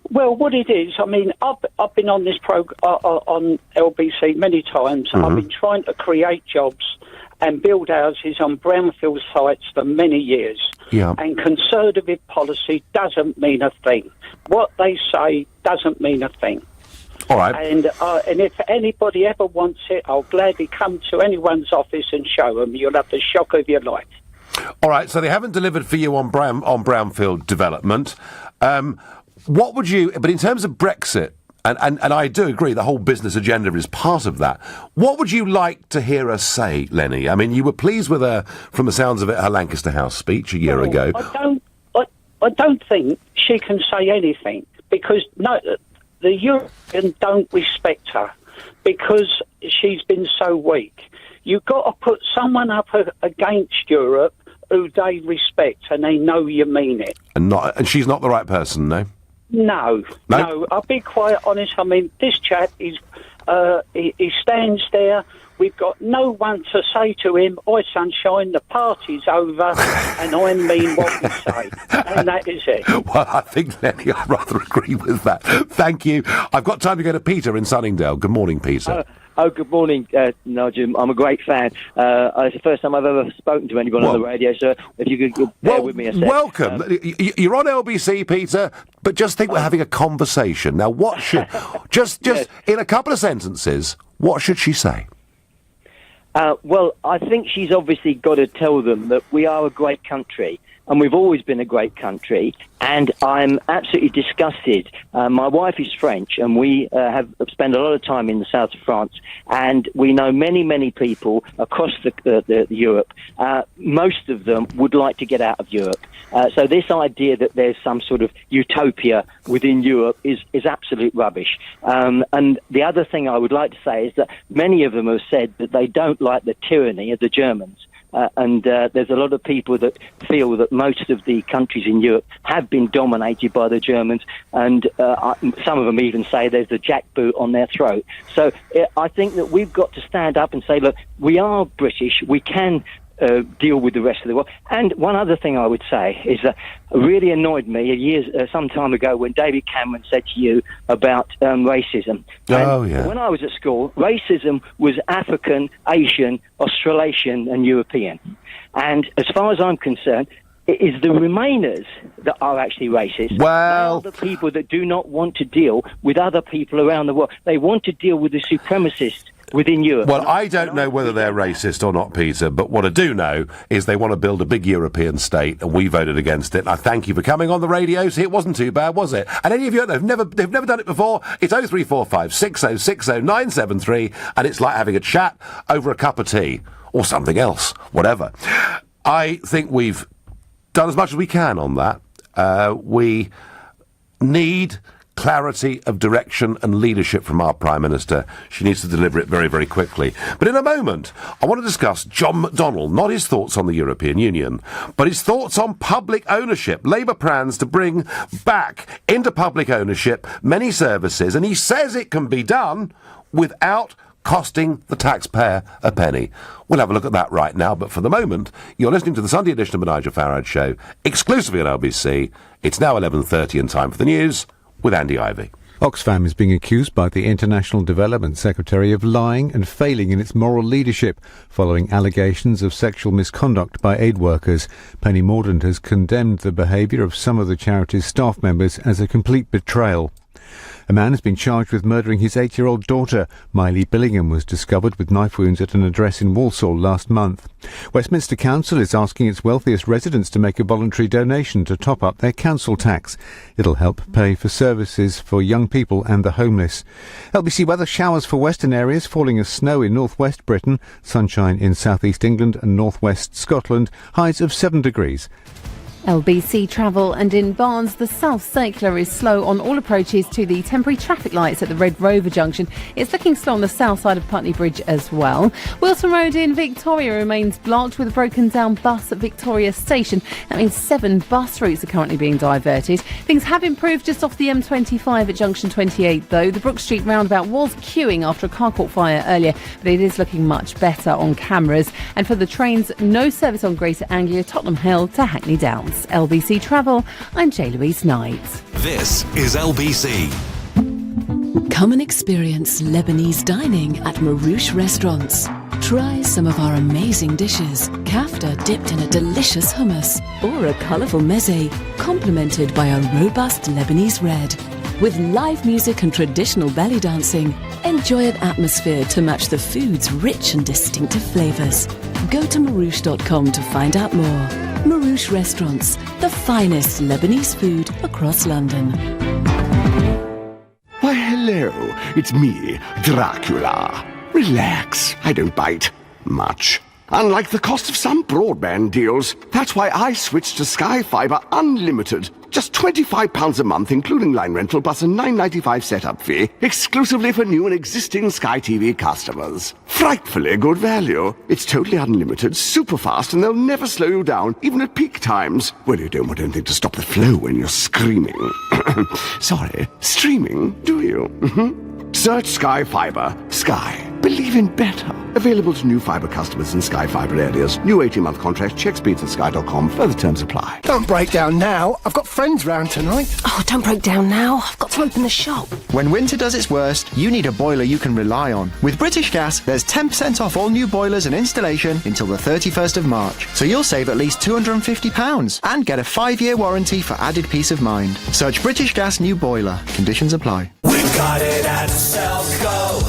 Well, what it is, I mean, I've been on this program on LBC many times. Mm-hmm. I've been trying to create jobs and build houses on brownfield sites for many years. Yeah. And Conservative policy doesn't mean a thing. What they say doesn't mean a thing. All right. And if anybody ever wants it, I'll gladly come to anyone's office and show them. You'll have the shock of your life. All right, so they haven't delivered for you on brownfield development. What would you... But in terms of Brexit, and I do agree, the whole business agenda is part of that. What would you like to hear us say, Lenny? I mean, you were pleased with her, from the sounds of it, her Lancaster House speech a year ago. I don't think she can say anything, because the Europeans don't respect her because she's been so weak. You've got to put someone up against Europe who they respect and they know you mean it. And she's not the right person, no? No. I'll be quite honest. I mean, this chap he stands there. We've got no one to say to him, "Oi, sunshine, the party's over," and I mean what we say, and that is it. Well, I think, Lenny, I'd rather agree with that. Thank you. I've got time to go to Peter in Sunningdale. Good morning, Peter. Oh, good morning, Nigel. I'm a great fan. It's the first time I've ever spoken to anyone on the radio, so if you could bear with me a sec. Welcome. You're on LBC, Peter, but just think we're having a conversation. Now, what should... just in a couple of sentences, what should she say? Well, I think she's obviously got to tell them that we are a great country, and we've always been a great country, and I'm absolutely disgusted. My wife is French, and we have spent a lot of time in the south of France, and we know many, many people across the Europe. Most of them would like to get out of Europe. So this idea that there's some sort of utopia within Europe is absolute rubbish. And the other thing I would like to say is that many of them have said that they don't like the tyranny of the Germans. And there's a lot of people that feel that most of the countries in Europe have been dominated by the Germans, and some of them even say there's the jackboot on their throat. So I think that we've got to stand up and say, look, we are British, we can deal with the rest of the world. And one other thing I would say is that it really annoyed me some time ago when David Cameron said to you about racism. Oh, yeah. When I was at school, racism was African, Asian, Australasian and European. And as far as I'm concerned, it is the Remainers that are actually racist. Well, they are the people that do not want to deal with other people around the world. They want to deal with the supremacists within Europe. Well, I don't know whether they're racist or not, Peter, but what I do know is they want to build a big European state, and we voted against it. I thank you for coming on the radio. See, it wasn't too bad, was it? And any of you they've never done it before, it's 0345 6060 973, and it's like having a chat over a cup of tea or something else, whatever. I think we've done as much as we can on that. We need clarity of direction and leadership from our Prime Minister. She needs to deliver it very, very quickly. But in a moment, I want to discuss John McDonnell, not his thoughts on the European Union, but his thoughts on public ownership. Labour plans to bring back into public ownership many services, and he says it can be done without costing the taxpayer a penny. We'll have a look at that right now, but for the moment, you're listening to the Sunday edition of the Nigel Farage Show, exclusively on LBC. It's now 11:30 and time for the news with Andy Ivey. Oxfam is being accused by the International Development Secretary of lying and failing in its moral leadership following allegations of sexual misconduct by aid workers. Penny Mordaunt has condemned the behaviour of some of the charity's staff members as a complete betrayal. A man has been charged with murdering his 8-year-old daughter. Miley Billingham was discovered with knife wounds at an address in Walsall last month. Westminster Council is asking its wealthiest residents to make a voluntary donation to top up their council tax. It'll help pay for services for young people and the homeless. LBC weather: showers for western areas, falling as snow in northwest Britain, sunshine in southeast England and northwest Scotland, highs of 7 degrees. LBC travel, and in Barnes, the South Circular is slow on all approaches to the temporary traffic lights at the Red Rover junction. It's looking slow on the south side of Putney Bridge as well. Wilson Road in Victoria remains blocked with a broken down bus at Victoria Station. That means 7 bus routes are currently being diverted. Things have improved just off the M25 at junction 28 though. The Brook Street roundabout was queuing after a car caught fire earlier, but it is looking much better on cameras. And for the trains, no service on Greater Anglia, Tottenham Hill to Hackney Downs. LBC Travel, I'm J. Louise Knight. This is LBC. Come and experience Lebanese dining at Marouche Restaurants. Try some of our amazing dishes, kafta dipped in a delicious hummus, or a colourful meze, complemented by a robust Lebanese red. With live music and traditional belly dancing, enjoy an atmosphere to match the food's rich and distinctive flavours. Go to Marouche.com to find out more. Marouche Restaurants, the finest Lebanese food across London. Why, hello. It's me, Dracula. Relax. I don't bite much. Unlike the cost of some broadband deals. That's why I switched to Sky Fibre Unlimited. Just £25 a month, including line rental, plus a $9.95 setup fee, exclusively for new and existing Sky TV customers. Frightfully good value. It's totally unlimited, super fast, and they'll never slow you down, even at peak times. Well, you don't want anything to stop the flow when you're screaming. Sorry, streaming, do you? Search Sky Fibre. Sky. Believe in better. Available to new fibre customers in Sky Fibre areas. New 18-month contract. Check speeds at sky.com. Further terms apply. Don't break down now. I've got friends round tonight. Oh, don't break down now. I've got to open the shop. When winter does its worst, you need a boiler you can rely on. With British Gas, there's 10% off all new boilers and installation until the 31st of March. So you'll save at least £250 and get a 5-year warranty for added peace of mind. Search British Gas new boiler. Conditions apply. We've got it at Selco.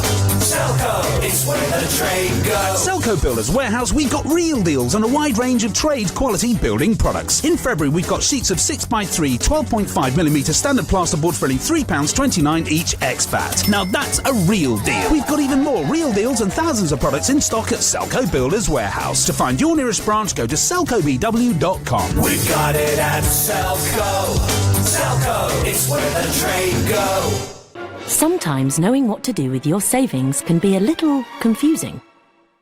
Selco, it's where the trade goes. At Selco Builders Warehouse, we've got real deals on a wide range of trade-quality building products. In February, we've got sheets of 6x3, 12.5mm standard plasterboard for only £3.29 each ex-VAT. Now that's a real deal. We've got even more real deals and thousands of products in stock at Selco Builders Warehouse. To find your nearest branch, go to selcobw.com. We've got it at Selco. Selco, it's where the trade goes. Sometimes knowing what to do with your savings can be a little confusing.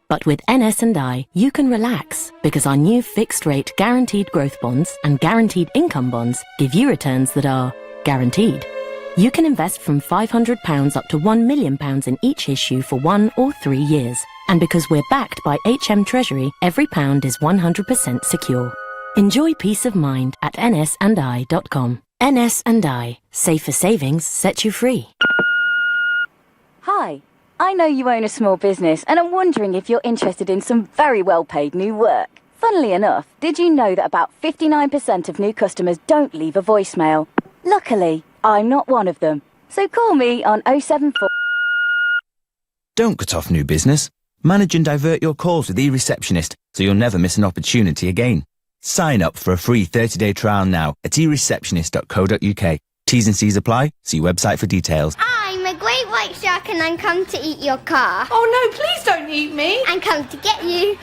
But with NS&I, you can relax because our new fixed-rate guaranteed growth bonds and guaranteed income bonds give you returns that are guaranteed. You can invest from £500 up to £1 million in each issue for 1 or 3 years. And because we're backed by HM Treasury, every pound is 100% secure. Enjoy peace of mind at nsandi.com. NS&I. Safer savings set you free. Hi, I know you own a small business and I'm wondering if you're interested in some very well-paid new work. Funnily enough, did you know that about 59% of new customers don't leave a voicemail? Luckily, I'm not one of them. So call me on 074... Don't cut off new business. Manage and divert your calls with eReceptionist so you'll never miss an opportunity again. Sign up for a free 30-day trial now at ereceptionist.co.uk. T's and C's apply. See website for details. I'm a great white shark and I'm come to eat your car. Oh no, please don't eat me. I'm come to get you.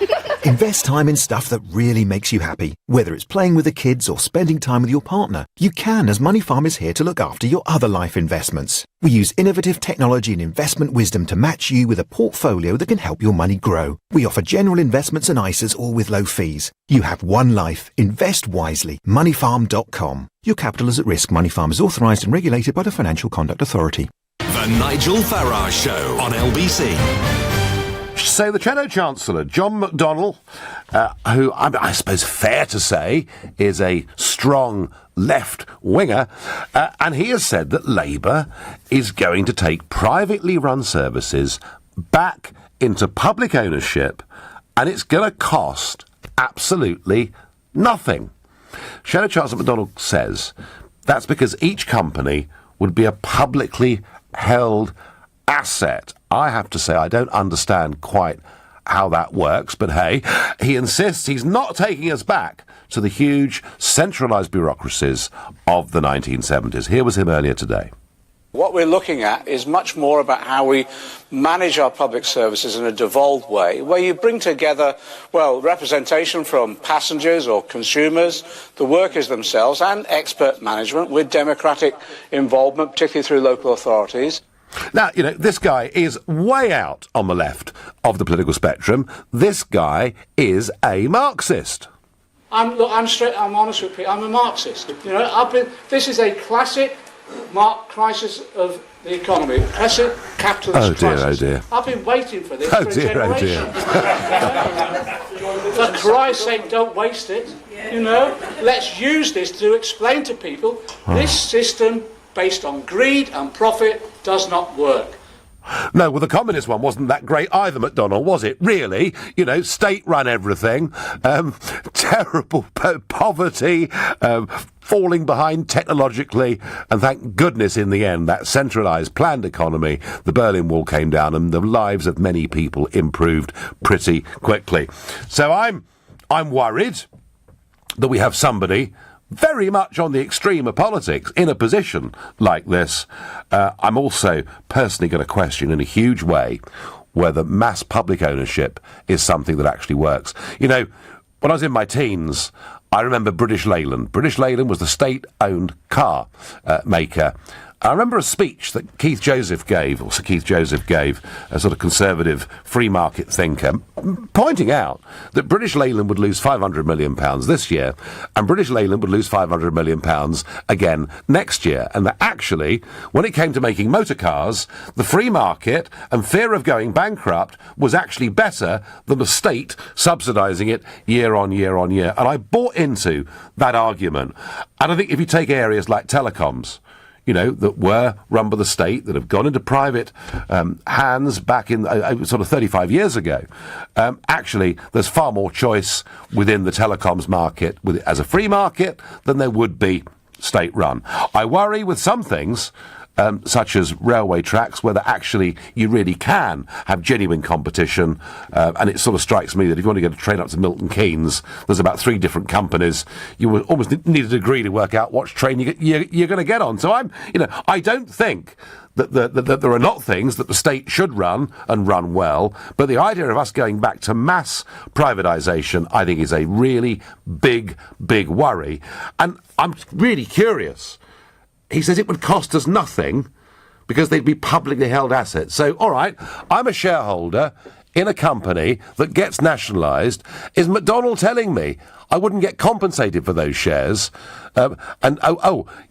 Invest time in stuff that really makes you happy. Whether it's playing with the kids or spending time with your partner, you can, as Money Farm is here to look after your other life investments. We use innovative technology and investment wisdom to match you with a portfolio that can help your money grow. We offer general investments and ISAs, all with low fees. You have one life. Invest wisely. Moneyfarm.com. Your capital is at risk. Money Farm is authorised and regulated by the Financial Conduct Authority. The Nigel Farage Show on LBC. So the Shadow Chancellor, John McDonnell, who I suppose fair to say is a strong left-winger, and he has said that Labour is going to take privately run services back into public ownership, and it's going to cost absolutely nothing. Shadow Chancellor McDonnell says that's because each company would be a publicly held asset. I have to say I don't understand quite how that works, but hey, he insists he's not taking us back to the huge centralised bureaucracies of the 1970s. Here was him earlier today. What we're looking at is much more about how we manage our public services in a devolved way, where you bring together, well, representation from passengers or consumers, the workers themselves, and expert management with democratic involvement, particularly through local authorities. Now, you know, this guy is way out on the left of the political spectrum. This guy is a Marxist. I'm honest with you. I'm a Marxist. You know, this is a classic crisis of the economy, classic capitalist crisis. Oh dear. I've been waiting for this for a generation. For Christ's sake, don't waste it. You know, let's use this to explain to people this system based on greed and profit does not work. No, well, the communist one wasn't that great either, McDonnell, was it? Really? You know, state-run everything, terrible poverty, falling behind technologically, and thank goodness in the end, that centralised planned economy, the Berlin Wall came down and the lives of many people improved pretty quickly. So I'm worried that we have somebody very much on the extreme of politics in a position like this. I'm also personally going to question in a huge way whether mass public ownership is something that actually works. You know, when I was in my teens, I remember British Leyland. British Leyland was the state-owned car maker. I remember a speech that Sir Keith Joseph gave, a sort of conservative free market thinker, pointing out that British Leyland would lose £500 million this year, and British Leyland would lose £500 million again next year, and that actually, when it came to making motor cars, the free market and fear of going bankrupt was actually better than the state subsidising it year on year on year. And I bought into that argument. And I think if you take areas like telecoms, that were run by the state, that have gone into private hands back in sort of 35 years ago, actually there's far more choice within the telecoms market as a free market than there would be state-run. I worry with some things, such as railway tracks, whether actually you really can have genuine competition. And it sort of strikes me that if you want to get a train up to Milton Keynes, there's about 3 different companies. You will almost need a degree to work out which train you're going to get on. So I don't think that there are not things that the state should run and run well, but the idea of us going back to mass privatisation, I think, is a really big, big worry. And I'm really curious. He says it would cost us nothing because they'd be publicly held assets. So, all right, I'm a shareholder in a company that gets nationalised. Is McDonnell telling me I wouldn't get compensated for those shares?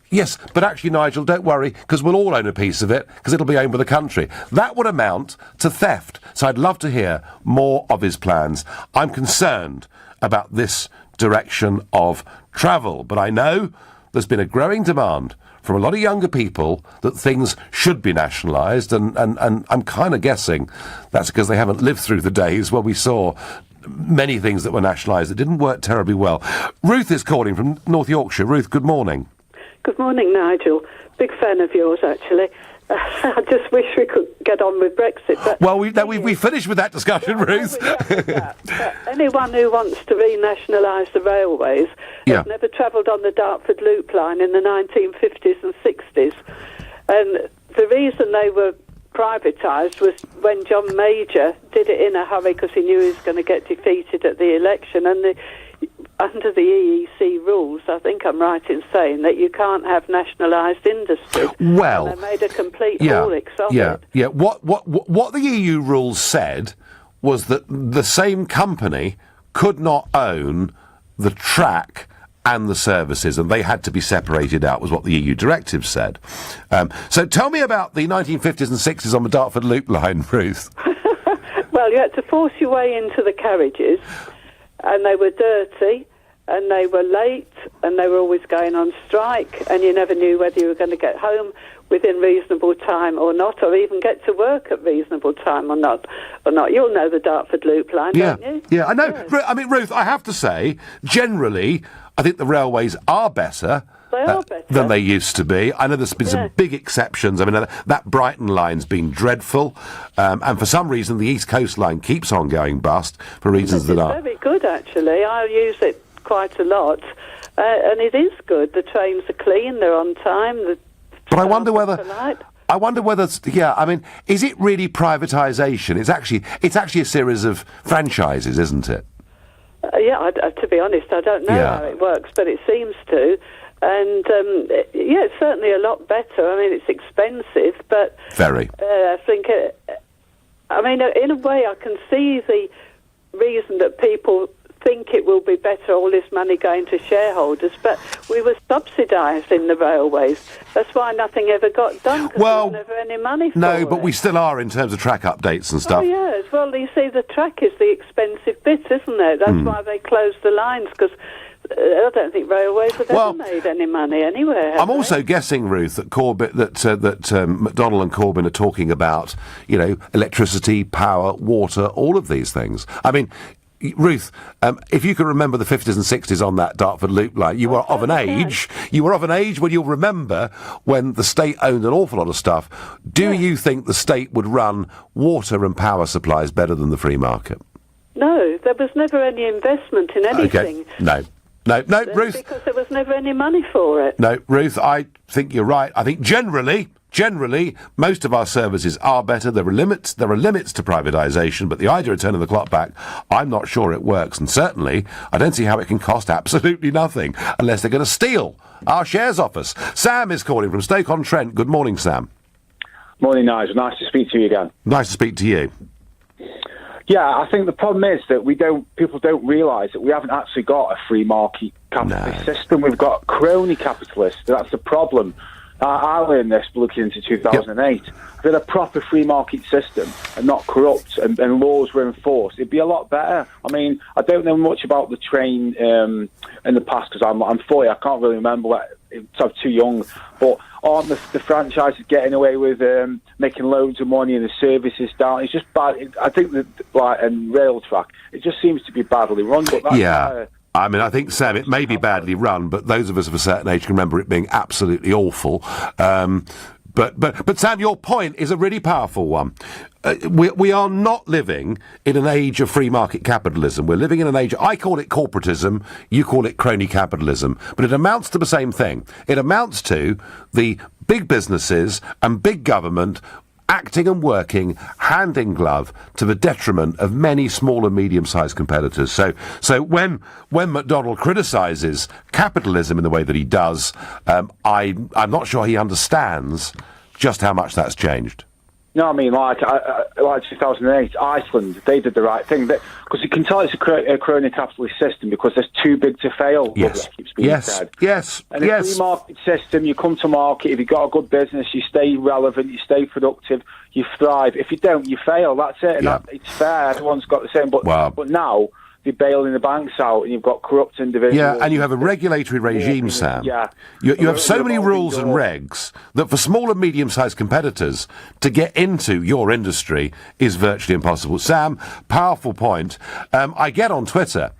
Yes, but actually, Nigel, don't worry, because we'll all own a piece of it, because it'll be owned by the country. That would amount to theft. So I'd love to hear more of his plans. I'm concerned about this direction of travel, but I know there's been a growing demand from a lot of younger people that things should be nationalised, and I'm kind of guessing that's because they haven't lived through the days where we saw many things that were nationalised that didn't work terribly well. Ruth is calling from North Yorkshire. Ruth, good morning. Good morning, Nigel. Big fan of yours, actually. I just wish we could get on with Brexit. But well, we finished with that discussion, Ruth. But anyone who wants to renationalise the railways has never travelled on the Dartford Loop line in the 1950s and 60s. And the reason they were privatised was when John Major did it in a hurry because he knew he was going to get defeated at the election. And under the EEC rules, I think I'm right in saying that you can't have nationalised industry. Well, and they made a complete frolic of it. Yeah. What the EU rules said was that the same company could not own the track and the services, and they had to be separated out, was what the EU directive said. So tell me about the 1950s and 60s on the Dartford Loop line, Ruth. Well, you had to force your way into the carriages, and they were dirty, and they were late, and they were always going on strike, and you never knew whether you were going to get home within reasonable time or not, or even get to work at reasonable time or not. You'll know the Dartford Loop line, don't you? Yeah, I know. Yes. I mean, Ruth, I have to say, generally, I think the railways are better. They are better than they used to be. I know there's been some big exceptions. I mean, that Brighton line's been dreadful, and for some reason the East Coast line keeps on going bust for reasons that are... It's very good, actually. I use it quite a lot, and it is good. The trains are clean, they're on time. But I wonder whether... I mean, is it really privatisation? It's actually a series of franchises, isn't it? To be honest, I don't know how it works, but it seems to. And, it's certainly a lot better. I mean, it's expensive, but... Very. I think... in a way, I can see the reason that people think it will be better, all this money going to shareholders, but we were subsidised in the railways. That's why nothing ever got done, because there was never any money for it. No, but we still are in terms of track updates and stuff. Oh, yes. Well, you see, the track is the expensive bit, isn't it? That's why they closed the lines, because I don't think railways have ever made any money anywhere. I'm also guessing, Ruth, that McDonnell and Corbyn are talking about, electricity, power, water, all of these things. I mean, Ruth, if you can remember the 50s and 60s on that Dartford Loop line, you were of an age. You were of an age when you'll remember when the state owned an awful lot of stuff. Do you think the state would run water and power supplies better than the free market? No, there was never any investment in anything. Okay. No, Ruth. Because there was never any money for it. No, Ruth, I think you're right. I think generally generally, most of our services are better. There are limits to privatisation, but the idea of turning the clock back, I'm not sure it works. And certainly, I don't see how it can cost absolutely nothing unless they're going to steal our shares off us. Sam is calling from Stoke-on-Trent. Good morning, Sam. Morning, Nigel. Nice to speak to you again. Nice to speak to you. Yeah, I think the problem is that people don't realise that we haven't actually got a free market capitalist system. We've got crony capitalists. That's the problem. I learned this looking into 2008. If we had a proper free market system and not corrupt and laws were enforced, it'd be a lot better. I mean, I don't know much about the train in the past because I'm 40. I can't really remember. I'm too young. But aren't the franchises getting away with making loads of money and the services down? It's just bad. I think that, and rail track, it just seems to be badly run. But that's I mean, I think, Sam, it may be badly run, but those of us of a certain age can remember it being absolutely awful. But Sam, your point is a really powerful one. We are not living in an age of free market capitalism. We're living in an age, I call it corporatism, you call it crony capitalism, but it amounts to the same thing. It amounts to the big businesses and big government acting and working hand in glove to the detriment of many small and medium-sized competitors. So when McDonnell criticises capitalism in the way that he does, I'm not sure he understands just how much that's changed. No, I mean, like 2008, Iceland, they did the right thing. Because you can tell it's a crony capitalist system because it's too big to fail. Yes, yes. And a free market system, you come to market, if you've got a good business, you stay relevant, you stay productive, you thrive. If you don't, you fail. That's it. And it's fair. Everyone's got the same. But now, they're bailing the banks out, and you've got corrupt individuals. Yeah, and you have a regulatory regime, Sam. Yeah. You have so many rules and regs that for small and medium-sized competitors to get into your industry is virtually impossible. Sam, powerful point. I get on Twitter,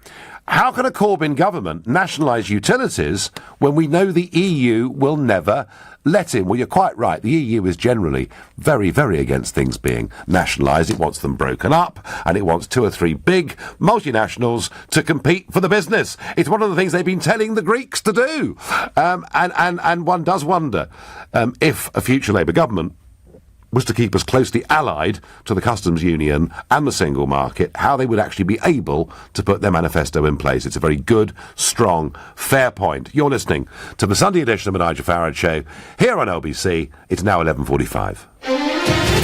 how can a Corbyn government nationalise utilities when we know the EU will never let in? Well, you're quite right. The EU is generally very, very against things being nationalised. It wants them broken up, and it wants 2 or 3 big multinationals to compete for the business. It's one of the things they've been telling the Greeks to do. And one does wonder if a future Labour government was to keep us closely allied to the customs union and the single market, how they would actually be able to put their manifesto in place. It's a very good, strong, fair point. You're listening to the Sunday edition of the Nigel Farage Show here on LBC. It's now 11:45.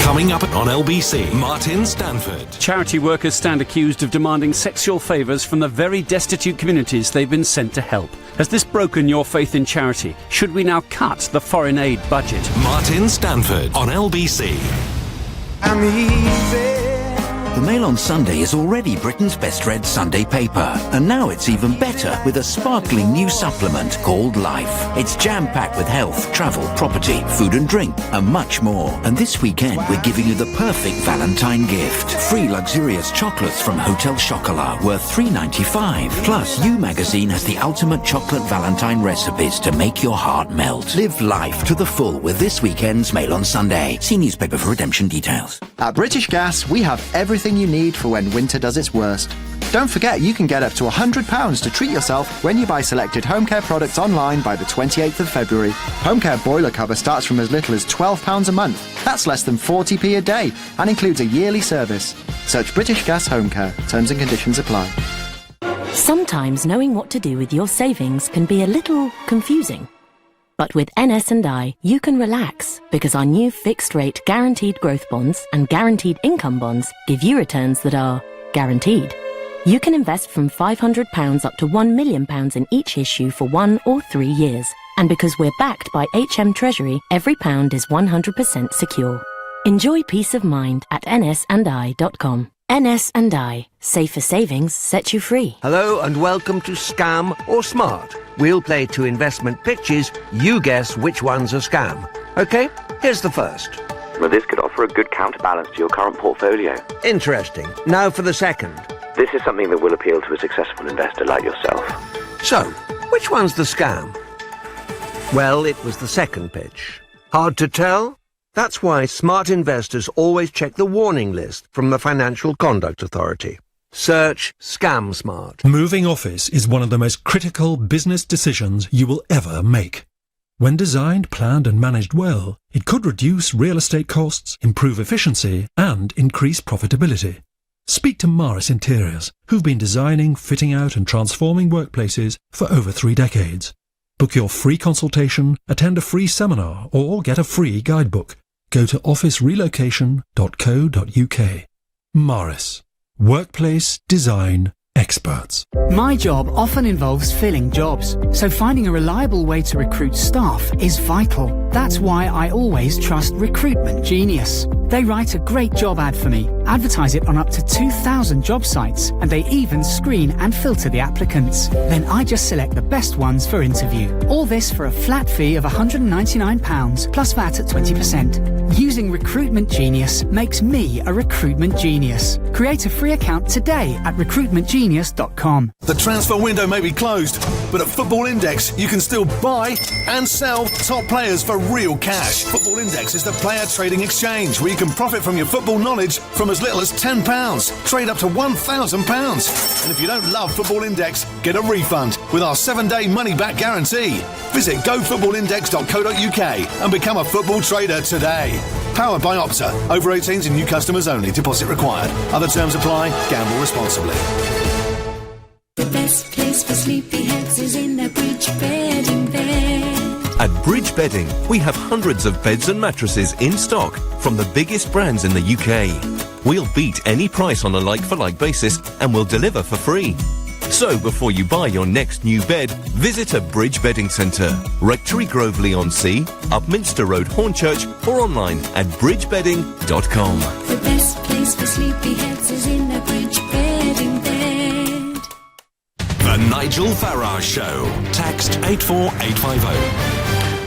Coming up on LBC, Martin Stanford. Charity workers stand accused of demanding sexual favours from the very destitute communities they've been sent to help. Has this broken your faith in charity? Should we now cut the foreign aid budget? Martin Stanford on LBC. I'm easy. The Mail on Sunday is already Britain's best-read Sunday paper, and now it's even better with a sparkling new supplement called Life. It's jam-packed with health, travel, property, food and drink, and much more. And this weekend, we're giving you the perfect Valentine gift. Free luxurious chocolates from Hotel Chocolat worth $3.95. Plus, You Magazine has the ultimate chocolate Valentine recipes to make your heart melt. Live life to the full with this weekend's Mail on Sunday. See newspaper for redemption details. At British Gas, we have everything you need for when winter does its worst. Don't forget you can get up to £100 to treat yourself when you buy selected home care products online by the 28th of February. Home care boiler cover starts from as little as £12 a month. That's less than 40p a day and includes a yearly service. Search British Gas Home Care. Terms and conditions apply. Sometimes knowing what to do with your savings can be a little confusing. But with NS&I, you can relax because our new fixed-rate guaranteed growth bonds and guaranteed income bonds give you returns that are guaranteed. You can invest from £500 up to £1 million in each issue for 1 or 3 years. And because we're backed by HM Treasury, every pound is 100% secure. Enjoy peace of mind at nsandi.com. NS&I. Safer savings set you free. Hello and welcome to Scam or Smart. We'll play 2 investment pitches. You guess which one's a scam. OK, here's the first. Well, this could offer a good counterbalance to your current portfolio. Interesting. Now for the second. This is something that will appeal to a successful investor like yourself. So, which one's the scam? Well, it was the second pitch. Hard to tell? That's why smart investors always check the warning list from the Financial Conduct Authority. Search Scam Smart. Moving office is one of the most critical business decisions you will ever make. When designed, planned and managed well, it could reduce real estate costs, improve efficiency and increase profitability. Speak to Maris Interiors, who've been designing, fitting out and transforming workplaces for over 3 decades. Book your free consultation, attend a free seminar or get a free guidebook. Go to officerelocation.co.uk. Maris. Workplace Design Experts. My job often involves filling jobs, so finding a reliable way to recruit staff is vital. That's why I always trust Recruitment Genius. They write a great job ad for me, advertise it on up to 2,000 job sites, and they even screen and filter the applicants. Then I just select the best ones for interview. All this for a flat fee of £199 plus VAT at 20%. Using Recruitment Genius makes me a recruitment genius. Create a free account today at recruitmentgenius.com. The transfer window may be closed, but at Football Index you can still buy and sell top players for real cash. Football Index is the player trading exchange where you can profit from your football knowledge from as little as £10. Trade up to £1,000. And if you don't love Football Index, get a refund with our 7-day money-back guarantee. Visit gofootballindex.co.uk and become a football trader today. Powered by Opta. Over 18s and new customers only. Deposit required. Other terms apply. Gamble responsibly. The best place for sleepy heads is in a Bridge bedding bed. At Bridge Bedding, we have hundreds of beds and mattresses in stock from the biggest brands in the UK. We'll beat any price on a like-for-like basis and we'll deliver for free. So before you buy your next new bed, visit a Bridge Bedding Centre, Rectory Groveley-on-Sea, Upminster Road, Hornchurch, or online at bridgebedding.com. The best place for sleepy heads is in a Bridge bedding bed. The Nigel Farage Show. Text 84850.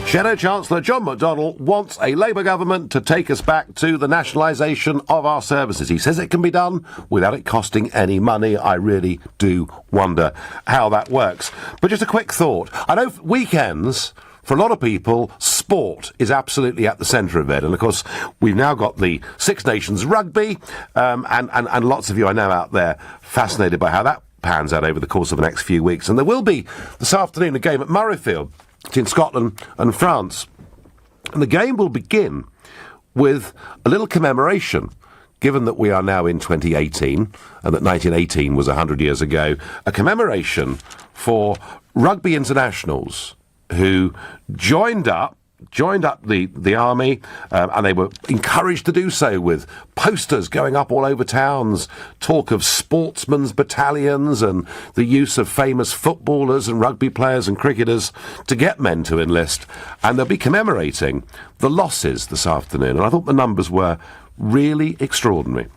Shadow Chancellor John McDonnell wants a Labour government to take us back to the nationalisation of our services. He says it can be done without it costing any money. I really do wonder how that works. But just a quick thought. I know weekends, for a lot of people, sport is absolutely at the centre of it. And, of course, we've now got the Six Nations rugby, and lots of you I know out there fascinated by how that pans out over the course of the next few weeks. And there will be, this afternoon, a game at Murrayfield between Scotland and France. And the game will begin with a little commemoration, given that we are now in 2018 and that 1918 was 100 years ago, a commemoration for rugby internationals who joined up the army, and they were encouraged to do so with posters going up all over towns, talk of sportsmen's battalions and the use of famous footballers and rugby players and cricketers to get men to enlist. And they'll be commemorating the losses this afternoon. And I thought the numbers were really extraordinary.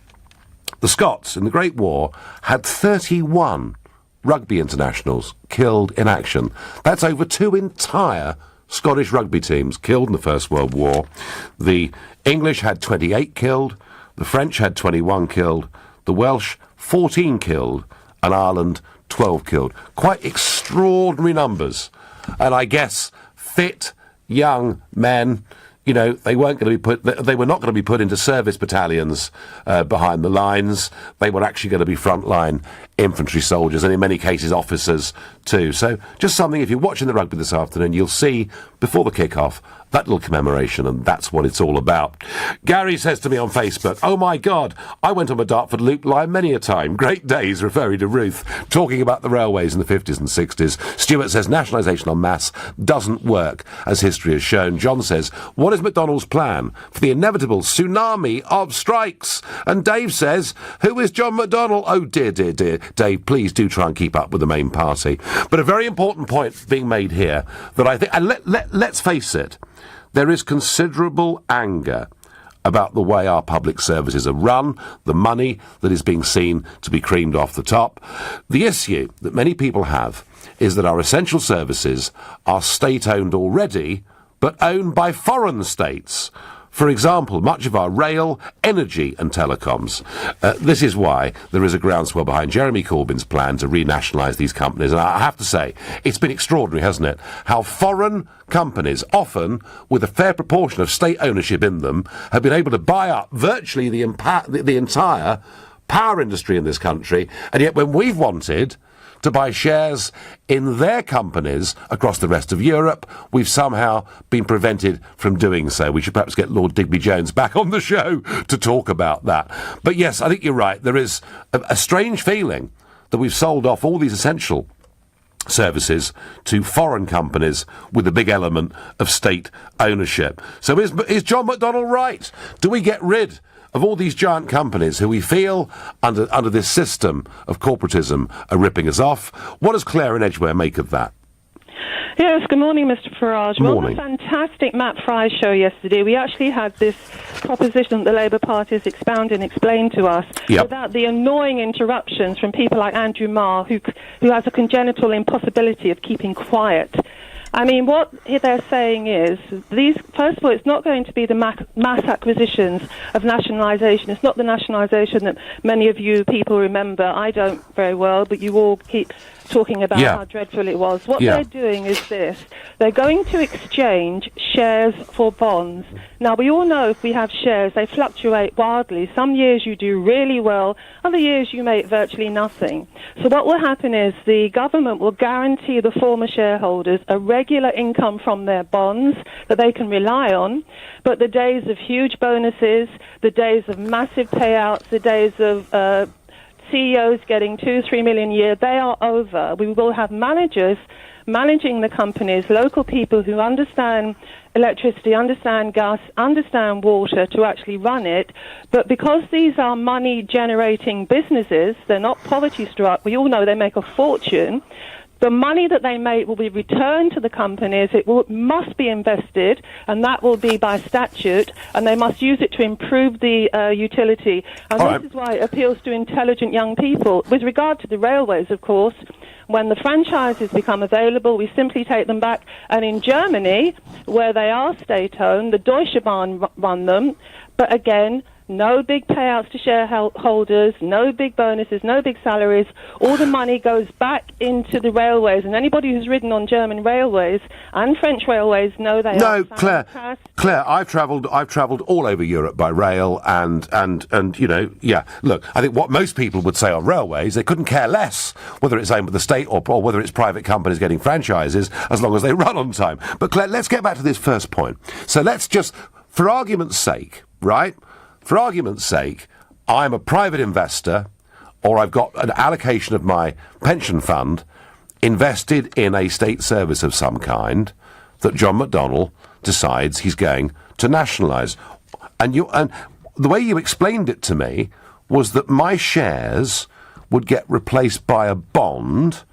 The Scots in the Great War had 31 rugby internationals killed in action. That's over 2 entire Scottish rugby teams killed in the First World War. The English had 28 killed, the French had 21 killed, the Welsh 14 killed, and Ireland 12 killed. Quite extraordinary numbers. And I guess fit, young men, you know, they were not going to be put into service battalions behind the lines. They were actually going to be frontline infantry soldiers, and in many cases officers too. So just something, if you're watching the rugby this afternoon, you'll see before the kick-off that little commemoration, and that's what it's all about. Gary says to me on Facebook, "Oh my God, I went on the Dartford Loop line many a time. Great days," referring to Ruth, talking about the railways in the 50s and 60s. Stuart says nationalisation en masse doesn't work, as history has shown. John says, what is McDonnell's plan for the inevitable tsunami of strikes? And Dave says, who is John McDonnell? Oh dear, dear, dear. Dave, please do try and keep up with the main party. But a very important point being made here that I think, and let's face it, there is considerable anger about the way our public services are run, the money that is being seen to be creamed off the top. The issue that many people have is that our essential services are state-owned already, but owned by foreign states. For example, much of our rail, energy and telecoms. This is why there is a groundswell behind Jeremy Corbyn's plan to renationalise these companies. And I have to say, it's been extraordinary, hasn't it? How foreign companies, often with a fair proportion of state ownership in them, have been able to buy up virtually the entire power industry in this country. And yet when we've wanted to buy shares in their companies across the rest of Europe. We've somehow been prevented from doing so. We should perhaps get Lord Digby-Jones back on the show to talk about that. But yes, I think you're right. There is a strange feeling that we've sold off all these essential services to foreign companies with a big element of state ownership. So is John McDonnell right? Do we get rid of all these giant companies who we feel, under this system of corporatism, are ripping us off? What does Claire in Edgware make of that? Yes, good morning, Mr. Farage. Morning. Well, on the fantastic Matt Fry show yesterday, we actually had this proposition that the Labour Party has expounded and explained to us without the annoying interruptions from people like Andrew Marr, who has a congenital impossibility of keeping quiet. I mean, what they're saying is, first of all, it's not going to be the mass acquisitions of nationalisation. It's not the nationalisation that many of you people remember. I don't very well, but you all keep talking about how dreadful it was. What they're doing is this. They're going to exchange shares for bonds. Now, we all know if we have shares, they fluctuate wildly. Some years you do really well, other years you make virtually nothing. So what will happen is the government will guarantee the former shareholders a regular income from their bonds that they can rely on, but the days of huge bonuses, the days of massive payouts, the days of CEOs getting 2-3 million a year, they are over. We will have managers managing the companies, local people who understand electricity, understand gas, understand water to actually run it. But because these are money-generating businesses, they're not poverty-struck, we all know they make a fortune. The money that they make will be returned to the companies. Must be invested, and that will be by statute, and they must use it to improve the utility. And this is why it appeals to intelligent young people. With regard to the railways, of course, when the franchises become available, we simply take them back. And in Germany, where they are state-owned, the Deutsche Bahn run them. But again, no big payouts to shareholders, no big bonuses, no big salaries. All the money goes back into the railways. And anybody who's ridden on German railways and French railways know they are fantastic. Claire, I've travelled all over Europe by rail, and you know, look, I think what most people would say on railways, they couldn't care less whether it's owned by the state or whether it's private companies getting franchises, as long as they run on time. But Claire, let's get back to this first point. So let's just, for argument's sake, right? For argument's sake, I'm a private investor, or I've got an allocation of my pension fund invested in a state service of some kind that John McDonnell decides he's going to nationalise. And the way you explained it to me was that my shares would get replaced by a bond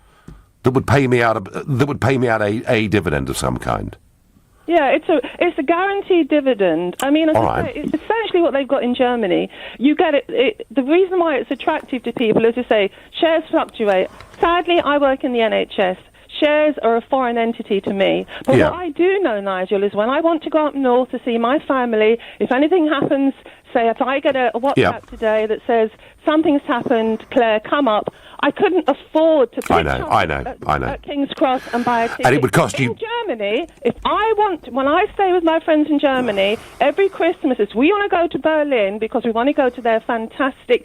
that would pay me out a dividend of some kind. Yeah, it's a guaranteed dividend. I mean, it's essentially what they've got in Germany. You get it. The reason why it's attractive to people is to say shares fluctuate. Sadly, I work in the NHS. Shares are a foreign entity to me. But what I do know, Nigel, is when I want to go up north to see my family, if anything happens, say if I get a WhatsApp today that says something's happened, Claire, come up, I couldn't afford to pitch at King's Cross and buy a ticket. And it would cost you... In Germany, when I stay with my friends in Germany, every Christmas, if we want to go to Berlin because we want to go to their fantastic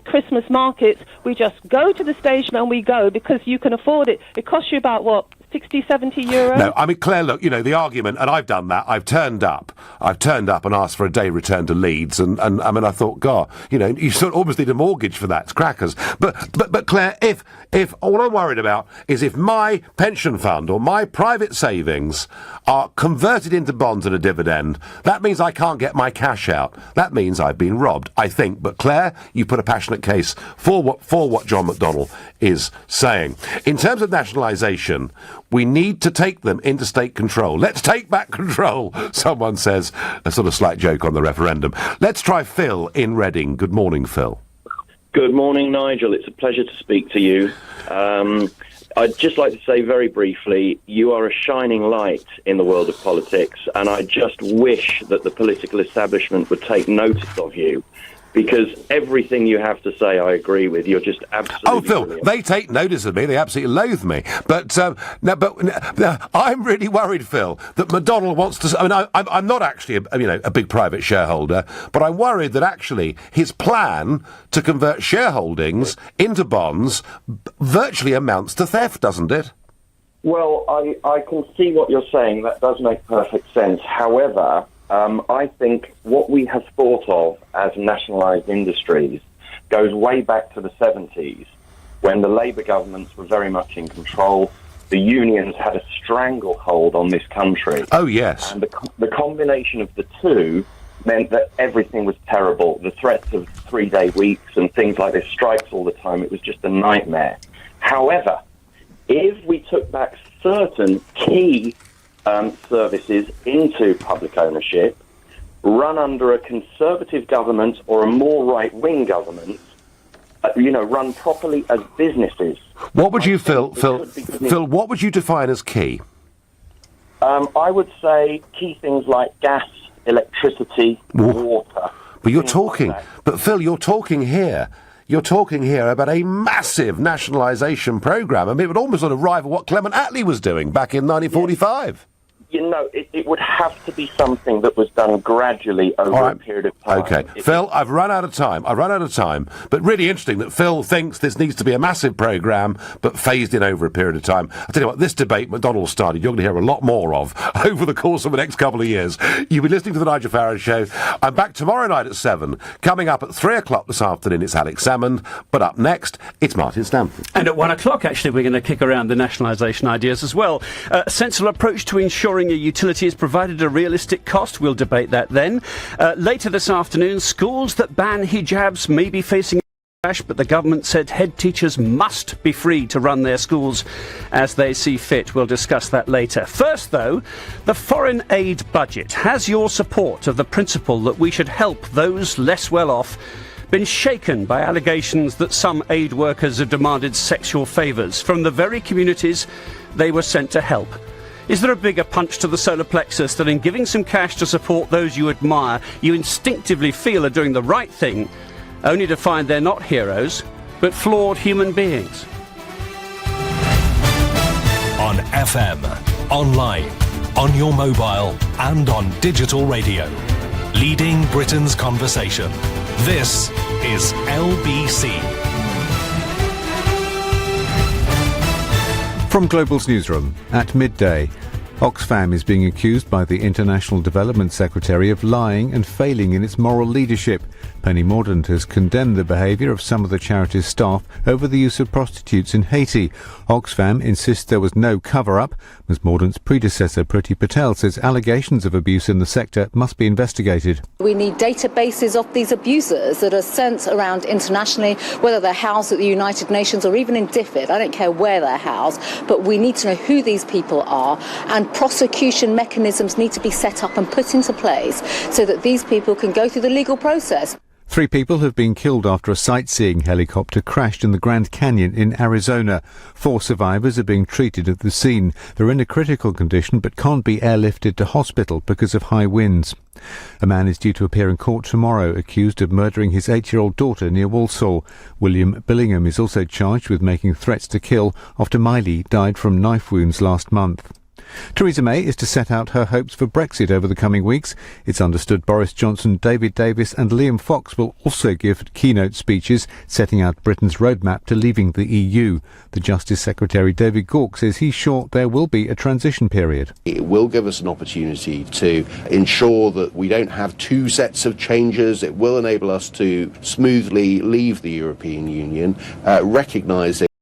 Christmas markets, we just go to the station and we go because you can afford it. It costs you about, 60, 70 euros? No, I mean, Claire, look, you know, the argument, and I've done that, I've turned up and asked for a day return to Leeds, and I mean, I thought, God, you know, you sort of almost need a mortgage for that, it's crackers. But Claire, if all I'm worried about is if my pension fund or my private savings are converted into bonds and a dividend, that means I can't get my cash out. That means I've been robbed, I think. But Claire, you put a passionate case for what John McDonnell is saying. In terms of nationalisation, we need to take them into state control. Let's take back control, someone says. A sort of slight joke on the referendum. Let's try Phil in Reading. Good morning, Phil. Good morning, Nigel. It's a pleasure to speak to you. I'd just like to say very briefly, you are a shining light in the world of politics, and I just wish that the political establishment would take notice of you, because everything you have to say I agree with. You're just absolutely Phil, brilliant. they take notice of me. They absolutely loathe me. But I'm really worried, Phil, that McDonnell wants to... I mean, I'm not actually a big private shareholder, but I'm worried that actually his plan to convert shareholdings into bonds virtually amounts to theft, doesn't it? Well, I can see what you're saying. That does make perfect sense. However, I think what we have thought of as nationalised industries goes way back to the 70s, when the Labour governments were very much in control. The unions had a stranglehold on this country. Oh, yes. And the combination of the two meant that everything was terrible. The threats of 3-day weeks and things like this, strikes all the time, it was just a nightmare. However, if we took back certain key services into public ownership, run under a conservative government or a more right-wing government, run properly as businesses. What would you, Phil, what would you define as key? I would say key things like gas, electricity, water. But you're talking, Phil, you're talking here about a massive nationalisation programme. I mean, it would almost sort of rival what Clement Attlee was doing back in 1945. It would have to be something that was done gradually over a period of time. Okay. Phil, I've run out of time. But really interesting that Phil thinks this needs to be a massive programme, but phased in over a period of time. I'll tell you what, this debate McDonnell started, you're going to hear a lot more of over the course of the next couple of years. You'll be listening to The Nigel Farage Show. I'm back tomorrow night at 7. Coming up at 3 o'clock this afternoon, it's Alex Salmond. But up next, it's Martin Stamford. And at 1 o'clock, actually, we're going to kick around the nationalisation ideas as well. A sensible approach to ensuring a utility is provided a realistic cost. We'll debate that then. Later this afternoon, schools that ban hijabs may be facing backlash, but the government said head teachers must be free to run their schools as they see fit. We'll discuss that later. First, though, the foreign aid budget. Has your support of the principle that we should help those less well off been shaken by allegations that some aid workers have demanded sexual favours from the very communities they were sent to help? Is there a bigger punch to the solar plexus than in giving some cash to support those you admire, you instinctively feel are doing the right thing, only to find they're not heroes, but flawed human beings? On FM, online, on your mobile, and on digital radio. Leading Britain's conversation. This is LBC. From Global's newsroom, at midday, Oxfam is being accused by the International Development Secretary of lying and failing in its moral leadership. Penny Mordaunt has condemned the behaviour of some of the charity's staff over the use of prostitutes in Haiti. Oxfam insists there was no cover-up. Ms Mordaunt's predecessor, Priti Patel, says allegations of abuse in the sector must be investigated. We need databases of these abusers that are sent around internationally, whether they're housed at the United Nations or even in DFID. I don't care where they're housed, but we need to know who these people are, and prosecution mechanisms need to be set up and put into place so that these people can go through the legal process. 3 people have been killed after a sightseeing helicopter crashed in the Grand Canyon in Arizona. 4 survivors are being treated at the scene. They're in a critical condition but can't be airlifted to hospital because of high winds. A man is due to appear in court tomorrow, accused of murdering his 8-year-old daughter near Walsall. William Billingham is also charged with making threats to kill after Miley died from knife wounds last month. Theresa May is to set out her hopes for Brexit over the coming weeks. It's understood Boris Johnson, David Davis and Liam Fox will also give keynote speeches setting out Britain's roadmap to leaving the EU. The Justice Secretary David Gauke says he's sure there will be a transition period. It will give us an opportunity to ensure that we don't have 2 sets of changes. It will enable us to smoothly leave the European Union, recognising